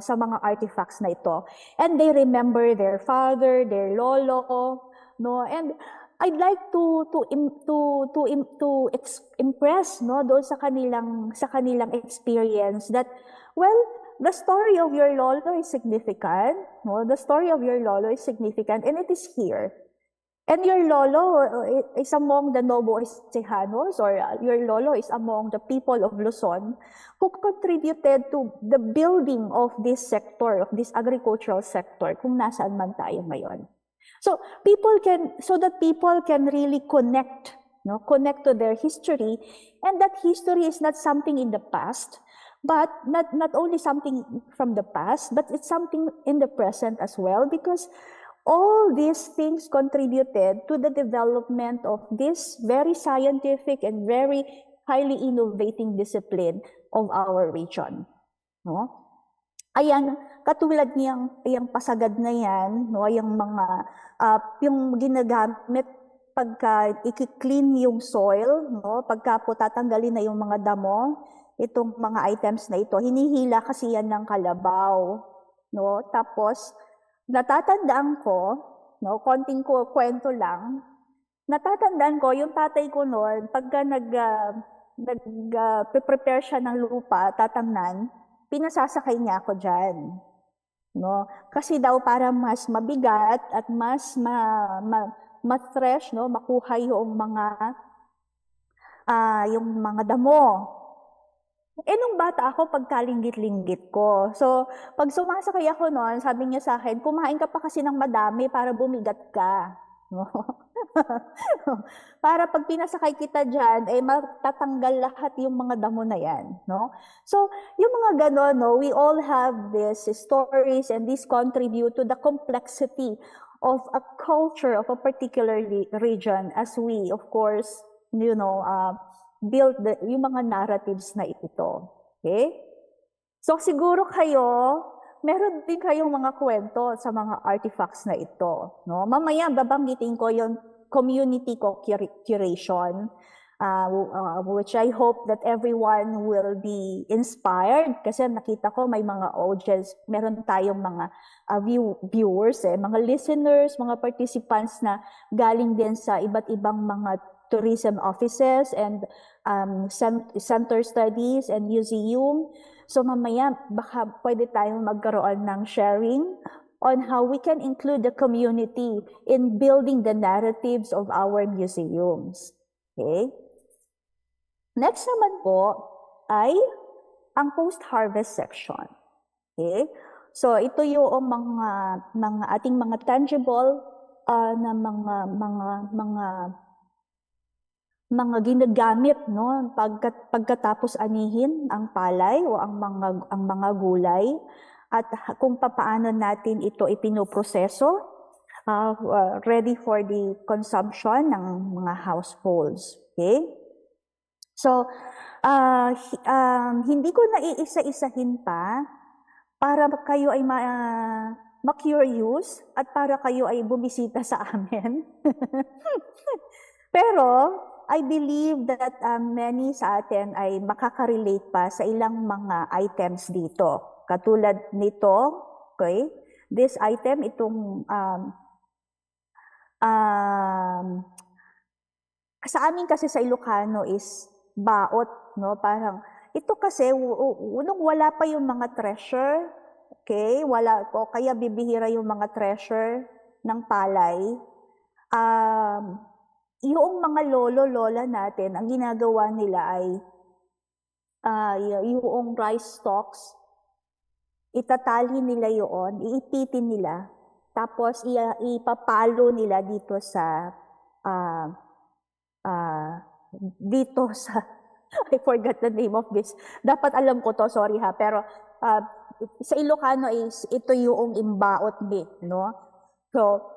sa mga artifacts na ito. And they remember their father, their lolo, and I'd like to impress doon sa kanilang experience that, well, the story of your lolo is significant. The story of your lolo is significant, and it is here. And your lolo is among the Novo Ecejanos, or your lolo is among the people of Luzon who contributed to the building of this sector, of this agricultural sector, kung nasaan man tayo ngayon. So that people can really connect to their history, and that history is not something in the past, but not only something from the past, but it's something in the present as well, because all these things contributed to the development of this very scientific and very highly innovating discipline of our region. No? Ayan, katulad niyang pasagad na yan, no, yung mga, yung ginagamit pagka i-clean yung soil, no, pagka po tatanggalin na yung mga damo, itong mga items na ito, hinihila kasi yan ng kalabaw. No? Tapos, natatandaan ko, no, konting kwento lang, natatandaan ko, yung tatay ko noon, pagka prepare siya ng lupa, tatamnan, pinasasakay niya ako dyan. No? Kasi daw para mas mabigat at mas ma-fresh, no? Makuha yung mga damo. Nung bata ako, pagkalinggit-linggit ko. So, pag sumasakay ako noon, sabi niya sa akin, kumain ka pa kasi ng madami para bumigat ka. No? Para pag pinasakay kita dyan, matatanggal lahat yung mga damo na yan. No? So, yung mga gano'n, no, we all have these stories and these contribute to the complexity of a culture of a particular region as we, of course, build yung mga narratives na ito. Okay? So, siguro kayo, meron din kayong mga kwento sa mga artifacts na ito. No? Mamaya, babanggitin ko yung community curation, which I hope that everyone will be inspired kasi nakita ko may mga audience, meron tayong mga viewers, mga listeners, mga participants na galing din sa iba't ibang mga tourism offices and center studies and museum. So mamaya, baka pwede tayong magkaroon ng sharing on how we can include the community in building the narratives of our museums. Okay? Next naman po ay ang post-harvest section. Okay? So ito yung mga ating mga tangible na mga ginagamit, no, pagkatapos anihin ang palay o ang mga gulay at kung paano natin ito ipinoproseso ready for the consumption ng mga households. Okay? So, hindi ko na iisa-isahin pa para kayo ay ma-curious at para kayo ay bumisita sa amin. Pero, I believe that many sa atin ay makaka-relate pa sa ilang mga items dito. Katulad nito, okay? This item, itong sa amin kasi sa Ilocano is baot, no? Parang ito kasi unang wala pa yung mga treasure, okay? Kaya bibihira yung mga treasure ng palay. Yung mga lolo-lola natin, ang ginagawa nila ay yung rice stalks, itatali nila yun, iipitin nila, tapos ipapalo nila dito sa I forgot the name of this. Dapat alam ko to, sorry ha, pero sa Ilocano is ito yung imbaot no? So,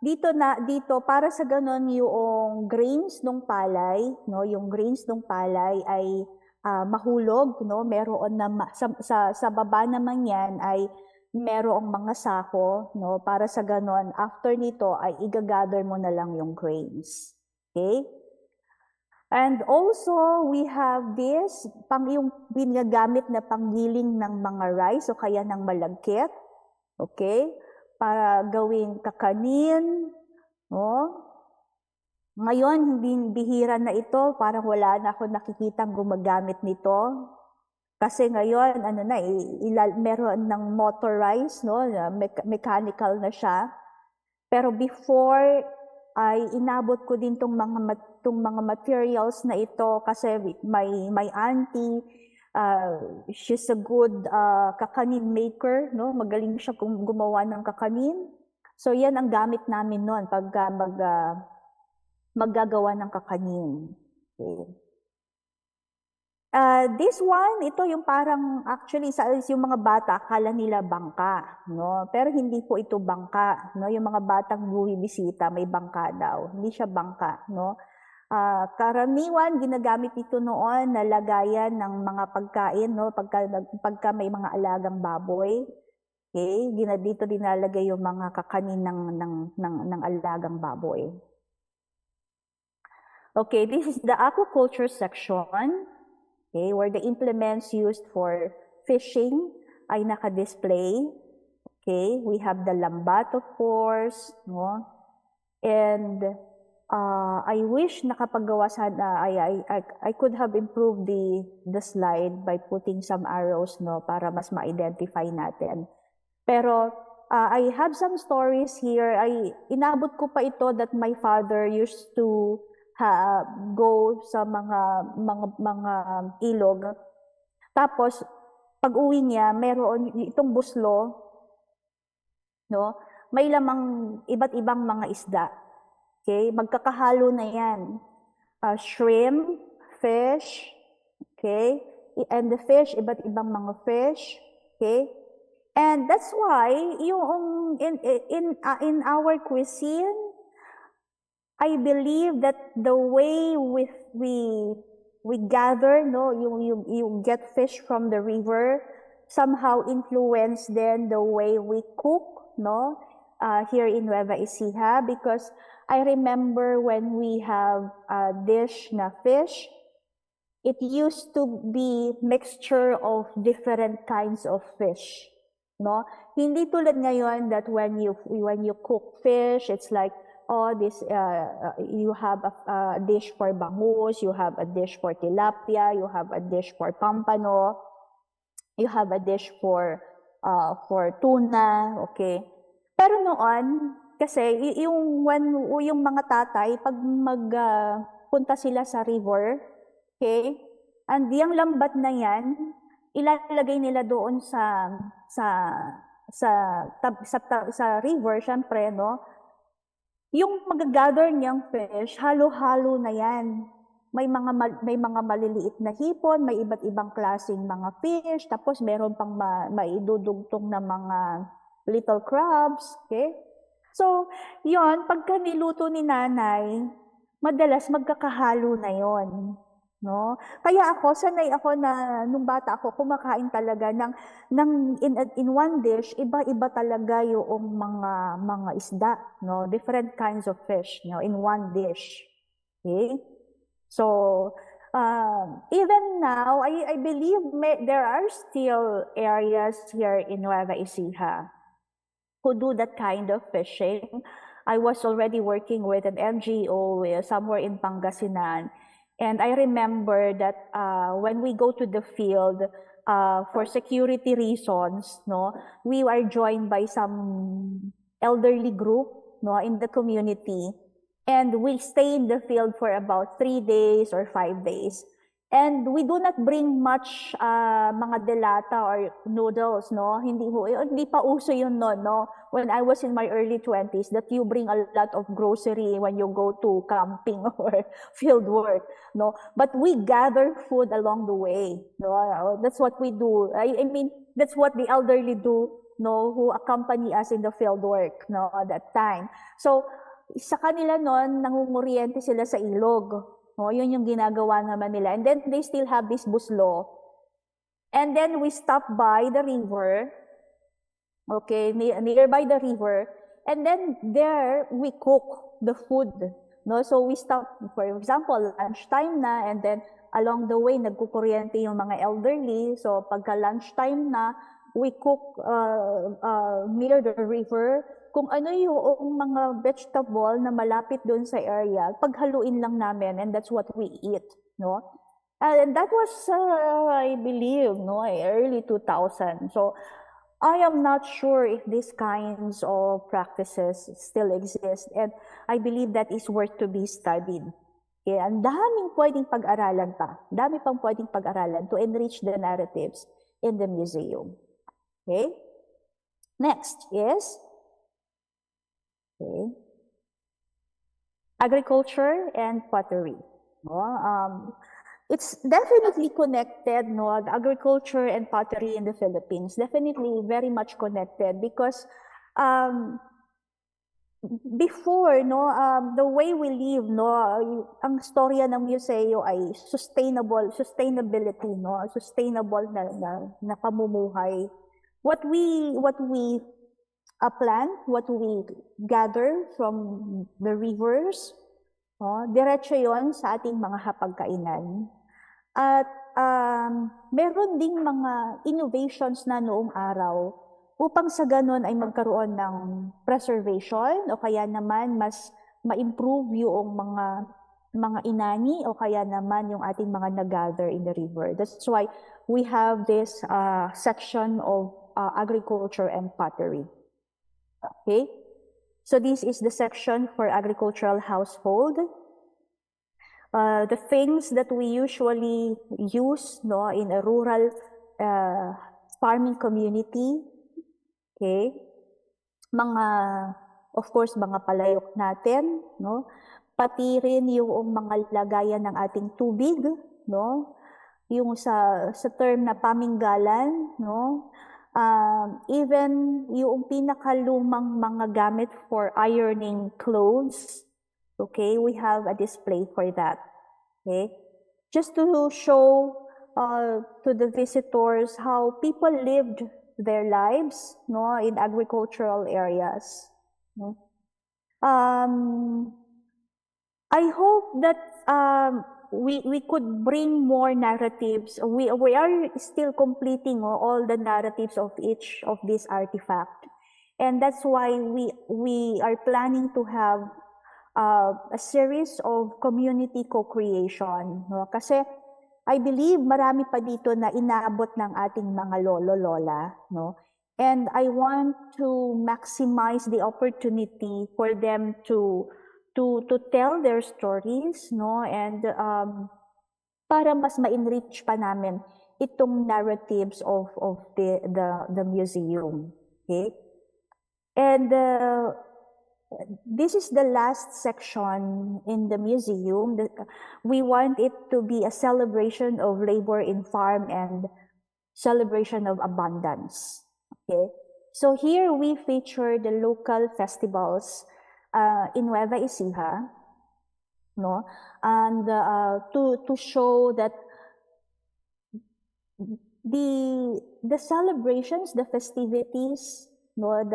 dito para sa ganon yung grains ng palay, no, yung grains ng palay ay mahulog, no, meron na sa baba naman yan ay merong mga sako, no, para sa ganon after nito ay igagather mo na lang yung grains. Okay? And also we have this yung ginagamit na panggiling ng mga rice o kaya ng malagkit. Okay? Para gawing kakanin, no? Ngayon, bihira na ito, parang wala na ako nakikitang gumagamit nito. Kasi ngayon, meron ng motorized, no? Mechanical na siya. Pero before, ay inabot ko din tong mga materials na ito kasi may auntie, she's a good kakanin maker, no? Magaling siya gumawa ng kakanin. So yan ang gamit namin noon pag maggagawa ng kakanin. Okay. This one, ito yung parang actually yung mga bata akala nila bangka, no? Pero hindi po ito bangka, no? Yung mga batang bumibisita may bangka daw. Hindi siya bangka, no? Karaniwan, ginagamit ito noon na lagayan ng mga pagkain, no? Pagka may mga alagang baboy. Okay? Dito dinalagay yung mga kakanin ng alagang baboy. Okay, this is the aquaculture section, okay, where the implements used for fishing ay naka-display. Okay, we have the lambat, of course, no? And I wish nakapagawa sana, I could have improved the slide by putting some arrows, no, para mas ma-identify natin. Pero I have some stories here. Inabot ko pa ito that my father used to go sa mga ilog. Tapos pag-uwi niya, meron itong buslo, no? May lamang iba't ibang mga isda. Okay? Magkakahalo na yan. Shrimp, fish, okay? And the fish, iba't ibang mga fish, okay? And that's why yung in our cuisine, I believe that the way we gather, no, you get fish from the river, somehow influence then the way we cook, no, here in Nueva Ecija, because I remember when we have a dish na fish, it used to be mixture of different kinds of fish, no? Hindi tulad ngayon that when you cook fish, it's like, oh, this you have a dish for bangus, you have a dish for tilapia, you have a dish for pampano, you have a dish for tuna, okay? Pero noon, kasi yung mga tatay, pag magpunta sila sa river, okay, and yung lambat na yan, ilalagay nila doon sa river, syempre, no? Yung mag-gather niyang fish, halo-halo na yan. May mga maliliit na hipon, may iba't ibang klaseng mga fish, tapos meron pang maidudugtong na mga little crabs, okay? So, yon, pagka niluto ni nanay, madalas magkakahalo na yon, no? Kaya sanay ako na nung bata ako kumakain talaga in one dish, iba-iba talaga yung mga isda, no? Different kinds of fish, no, in one dish. Okay? So, even now, I believe there are still areas here in Nueva Ecija who do that kind of fishing. I was already working with an NGO somewhere in Pangasinan. And I remember that when we go to the field, for security reasons, no, we are joined by some elderly group, no, in the community. And we stay in the field for about 3 days or 5 days. And we do not bring much mga delata or noodles, no? Hindi pa uso yun no? When I was in my early 20s, that you bring a lot of grocery when you go to camping or field work, no? But we gather food along the way, no? That's what we do. I mean, that's what the elderly do, no? Who accompany us in the field work, no? At that time. So, sa kanila noon, nangunguriente sila sa ilog. No, yun yung ginagawa naman nila. And then they still have this buslo. And then we stop by the river, okay, nearby the river, and then there we cook the food. No, so we stop, for example, lunchtime na, and then along the way nagkukuryente yung mga elderly. So pagka lunchtime na, we cook near the river. Kung ano yung mga vegetable na malapit doon sa area, paghaluin lang namin, and that's what we eat, no? And that was, I believe, no, early 2000. So I am not sure if these kinds of practices still exist, and I believe that is worth to be studied. Okay, ang daming pwedeng pag-aralan pa. Dami pang pwedeng pag-aralan to enrich the narratives in the museum. Okay? Next is agriculture and pottery. No? It's definitely connected, no? The agriculture and pottery in the Philippines, definitely very much connected because before, no, the way we live, no, ang storya ng museo ay sustainability, no, sustainable na pamumuhay. What we plant, what we gather from the rivers, no, diretso yon sa ating mga hapagkainan. At meron ding mga innovations na noong araw upang sa ganon ay magkaroon ng preservation o kaya naman mas ma-improve yung mga inani o kaya naman yung ating mga nag-gather in the river. That's why we have this section of agriculture and pottery. Okay? So this is the section for agricultural household. The things that we usually use, no, in a rural farming community, okay, of course, mga palayok natin, no, pati rin yung mga lagayan ng ating tubig, no, yung sa term na paminggalan, no, even yung pinakalumang mga gamit for ironing clothes. Okay, we have a display for that. Okay, just to show to the visitors how people lived their lives, no, in agricultural areas. No? I hope that we could bring more narratives. We are still completing all the narratives of each of these artifacts, and that's why we are planning to have a series of community co-creation. No? Kasi I believe marami pa dito na inaabot ng ating mga lolo-lola. No? And I want to maximize the opportunity for them to tell their stories, no? And para mas ma-enrich pa namin itong narratives of the museum. Okay? And this is the last section in the museum. We want it to be a celebration of labor in farm and celebration of abundance. Okay, so here we feature the local festivals in Nueva Ecija, no, and to show that the celebrations, the festivities, no,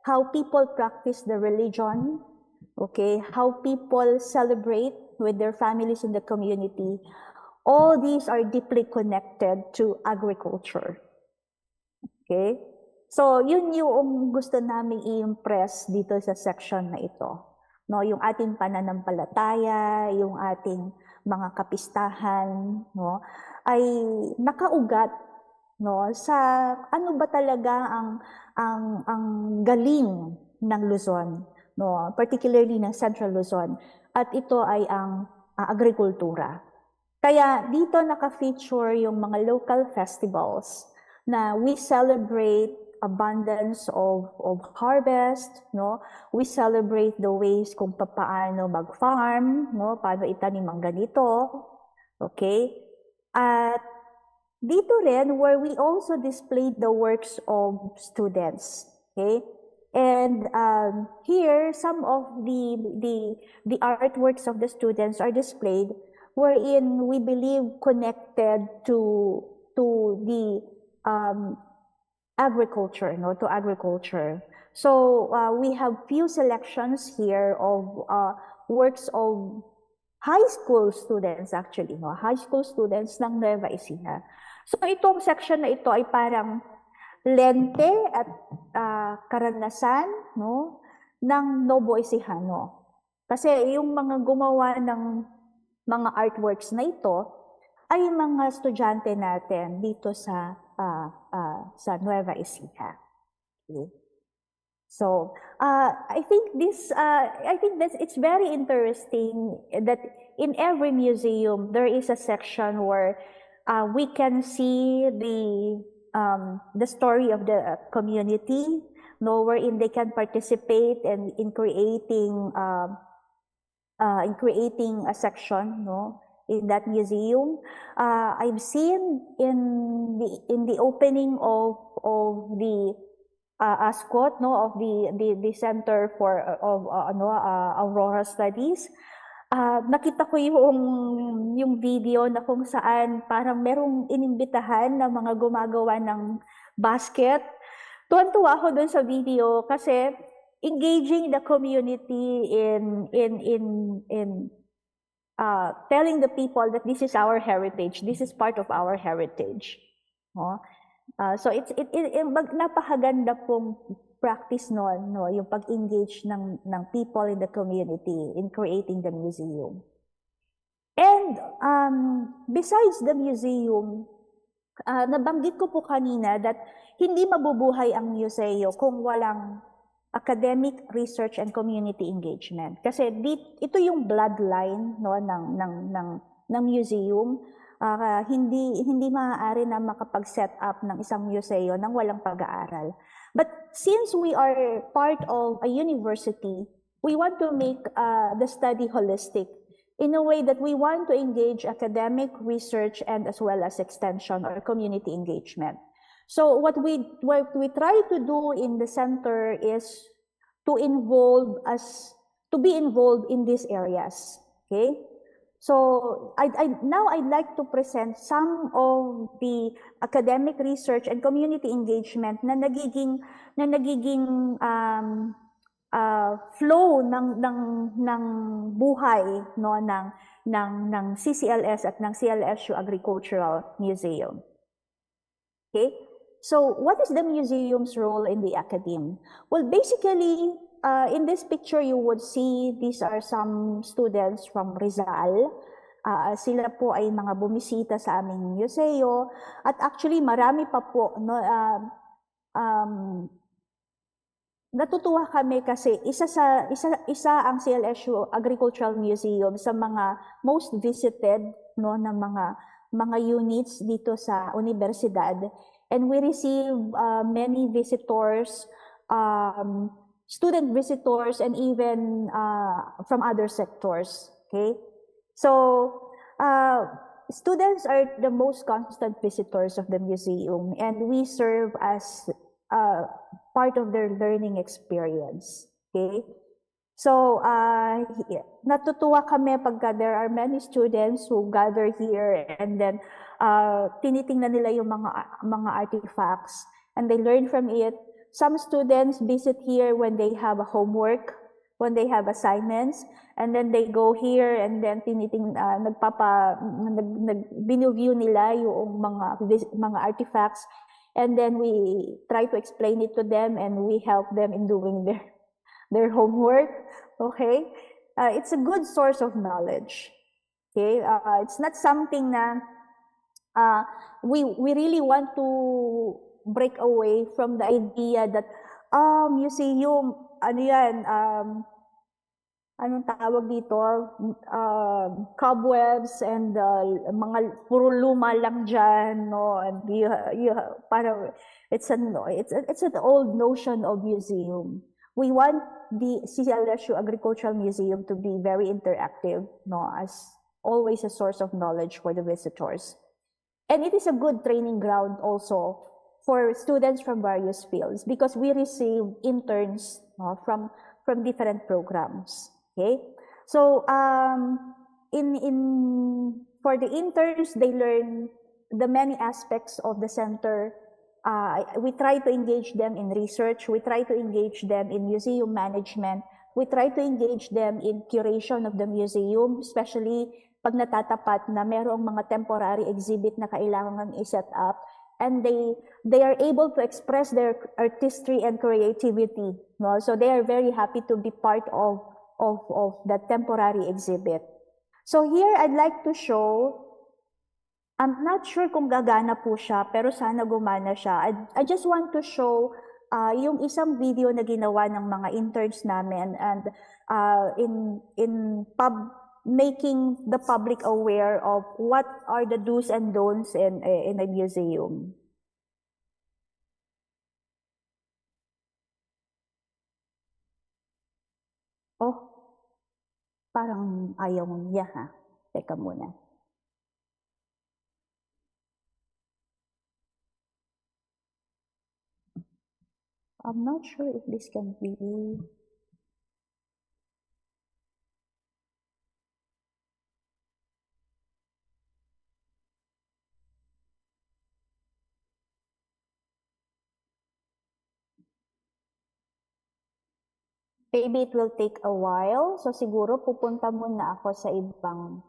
how people practice the religion, okay, how people celebrate with their families in the community, all these are deeply connected to agriculture. Okay? So, yun yung gusto namin i-impress dito sa section na ito. No, yung ating pananampalataya, yung ating mga kapistahan, no, ay nakaugat, no, sa ano ba talaga ang galing ng Luzon, no, particularly ng Central Luzon, at ito ay ang agrikultura. Kaya dito naka-feature yung mga local festivals na we celebrate abundance of harvest, no? We celebrate the ways kung paano mag-farm, no? Paano itanim ang ganito, okay? At dito rin where we also displayed the works of students, okay? And here some of the artworks of the students are displayed wherein we believe connected to the agriculture, no, to agriculture. So we have few selections here of works of high school students actually, no, high school students ng Nueva Ecija. So itong section na ito ay parang lente at karanasan, no, ng Novo Ecijano. Kasi yung mga gumawa ng mga artworks na ito ay mga estudyante natin dito sa Nueva Ecija. Okay. So I think that it's very interesting that in every museum there is a section where we can see the story of the community, no, wherein they can participate in creating a section, no, in that museum. I've seen in the opening of ASCOT, no, of the Center for Aurora Studies. Nakita ko yung video na kung saan parang merong inimbitahan na mga gumagawa ng basket. Tuwan-tuwa ako dun sa video kasi engaging the community in telling the people that this is our heritage, this is part of our heritage. No? So napakaganda pong practice noon, no, yung pag-engage ng people in the community in creating the museum. And besides the museum, nabanggit ko po kanina that hindi mabubuhay ang museo kung walang academic research and community engagement. Kasi ito yung bloodline, no, ng museum. Hindi maaari na makapag-set up ng isang museo nang walang pag-aaral. But since we are part of a university, we want to make the study holistic in a way that we want to engage academic research and as well as extension or community engagement. So what we try to do in the center is to be involved in these areas. Okay? So now I'd like to present some of the academic research and community engagement na nagiging flow ng buhay, no, ng CCLS at ng CLSU Agricultural Museum. Okay? So what is the museum's role in the academe? Well, basically, in this picture, you would see these are some students from Rizal. Sila po ay mga bumisita sa aming museo. At actually, marami pa po. No, natutuwa kami kasi isa ang CLSU Agricultural Museum sa mga most visited, no, na mga units dito sa universidad. And we receive many visitors, student visitors, and even from other sectors. Okay, so students are the most constant visitors of the museum, and we serve as part of their learning experience. Okay, so natutuwa kami pagka there are many students who gather here and then tinitingnan nila yung mga artifacts and they learn from it. Some students visit here when they have a homework, when they have assignments, and then they go here and then binuview nila yung mga artifacts, and then we try to explain it to them and we help them in doing their homework. Okay, it's a good source of knowledge. Okay, it's not something na we really want to break away from the idea that museum, ano yan, anong tawag dito, cobwebs and mga puro luma lang dyan, no, and parang it's an old notion of museum. We want the CLSU Agricultural Museum to be very interactive, no, as always a source of knowledge for the visitors. And it is a good training ground also for students from various fields because we receive interns, no, from different programs. Okay, so for the interns, they learn the many aspects of the center. We try to engage them in research. We try to engage them in museum management. We try to engage them in curation of the museum, especially pag natatapat na merong mga temporary exhibit na kailangan i-set up, and they are able to express their artistry and creativity, no? So they are very happy to be part of that temporary exhibit. So here I'd like to show, I'm not sure kung gagana po siya, pero sana gumana siya. I just want to show yung isang video na ginawa ng mga interns namin and making the public aware of what are the do's and don'ts in a museum. Oh, parang ayaw niya, ha? Teka muna. I'm not sure if this can be. Maybe it will take a while. So siguro pupunta muna ako sa ibang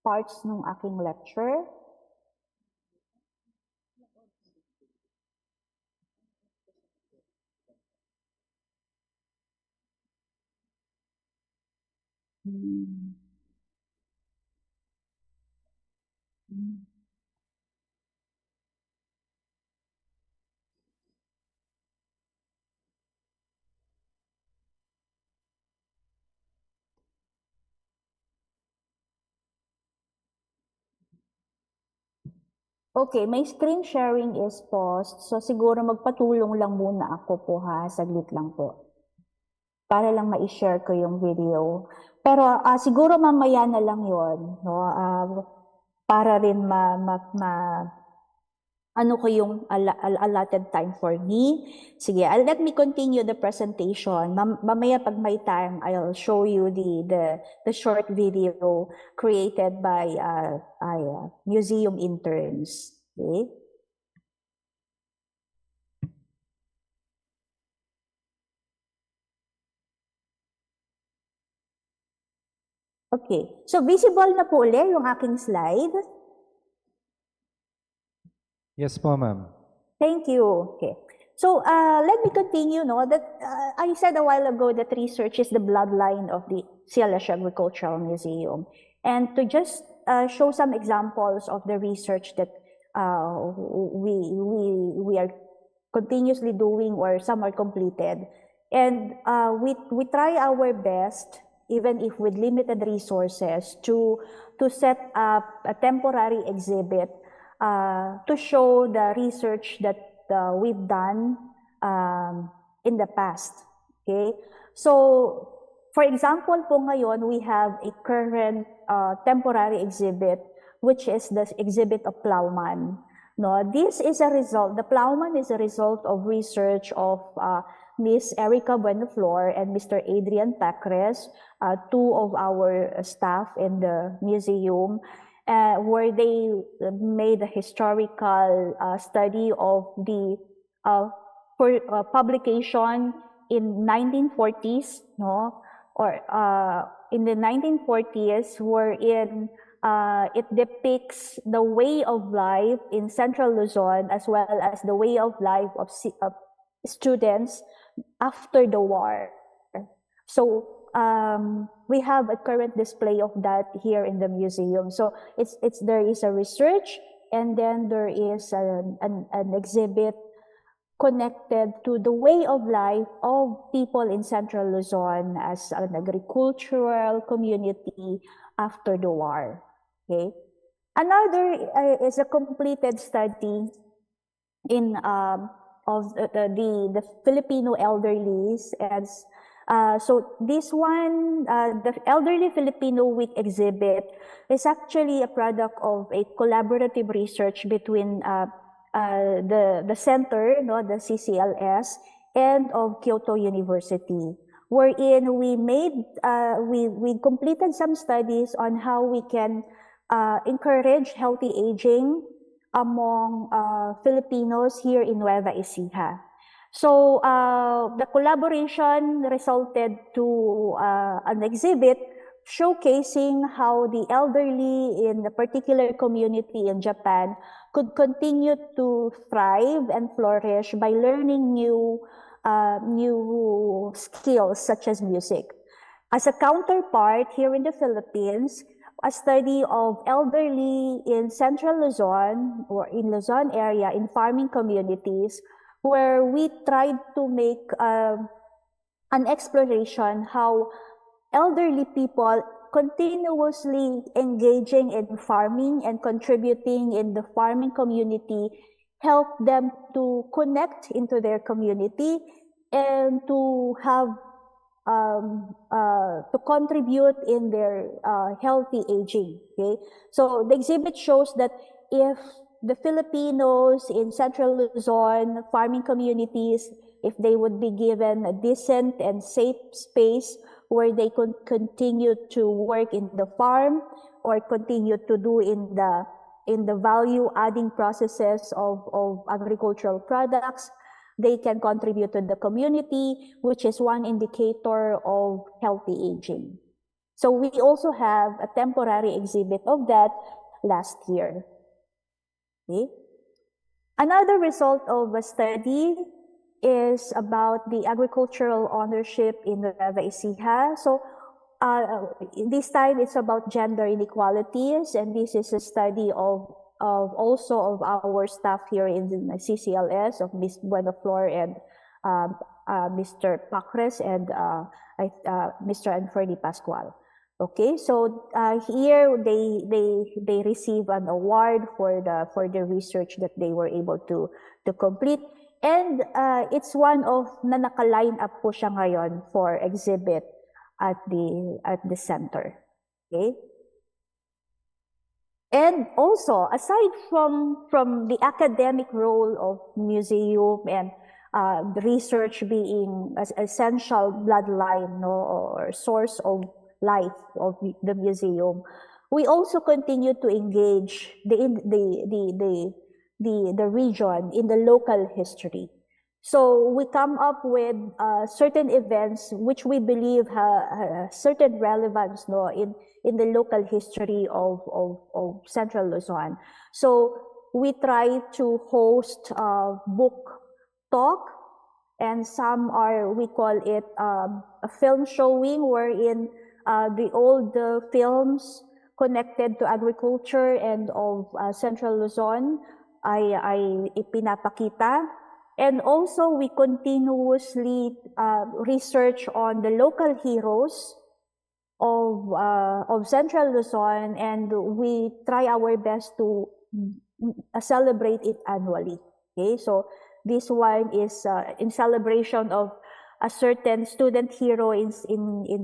parts ng aking lecture. Okay, my screen sharing is paused. So siguro magpatulong lang muna ako po ha, saglit lang po. Para lang ma-share ko yung video. Pero siguro mamaya na lang yon, no? Para rin ano ko yung allotted time for me. Sige, let me continue the presentation. Mamaya pag may time, I'll show you the short video created by museum interns. Okay? Okay, so visible na po ulit yung aking slide. Yes po, ma'am. Thank you. Okay. So let me continue. No, that I said a while ago that research is the bloodline of the CLS Agricultural Museum, and to just show some examples of the research that we are continuously doing, or some are completed, and we try our best, even if with limited resources, to set up a temporary exhibit to show the research that we've done in the past. Okay? So, for example po ngayon, we have a current temporary exhibit, which is the exhibit of Plowman. No, this is a result, the Plowman is a result of research of Miss Erica Buenoflor and Mr. Adrian Pacres, two of our staff in the museum, where they made a historical study of the publication in 1940s, no, or in the 1940s, wherein it depicts the way of life in Central Luzon, as well as the way of life of students after the war. So we have a current display of that here in the museum. So there is a research, and then there is an exhibit connected to the way of life of people in Central Luzon as an agricultural community after the war. Okay. Another is a completed study in of the Filipino elderlies as. So this one, the Elderly Filipino Week exhibit is actually a product of a collaborative research between the center, no, the CCLS, and of Kyoto University, wherein we completed some studies on how we can encourage healthy aging among Filipinos here in Nueva Ecija. So the collaboration resulted to an exhibit showcasing how the elderly in a particular community in Japan could continue to thrive and flourish by learning new skills such as music. As a counterpart here in the Philippines, a study of elderly in Central Luzon or in Luzon area in farming communities, where we tried to make an exploration how elderly people continuously engaging in farming and contributing in the farming community help them to connect into their community and to have to contribute in their healthy aging. Okay, so the exhibit shows that if the Filipinos in Central Luzon, farming communities, if they would be given a decent and safe space where they could continue to work in the farm or continue to do in the value-adding processes of agricultural products, they can contribute to the community, which is one indicator of healthy aging. So we also have a temporary exhibit of that last year. Okay. Another result of a study is about the agricultural ownership in Nueva Ecija. So this time it's about gender inequalities, and this is a study of also of our staff here in the CCLS, of Ms. Buenaflor and Mr. Pacres and Mr. Anferni Pascual. Okay, so here they receive an award for the research that they were able to complete, and it's one of na naka-line up po siya ngayon for exhibit at the center. Okay. And also, aside from the academic role of museum and the research being an essential bloodline, no, or source of life of the museum, we also continue to engage the region in the local history. So we come up with certain events which we believe have certain relevance, no, in the local history of Central Luzon. So we try to host book talk, and some are, we call it a film showing, wherein the old films connected to agriculture and of Central Luzon ay ipinapakita. And also we continuously research on the local heroes of Central Luzon, and we try our best to celebrate it annually. Okay, so this one is in celebration of a certain student hero in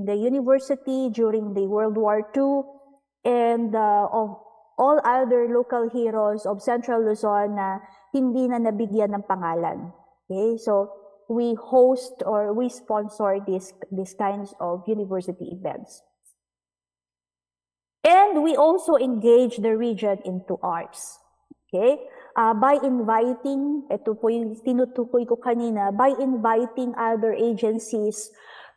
the university during the World War II, and of all other local heroes of Central Luzon na hindi na nabigyan ng pangalan. Okay, so we host or we sponsor these kinds of university events. And we also engage the region into arts. Okay, by inviting, ito po yung tinutukoy ko kanina, by inviting other agencies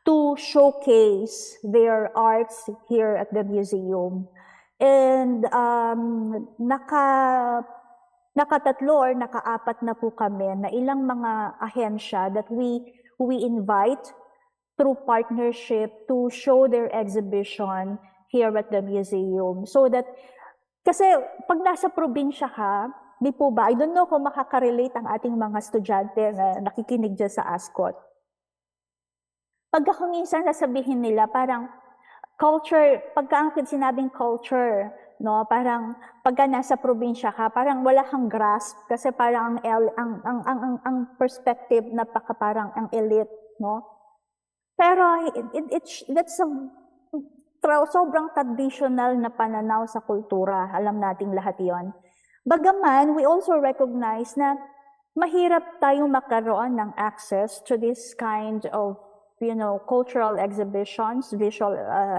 to showcase their arts here at the museum. And nakatatlo or nakaapat na po kami na ilang mga ahensya that we invite through partnership to show their exhibition here at the museum. So that, kasi pag nasa probinsya ka, di po ba, I don't know kung makaka-relate ang ating mga estudyante na nakikinig dyan sa ASCOT. Pag ako minsan sasabihin nila, parang culture, pagka sinabing culture, no, parang pagka nasa probinsya ka, parang wala kang grasp kasi parang ang perspective parang ang elite, no? Pero that's a sobrang traditional na pananaw sa kultura. Alam nating lahat 'yon. Bagaman, we also recognize na mahirap tayong makaroon ng access to this kind of, cultural exhibitions, visual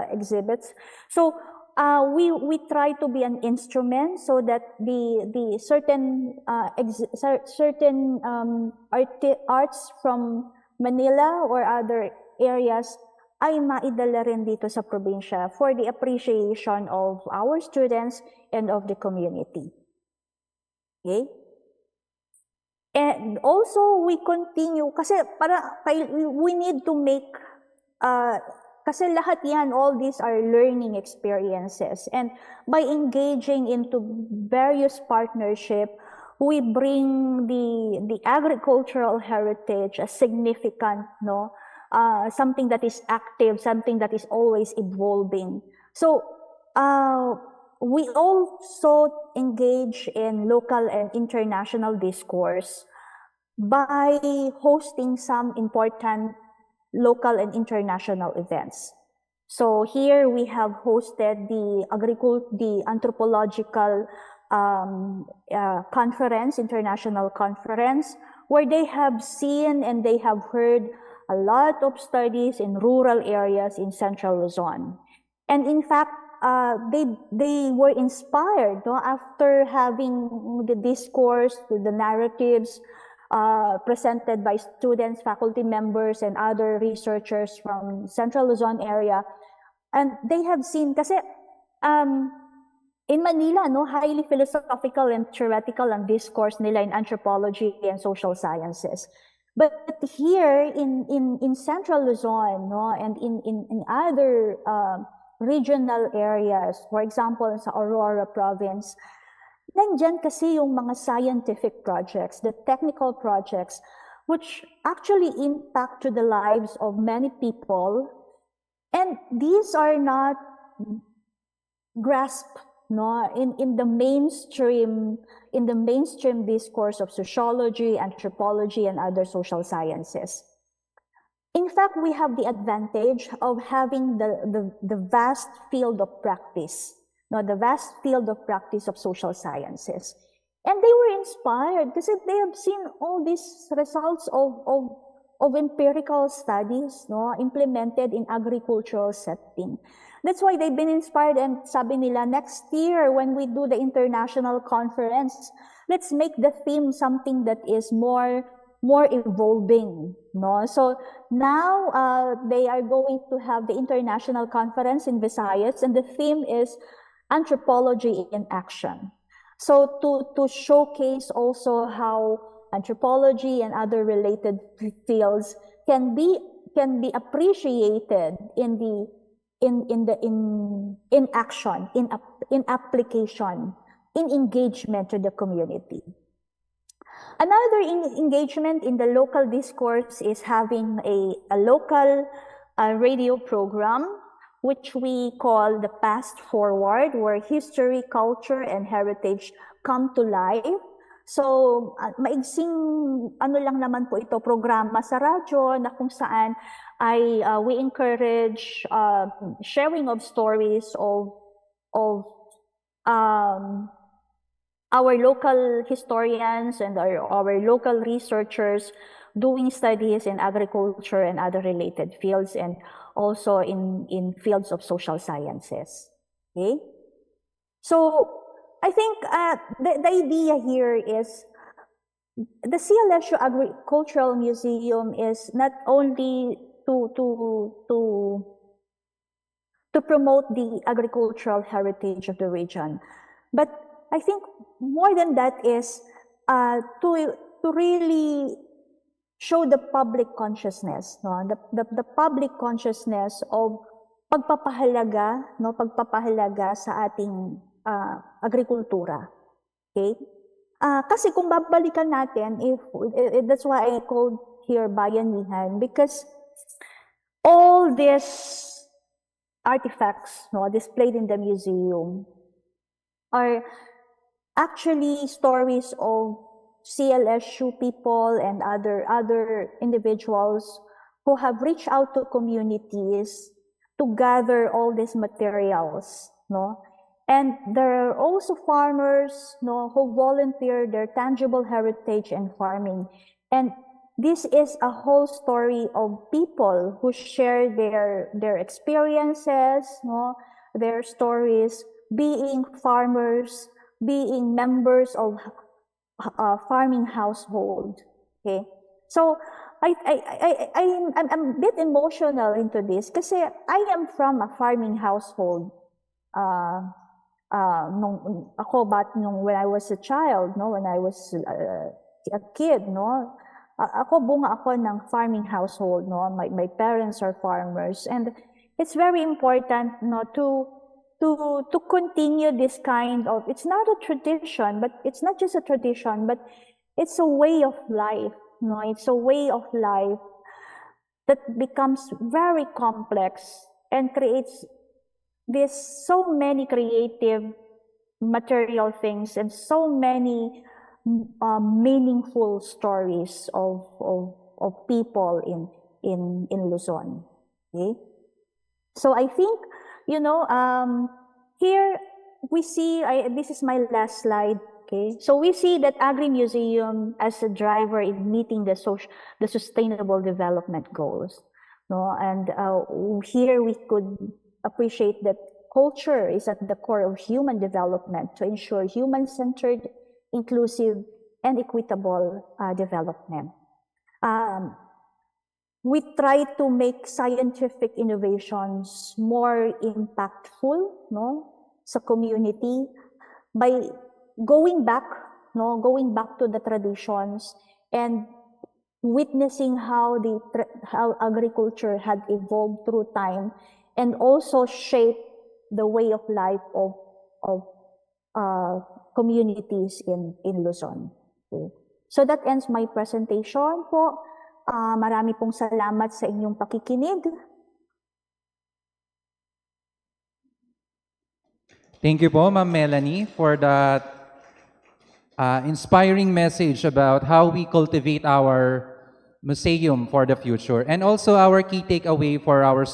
exhibits. So we try to be an instrument so that the certain arts from Manila or other areas ay maidala rin dito sa probinsya for the appreciation of our students and of the community. Okay? And also we continue kasi we need to make kasi lahat yan, all these are learning experiences, and by engaging into various partnership, we bring the agricultural heritage as significant, no, something that is active, something that is always evolving. So we also engage in local and international discourse by hosting some important local and international events. So here we have hosted the anthropological conference, international conference, where they have seen and they have heard a lot of studies in rural areas in Central Luzon. And in fact, they were inspired, no, after having the discourse, the narratives presented by students, faculty members, and other researchers from Central Luzon area. And they have seen, kasi in Manila, no, highly philosophical and theoretical ang discourse nila in anthropology and social sciences. But here in Central Luzon, no, and in other regional areas, for example, sa Aurora province, nandyan kasi yung mga scientific projects, the technical projects, which actually impact to the lives of many people. And these are not grasped, no, in the mainstream discourse of sociology, anthropology, and other social sciences. In fact, we have the advantage of having the vast field of practice, no, the vast field of practice of social sciences. And they were inspired because they have seen all these results of empirical studies, no, implemented in agricultural setting. That's why they've been inspired, and sabi nila, next year when we do the international conference, let's make the theme something that is more evolving, no? So now they are going to have the international conference in Visayas, and the theme is anthropology in action. So to showcase also how anthropology and other related fields can be appreciated in action, in application, in engagement to the community. Another engagement in the local discourse is having a local radio program, which we call the Past Forward, where history, culture, and heritage come to life. So, maigsing ano lang naman po ito, programa sa radyo na kung saan ay we encourage sharing of stories of our local historians and our local researchers doing studies in agriculture and other related fields, and also in fields of social sciences. Okay? So, I think the idea here is the CLSU Agricultural Museum is not only to promote the agricultural heritage of the region, but I think more than that is to really show the public consciousness, no, the public consciousness of pagpapahalaga, no, pagpapahalaga sa ating agrikultura. Okay? Kasi kung babalikan natin, that's why I called here bayanihan, because all these artifacts, no, displayed in the museum are actually stories of CLSU people and other individuals who have reached out to communities to gather all these materials, no? And there are also farmers, no, who volunteer their tangible heritage and farming. And this is a whole story of people who share their experiences, no, their stories, being farmers, being members of a farming household. Okay, so I'm a bit emotional into this kasi I am from a farming household. When I was a child, no, when I was a kid, no, bunga ako ng farming household, no. My parents are farmers, and it's very important, no, to continue this kind of, it's not a tradition, but it's not just a tradition, but it's a way of life, no. It's a way of life that becomes very complex and creates this so many creative material things and so many meaningful stories of people in Luzon. Okay? So I think, you know, here we see, this is my last slide, okay? So we see that Agri-Museum as a driver in meeting the sustainable development goals. No? And here we could appreciate that culture is at the core of human development to ensure human-centered, inclusive, and equitable development. We try to make scientific innovations more impactful, no, sa community by going back to the traditions and witnessing how agriculture had evolved through time and also shaped the way of life of communities in Luzon. Okay. So that ends my presentation po. Marami pong salamat sa inyong pakikinig. Thank you po, Ma'am Melanie, for that inspiring message about how we cultivate our museum for the future. And also our key takeaway for our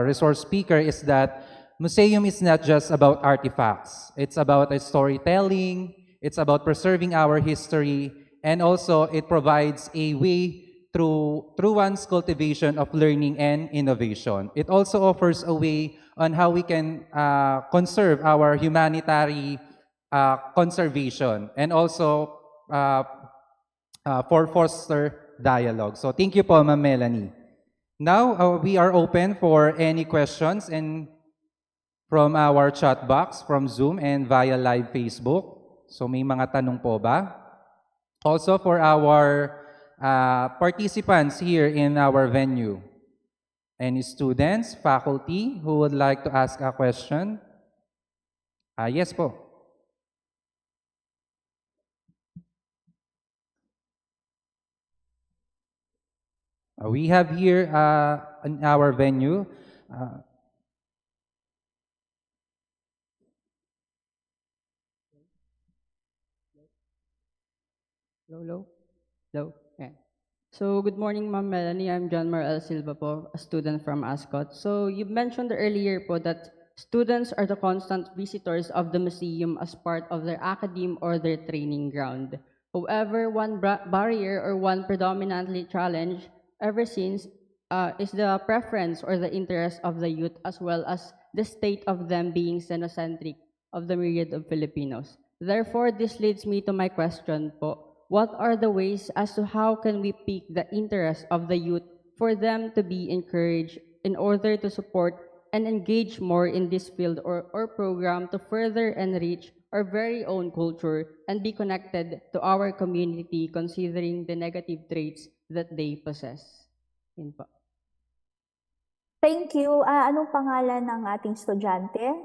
resource speaker is that museum is not just about artifacts. It's about storytelling, it's about preserving our history, and also it provides a way through one's cultivation of learning and innovation. It also offers a way on how we can conserve our humanitarian conservation and also for foster dialogue. So thank you po, Ma'am Melanie. Now, we are open for any questions and from our chat box, from Zoom and via live Facebook. So may mga tanong po ba? Also for our participants here in our venue. Any students, faculty who would like to ask a question? Yes po. We have here in our venue Hello. Yeah. So good morning, Ma'am Melanie. I'm John Marel Silva po, a student from ASCOT. So you mentioned earlier po that students are the constant visitors of the museum as part of their academe or their training ground. However, one barrier or one predominantly challenge ever since is the preference or the interest of the youth as well as the state of them being xenocentric of the myriad of Filipinos. Therefore, this leads me to my question po. What are the ways as to how can we pique the interest of the youth for them to be encouraged in order to support and engage more in this field or program to further enrich our very own culture and be connected to our community considering the negative traits that they possess? Yun po. Thank you. Anong pangalan ng ating estudyante?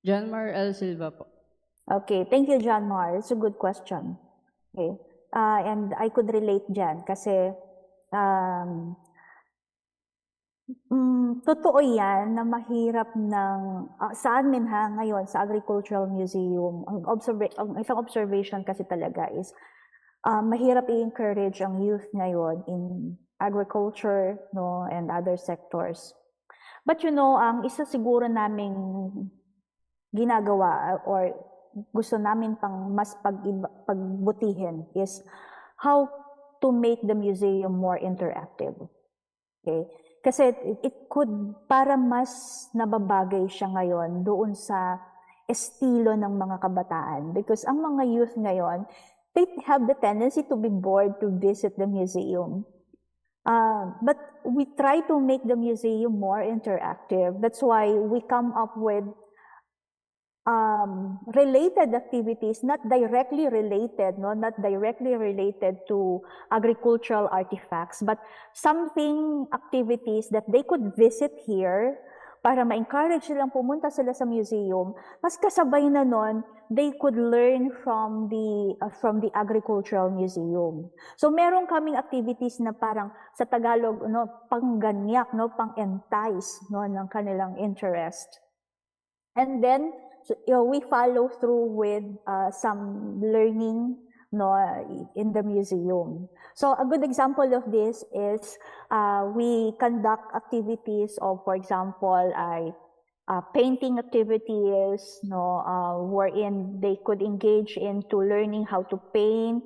John Mar L. Silva po. Okay, thank you, John Mar. It's a good question. Okay. And I could relate dyan kasi totoo yan na mahirap ng sa amin ngayon sa Agricultural Museum, ang isang observation kasi talaga is mahirap i-encourage ang youth ngayon in agriculture, no, and other sectors. But you know, ang isa siguro naming ginagawa or gusto namin pang mas pagbutihin is how to make the museum more interactive. Okay? Kasi it could, para mas nababagay siya ngayon doon sa estilo ng mga kabataan. Because ang mga youth ngayon, they have the tendency to be bored to visit the museum. But we try to make the museum more interactive. That's why we come up with related activities, not directly related to agricultural artifacts, but something activities that they could visit here para ma-encourage silang pumunta sila sa museum. Mas kasabay na nun, they could learn from the agricultural museum. So meron kaming activities na parang sa Tagalog, pangganyak, pang-entice, ng kanilang interest. And then we follow through with some learning in the museum. So a good example of this is we conduct activities of, for example, painting activities, no, wherein they could engage into learning how to paint.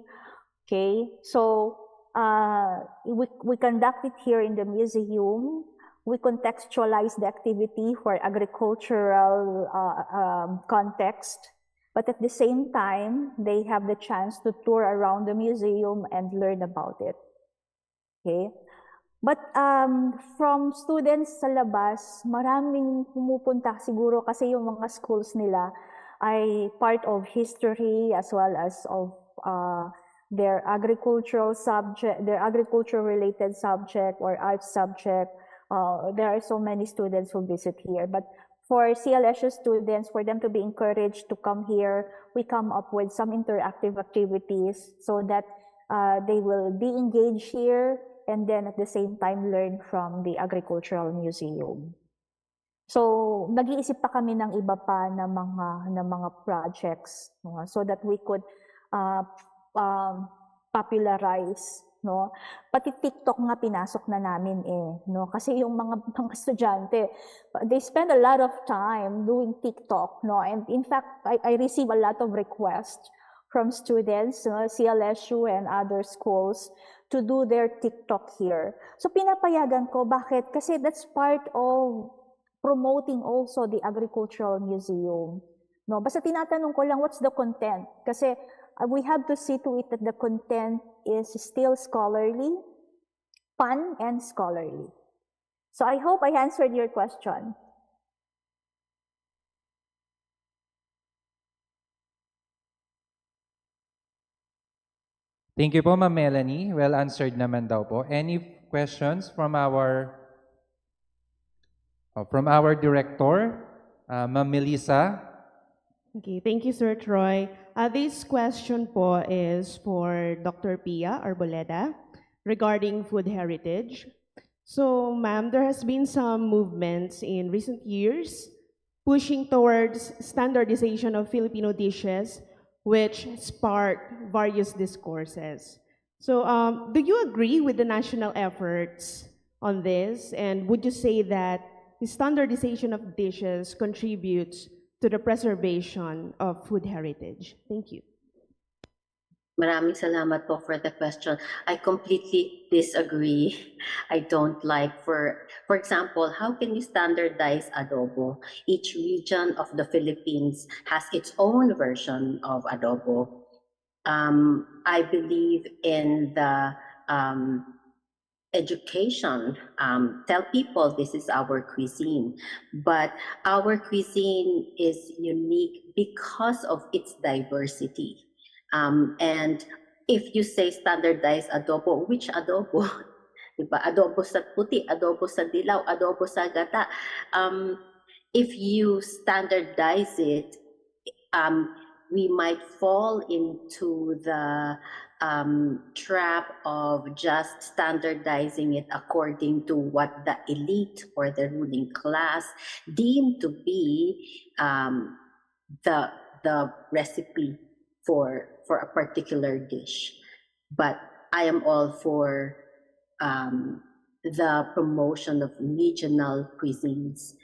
Okay, so we conduct it here in the museum. We contextualize the activity for agricultural context, but at the same time, they have the chance to tour around the museum and learn about it. Okay, but from students sa labas, maraming pumupunta siguro kasi yung mga schools nila ay part of history as well as of their agricultural subject, their agriculture-related subject or art subject. There are so many students who visit here. But for CLSU students, for them to be encouraged to come here, we come up with some interactive activities so that they will be engaged here and then at the same time learn from the Agricultural Museum. So, nag-iisip pa kami ng iba pa na mga projects, no? So that we could popularize, no? Pati TikTok nga pinasok na namin no? Kasi yung mga estudyante, they spend a lot of time doing TikTok, no? And in fact, I receive a lot of requests from students, CLSU and other schools to do their TikTok here. So pinapayagan ko, bakit? Kasi that's part of promoting also the Agricultural Museum. No, basta tinatanong ko lang, what's the content? Kasi we have to see to it that the content is still scholarly, fun, and scholarly. So I hope I answered your question. Thank you po, Ma'am Melanie. Well answered naman daw po. Any questions from our director, Ma'am Melissa? Okay, thank you, Sir Troy. This question po is for Dr. Pia Arboleda regarding food heritage. So, ma'am, there has been some movements in recent years pushing towards standardization of Filipino dishes, which sparked various discourses. So, do you agree with the national efforts on this? And would you say that the standardization of dishes contributes to the preservation of food heritage? Thank you. Maraming salamat po for the question. I completely disagree. I don't like, for example, how can you standardize adobo? Each region of the Philippines has its own version of adobo. I believe in the education. Tell people this is our cuisine, but our cuisine is unique because of its diversity. And if you say standardized adobo, which adobo? Diba? Adobo sa puti, adobo sa dilaw, adobo sa gata. If you standardize it, we might fall into the trap of just standardizing it according to what the elite or the ruling class deem to be the recipe for a particular dish. But I am all for the promotion of regional cuisines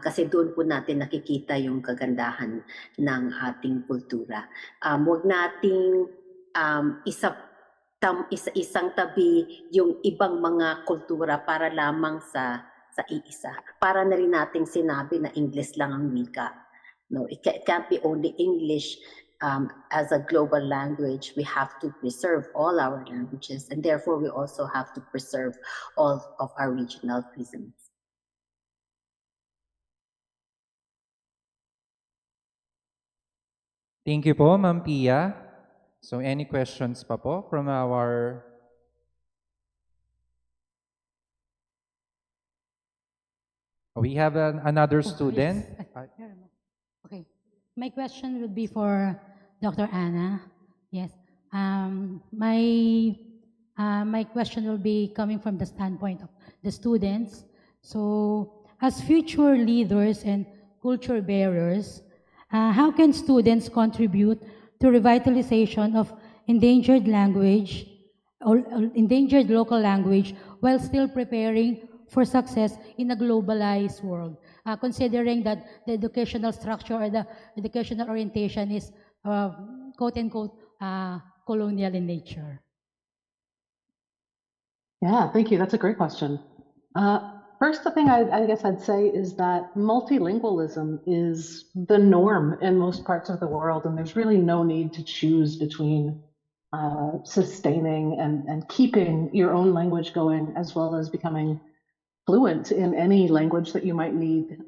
kasi doon po natin nakikita yung kagandahan ng ating kultura. Huwag nating isang tabi yung ibang mga kultura para lamang sa iisa. Para na rin nating sinabi na English lang ang wika. No, it can't be only English. As a global language, we have to preserve all our languages, and therefore we also have to preserve all of our regional cuisines. Thank you po, Ma'am Pia. So any questions pa po from our... We have another student. Yes. Okay. My question would be for Dr. Anna. Yes. My question will be coming from the standpoint of the students. So, as future leaders and culture bearers, how can students contribute to revitalization of endangered language or endangered local language while still preparing for success in a globalized world? considering that the educational structure or the educational orientation is quote unquote colonial in nature? Yeah, thank you. That's a great question. First, the thing I guess I'd say is that multilingualism is the norm in most parts of the world, and there's really no need to choose between sustaining and keeping your own language going, as well as becoming fluent in any language that you might need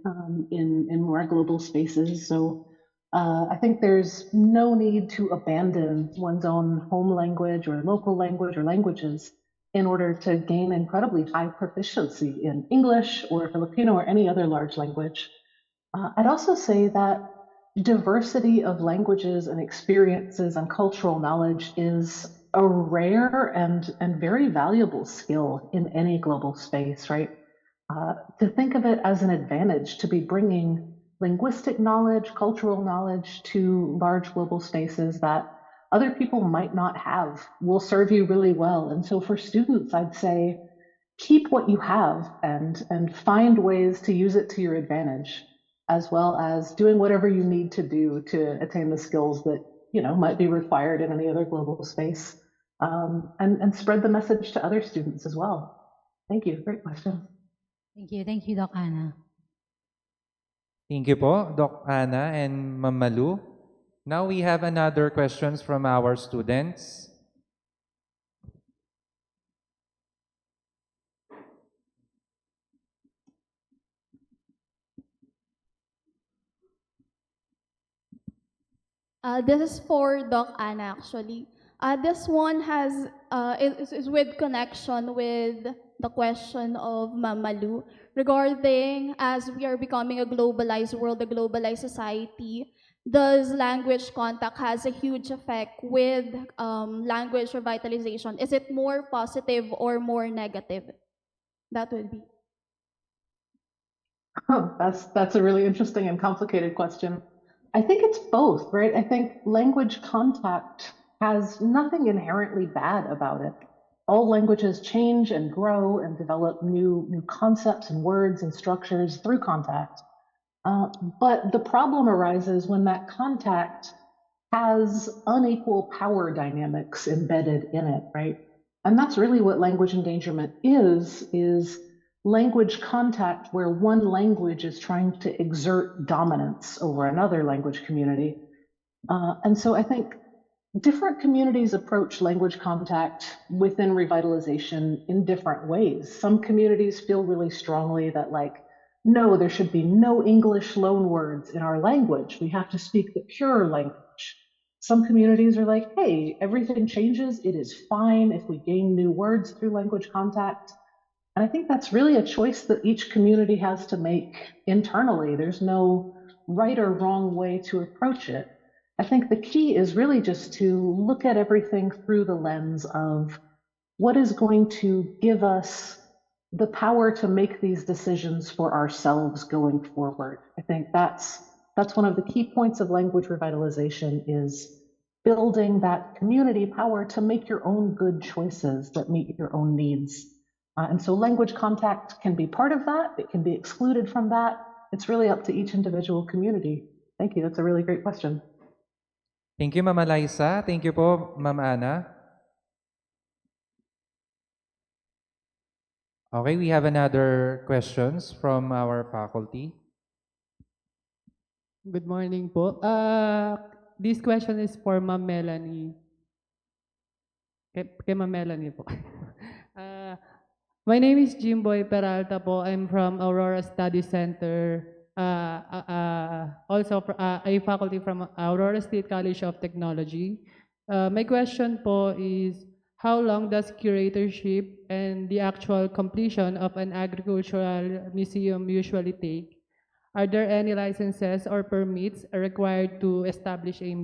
in more global spaces. So I think there's no need to abandon one's own home language or local language or languages in order to gain incredibly high proficiency in English or Filipino or any other large language. I'd also say that diversity of languages and experiences and cultural knowledge is a rare and very valuable skill in any global space, right? To think of it as an advantage to be bringing linguistic knowledge, cultural knowledge to large global spaces that other people might not have will serve you really well. And so for students, I'd say keep what you have and find ways to use it to your advantage, as well as doing whatever you need to do to attain the skills that might be required in any other global space, and spread the message to other students as well. Thank you. Great question. Thank you, Doc Ana. Thank you po, Doc Ana and Ma'am Malu. Now we have another questions from our students. This is for Doc Ana, actually. This one is with connection with the question of Mamalu regarding as we are becoming a globalized world, a globalized society. Does language contact has a huge effect with language revitalization? Is it more positive or more negative? That would be. Oh, that's a really interesting and complicated question. I think it's both, right? I think language contact has nothing inherently bad about it. All languages change and grow and develop new concepts and words and structures through contact. But the problem arises when that contact has unequal power dynamics embedded in it, right? And that's really what language endangerment is language contact where one language is trying to exert dominance over another language community. And so I think different communities approach language contact within revitalization in different ways. Some communities feel really strongly that no, there should be no English loan words in our language. We have to speak the pure language. Some communities are like, hey, everything changes. It is fine if we gain new words through language contact. And I think that's really a choice that each community has to make internally. There's no right or wrong way to approach it. I think the key is really just to look at everything through the lens of what is going to give us the power to make these decisions for ourselves going forward. I think that's one of the key points of language revitalization is building that community power to make your own good choices that meet your own needs. And so language contact can be part of that. It can be excluded from that. It's really up to each individual community. Thank you. That's a really great question. Thank you, Ma'am Eliza. Thank you po, Ma'am Ana. Okay, we have another questions from our faculty. Good morning po. This question is for Ma'am Melanie. Kay Ma'am Melanie po. My name is Jimboy Peralta po. I'm from Aurora Study Center. Also a faculty from Aurora State College of Technology. My question po is, how long does curatorship and the actual completion of an agricultural museum usually take? Are there any licenses or permits required to establish a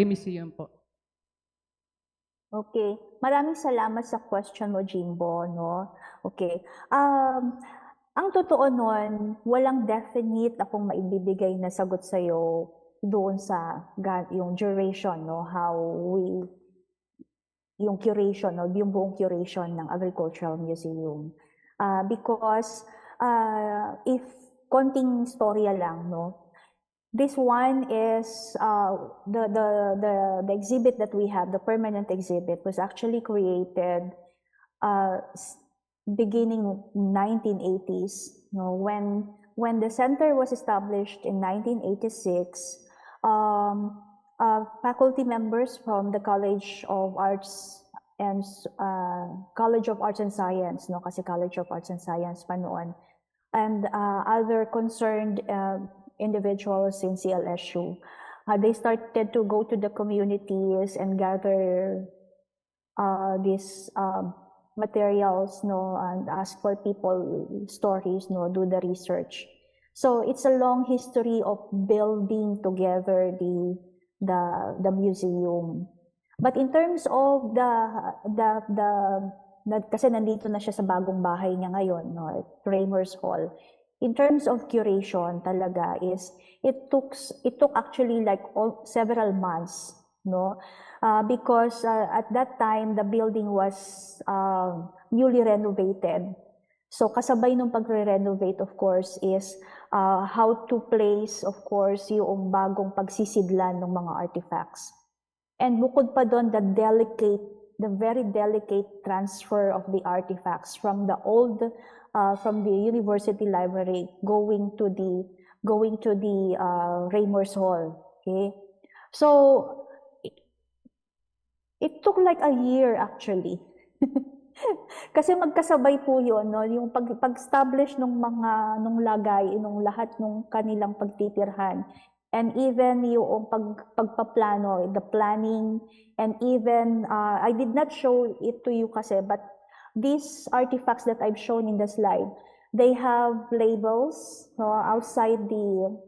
museum po? Okay. Maraming salamat sa question mo, Jimbo, no? Okay. Ang totoo nun, walang definite akong maibibigay na sagot sa'yo doon sa yung duration, no? Yung curation, no? Yung buong curation ng Agricultural Museum. Because if konting storya lang, no? This one is the exhibit that we have, the permanent exhibit, was actually created beginning 1980s. No, when the center was established in 1986, faculty members from the College of Arts and Science, no, kasi College of Arts and Science pa noon, and other concerned individuals in CLSU. They started to go to the communities and gather these materials, no, and ask for people stories, no, do the research. So it's a long history of building together the museum. But in terms of kasi nandito na siya sa bagong bahay niya ngayon, no, at Reimers Hall. In terms of curation talaga is it took actually like several months, no, because at that time the building was newly renovated. So kasabay nung pagre-renovate, of course, is how to place, of course, yung bagong pagsisidlan ng mga artifacts. And bukod pa doon, the very delicate transfer of the artifacts from the university library going to the Reimers Hall. Okay, so it took like a year actually. Kasi magkasabay po yun, no? Yung pag-establish nung lagay, nung lahat nung kanilang pagtitirhan. And even yung pagpaplano, the planning, and even, I did not show it to you kasi, but these artifacts that I've shown in the slide, they have labels, no, outside the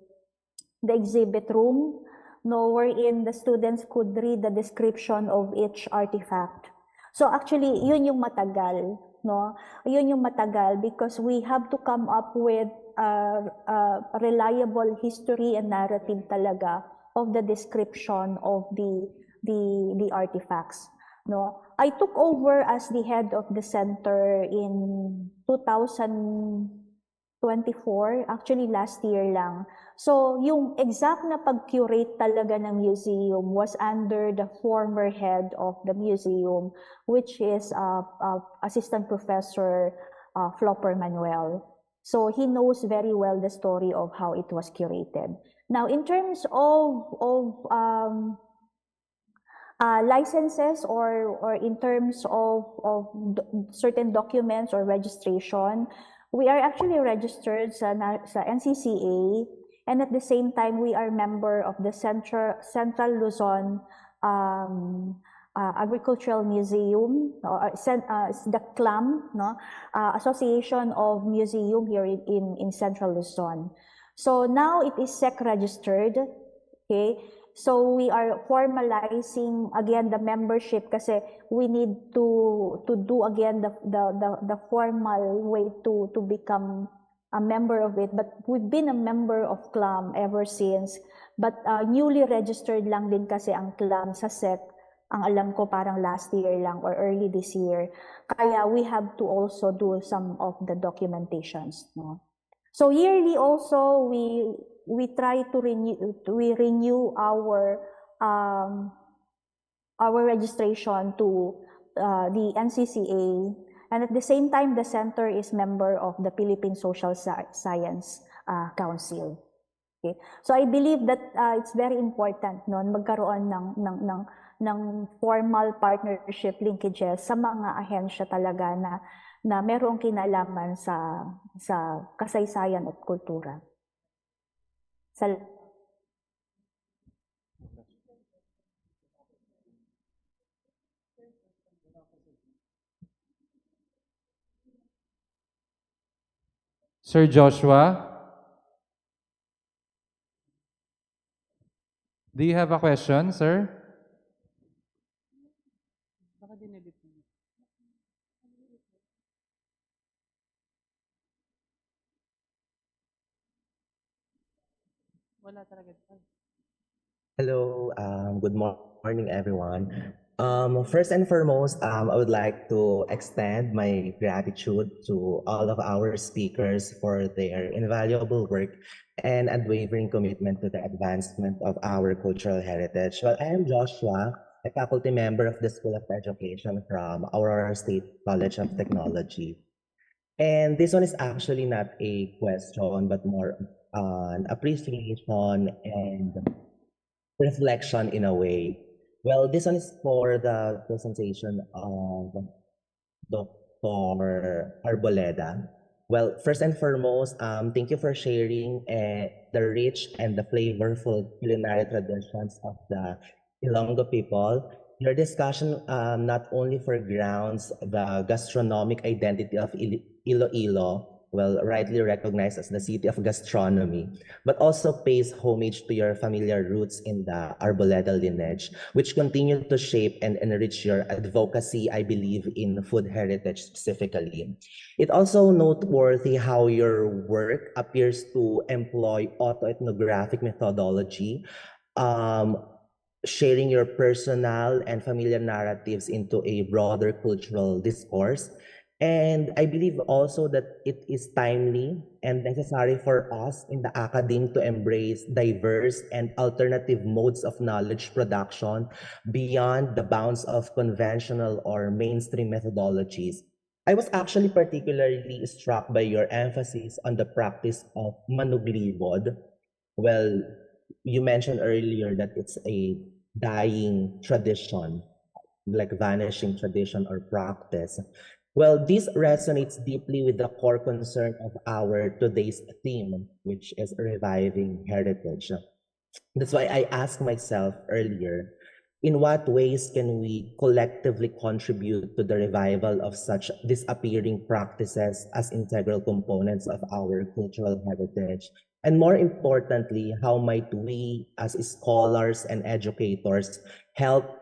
exhibit room, no, wherein the students could read the description of each artifact. So actually, yun yung matagal, no? Yun yung matagal because we have to come up with a reliable history and narrative talaga of the description of the artifacts, no? I took over as the head of the center in 2024, actually last year lang. So, yung exact na pag-curate talaga ng museum was under the former head of the museum, which is Assistant Professor Flopper Manuel. So, he knows very well the story of how it was curated. Now, in terms of licenses or in terms of certain documents or registration, we are actually registered sa NCCA, and at the same time, we are member of the Central Luzon Agricultural Museum, or the CLAM, no? Association of Museum here in Central Luzon. So now it is SEC registered, okay? So we are formalizing again the membership kasi we need to do again the formal way to become a member of it. But we've been a member of CLAM ever since. But newly registered lang din kasi ang CLAM sa SEC. Ang alam ko parang last year lang or early this year. Kaya we have to also do some of the documentations, no? So yearly also we try to renew our registration to the NCCA, and at the same time the center is member of the Philippine Social Science Council. Okay, so I believe that it's very important no magkaroon ng formal partnership linkages sa mga ahensya talaga na merong kinalaman sa kasaysayan at kultura. Sir Joshua, do you have a question, sir? Hello, good morning, everyone. First and foremost, I would like to extend my gratitude to all of our speakers for their invaluable work and unwavering commitment to the advancement of our cultural heritage. Well, I am Joshua, a faculty member of the School of Education from Aurora State College of Technology. And this one is actually not a question, but more an appreciation and reflection in a way. Well, this one is for the presentation of Dr. Arboleda. Well, first and foremost, thank you for sharing the rich and the flavorful culinary traditions of the Ilonggo people. Your discussion not only foregrounds the gastronomic identity of Iloilo, well, rightly recognized as the city of gastronomy, but also pays homage to your familiar roots in the Arboleda lineage, which continue to shape and enrich your advocacy, I believe, in food heritage specifically. It also noteworthy how your work appears to employ autoethnographic methodology, um, sharing your personal and familiar narratives into a broader cultural discourse. And I believe also that it is timely and necessary for us in the academe to embrace diverse and alternative modes of knowledge production beyond the bounds of conventional or mainstream methodologies. I was actually particularly struck by your emphasis on the practice of manuglibod. Well, you mentioned earlier that it's a dying tradition, like vanishing tradition or practice. Well, this resonates deeply with the core concern of our today's theme, which is reviving heritage. That's why I asked myself earlier, in what ways can we collectively contribute to the revival of such disappearing practices as integral components of our cultural heritage? And more importantly, how might we as scholars and educators help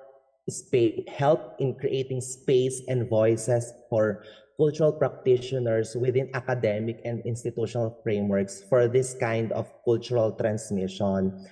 help in creating space and voices for cultural practitioners within academic and institutional frameworks for this kind of cultural transmission?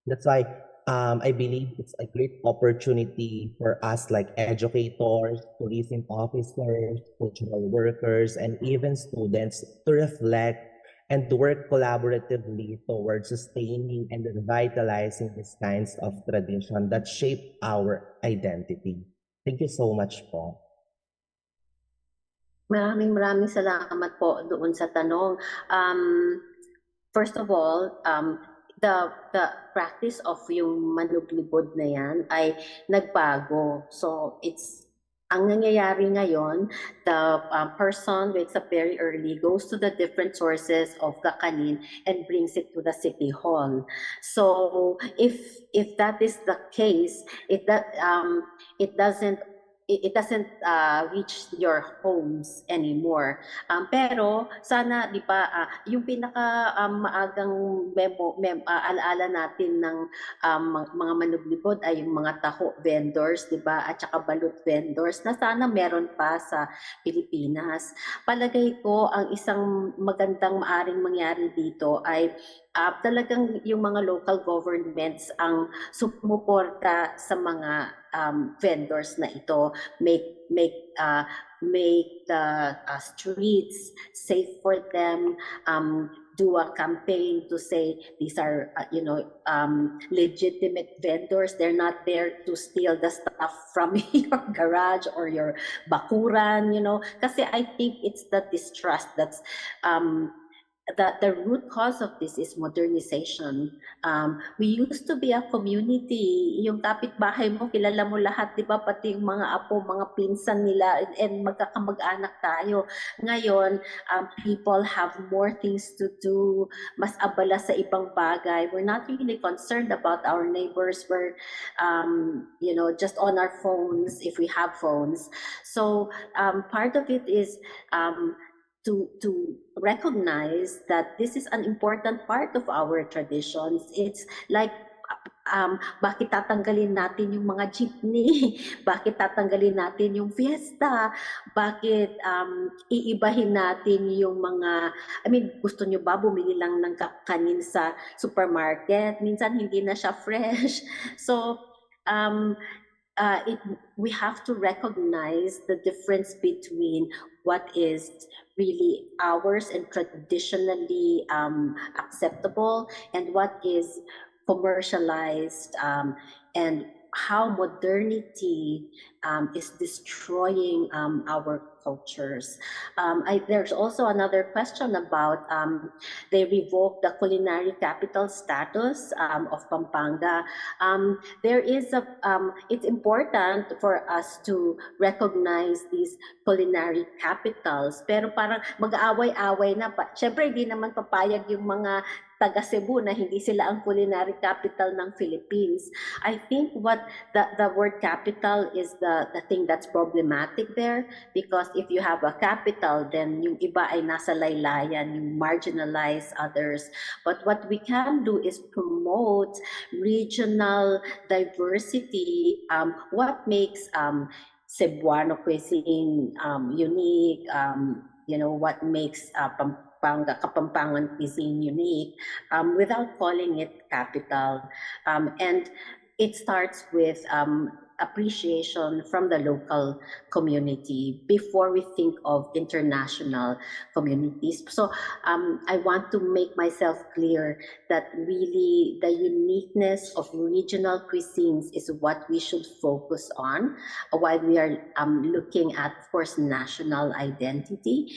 That's why I believe it's a great opportunity for us like educators, tourism officers, cultural workers, and even students to reflect and to work collaboratively towards sustaining and revitalizing these kinds of tradition that shape our identity. Thank you so much po. Maraming salamat po doon sa tanong. First of all, the practice of yung manuglibod na yan ay nagbago. So ang nangyayari ngayon, the person wakes up very early, goes to the different sources of kakanin and brings it to the city hall. So if that is the case, it doesn't reach your homes anymore. Pero sana, di ba, yung pinaka maagang alaala natin ng mga manuglibod ay yung mga taho vendors, di ba, at saka balut vendors na sana meron pa sa Pilipinas. Palagay ko ang isang magandang maaring mangyari dito ay talagang yung mga local governments ang sumuporta sa mga vendors na ito, make the streets safe for them, do a campaign to say these are legitimate vendors. They're not there to steal the stuff from your garage or your bakuran, kasi I think it's the distrust that's the root cause of this is modernization. We used to be a community. Yung kapitbahay mo, kilala mo lahat, di ba? Pati yung mga apo, mga pinsan nila, and magkakamag-anak tayo. Ngayon, people have more things to do, mas abala sa ibang bagay. We're not really concerned about our neighbors. We're, just on our phones, if we have phones. So part of it is to recognize that this is an important part of our traditions. It's like, bakit tatanggalin natin yung mga jeepney? Bakit tatanggalin natin yung fiesta? Bakit iibahin natin yung mga, gusto nyo ba bumili lang ng kanin sa supermarket? Minsan hindi na siya fresh. So, we have to recognize the difference between what is really ours and traditionally acceptable and what is commercialized, and how modernity is destroying our cultures. There's also another question about they revoked the culinary capital status of Pampanga. There is it's important for us to recognize these culinary capitals, pero parang mag-aaway-away na pa. Siyempre, hindi naman papayag yung mga taga Cebu na hindi sila ang culinary capital ng Philippines. I think what the word capital is the thing that's problematic there, because if you have a capital, then yung iba ay nasa laylayan, yung marginalize others. But what we can do is promote regional diversity. What makes Cebuano cuisine unique, what makes Kapampangan cuisine unique, without calling it capital. And it starts with appreciation from the local community before we think of international communities. So I want to make myself clear that really the uniqueness of regional cuisines is what we should focus on while we are looking at, of course, national identity.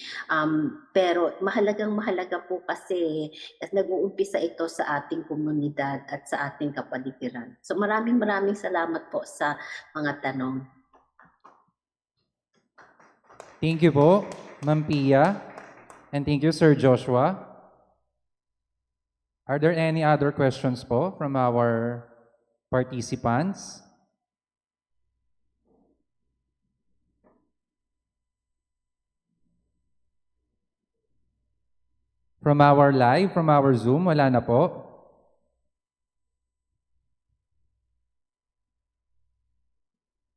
Pero mahalaga po kasi nag-uumpisa ito sa ating komunidad at sa ating kapaligiran. So maraming salamat po sa mga tanong. Thank you po, Ma'am Pia. And thank you, Sir Joshua. Are there any other questions po from our participants? From our live, from our Zoom, wala na po.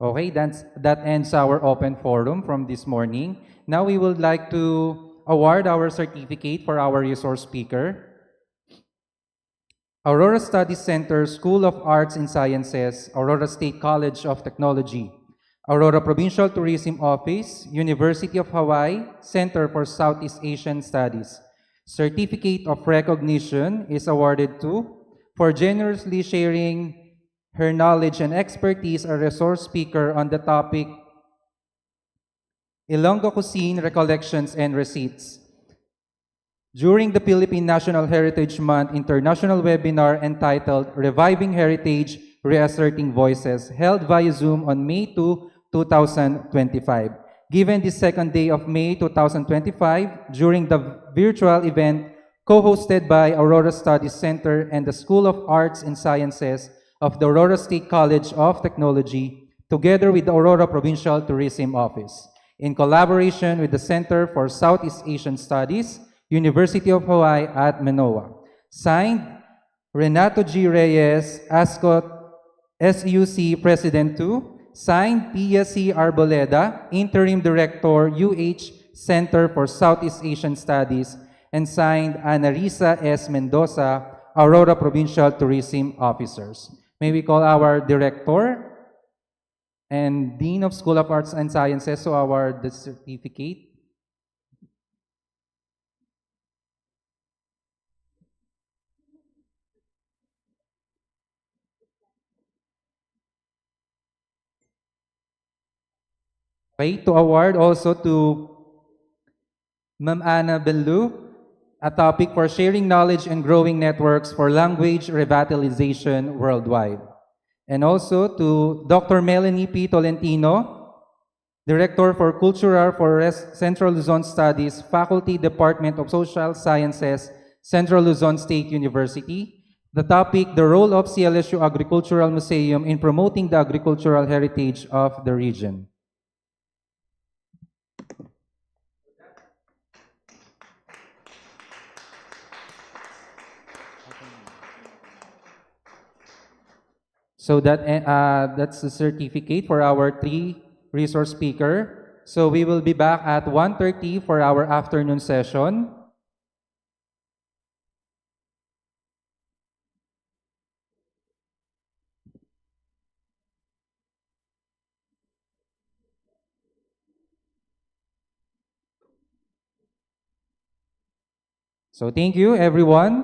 Okay, that ends our open forum from this morning. Now we would like to award our certificate for our resource speaker. Aurora Studies Center, School of Arts and Sciences, Aurora State College of Technology, Aurora Provincial Tourism Office, University of Hawaii, Center for Southeast Asian Studies. Certificate of recognition is awarded to, for generously sharing her knowledge and expertise, a resource speaker on the topic Ilonggo Cuisine Recollections and Receipts. During the Philippine National Heritage Month International Webinar entitled Reviving Heritage, Reasserting Voices, held via Zoom on May 2, 2025. Given the second day of May 2025, during the virtual event co-hosted by Aurora Studies Center and the School of Arts and Sciences of the Aurora State College of Technology, together with the Aurora Provincial Tourism Office, in collaboration with the Center for Southeast Asian Studies, University of Hawaii at Manoa. Signed, Renato G. Reyes, ASCOT SUC President 2. Signed, Pia C. Arboleda, Interim Director, UH Center for Southeast Asian Studies. And signed, Ana Risa S. Mendoza, Aurora Provincial Tourism Officers. May we call our Director and Dean of School of Arts and Sciences to award the certificate. Okay, to award also to Ma'am Ana Bldg, a topic for sharing knowledge and growing networks for language revitalization worldwide. And also to Dr. Melanie P. Tolentino, Director for Cultural for Central Luzon Studies, Faculty Department of Social Sciences, Central Luzon State University. The topic, the role of CLSU Agricultural Museum in promoting the agricultural heritage of the region. So that's the certificate for our 3 resource speaker. So we will be back at 1:30 for our afternoon session. So thank you, everyone.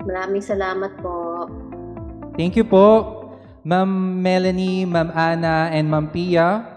Maraming salamat po. Thank you po, Ma'am Melanie, Ma'am Ana, and Ma'am Pia.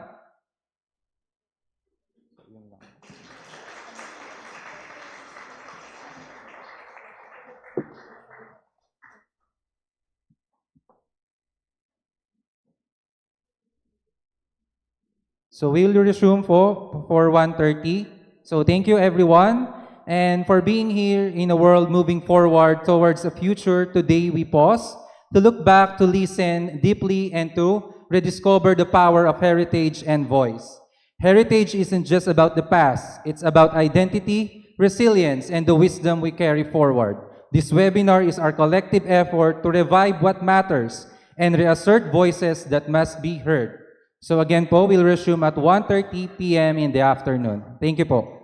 So we'll resume for 1:30. So thank you, everyone, and for being here in a world moving forward towards a future. Today we pause to look back, to listen deeply, and to rediscover the power of heritage and voice. Heritage isn't just about the past, it's about identity, resilience, and the wisdom we carry forward. This webinar is our collective effort to revive what matters and reassert voices that must be heard. So again po, we'll resume at 1:30 p.m. in the afternoon. Thank you po.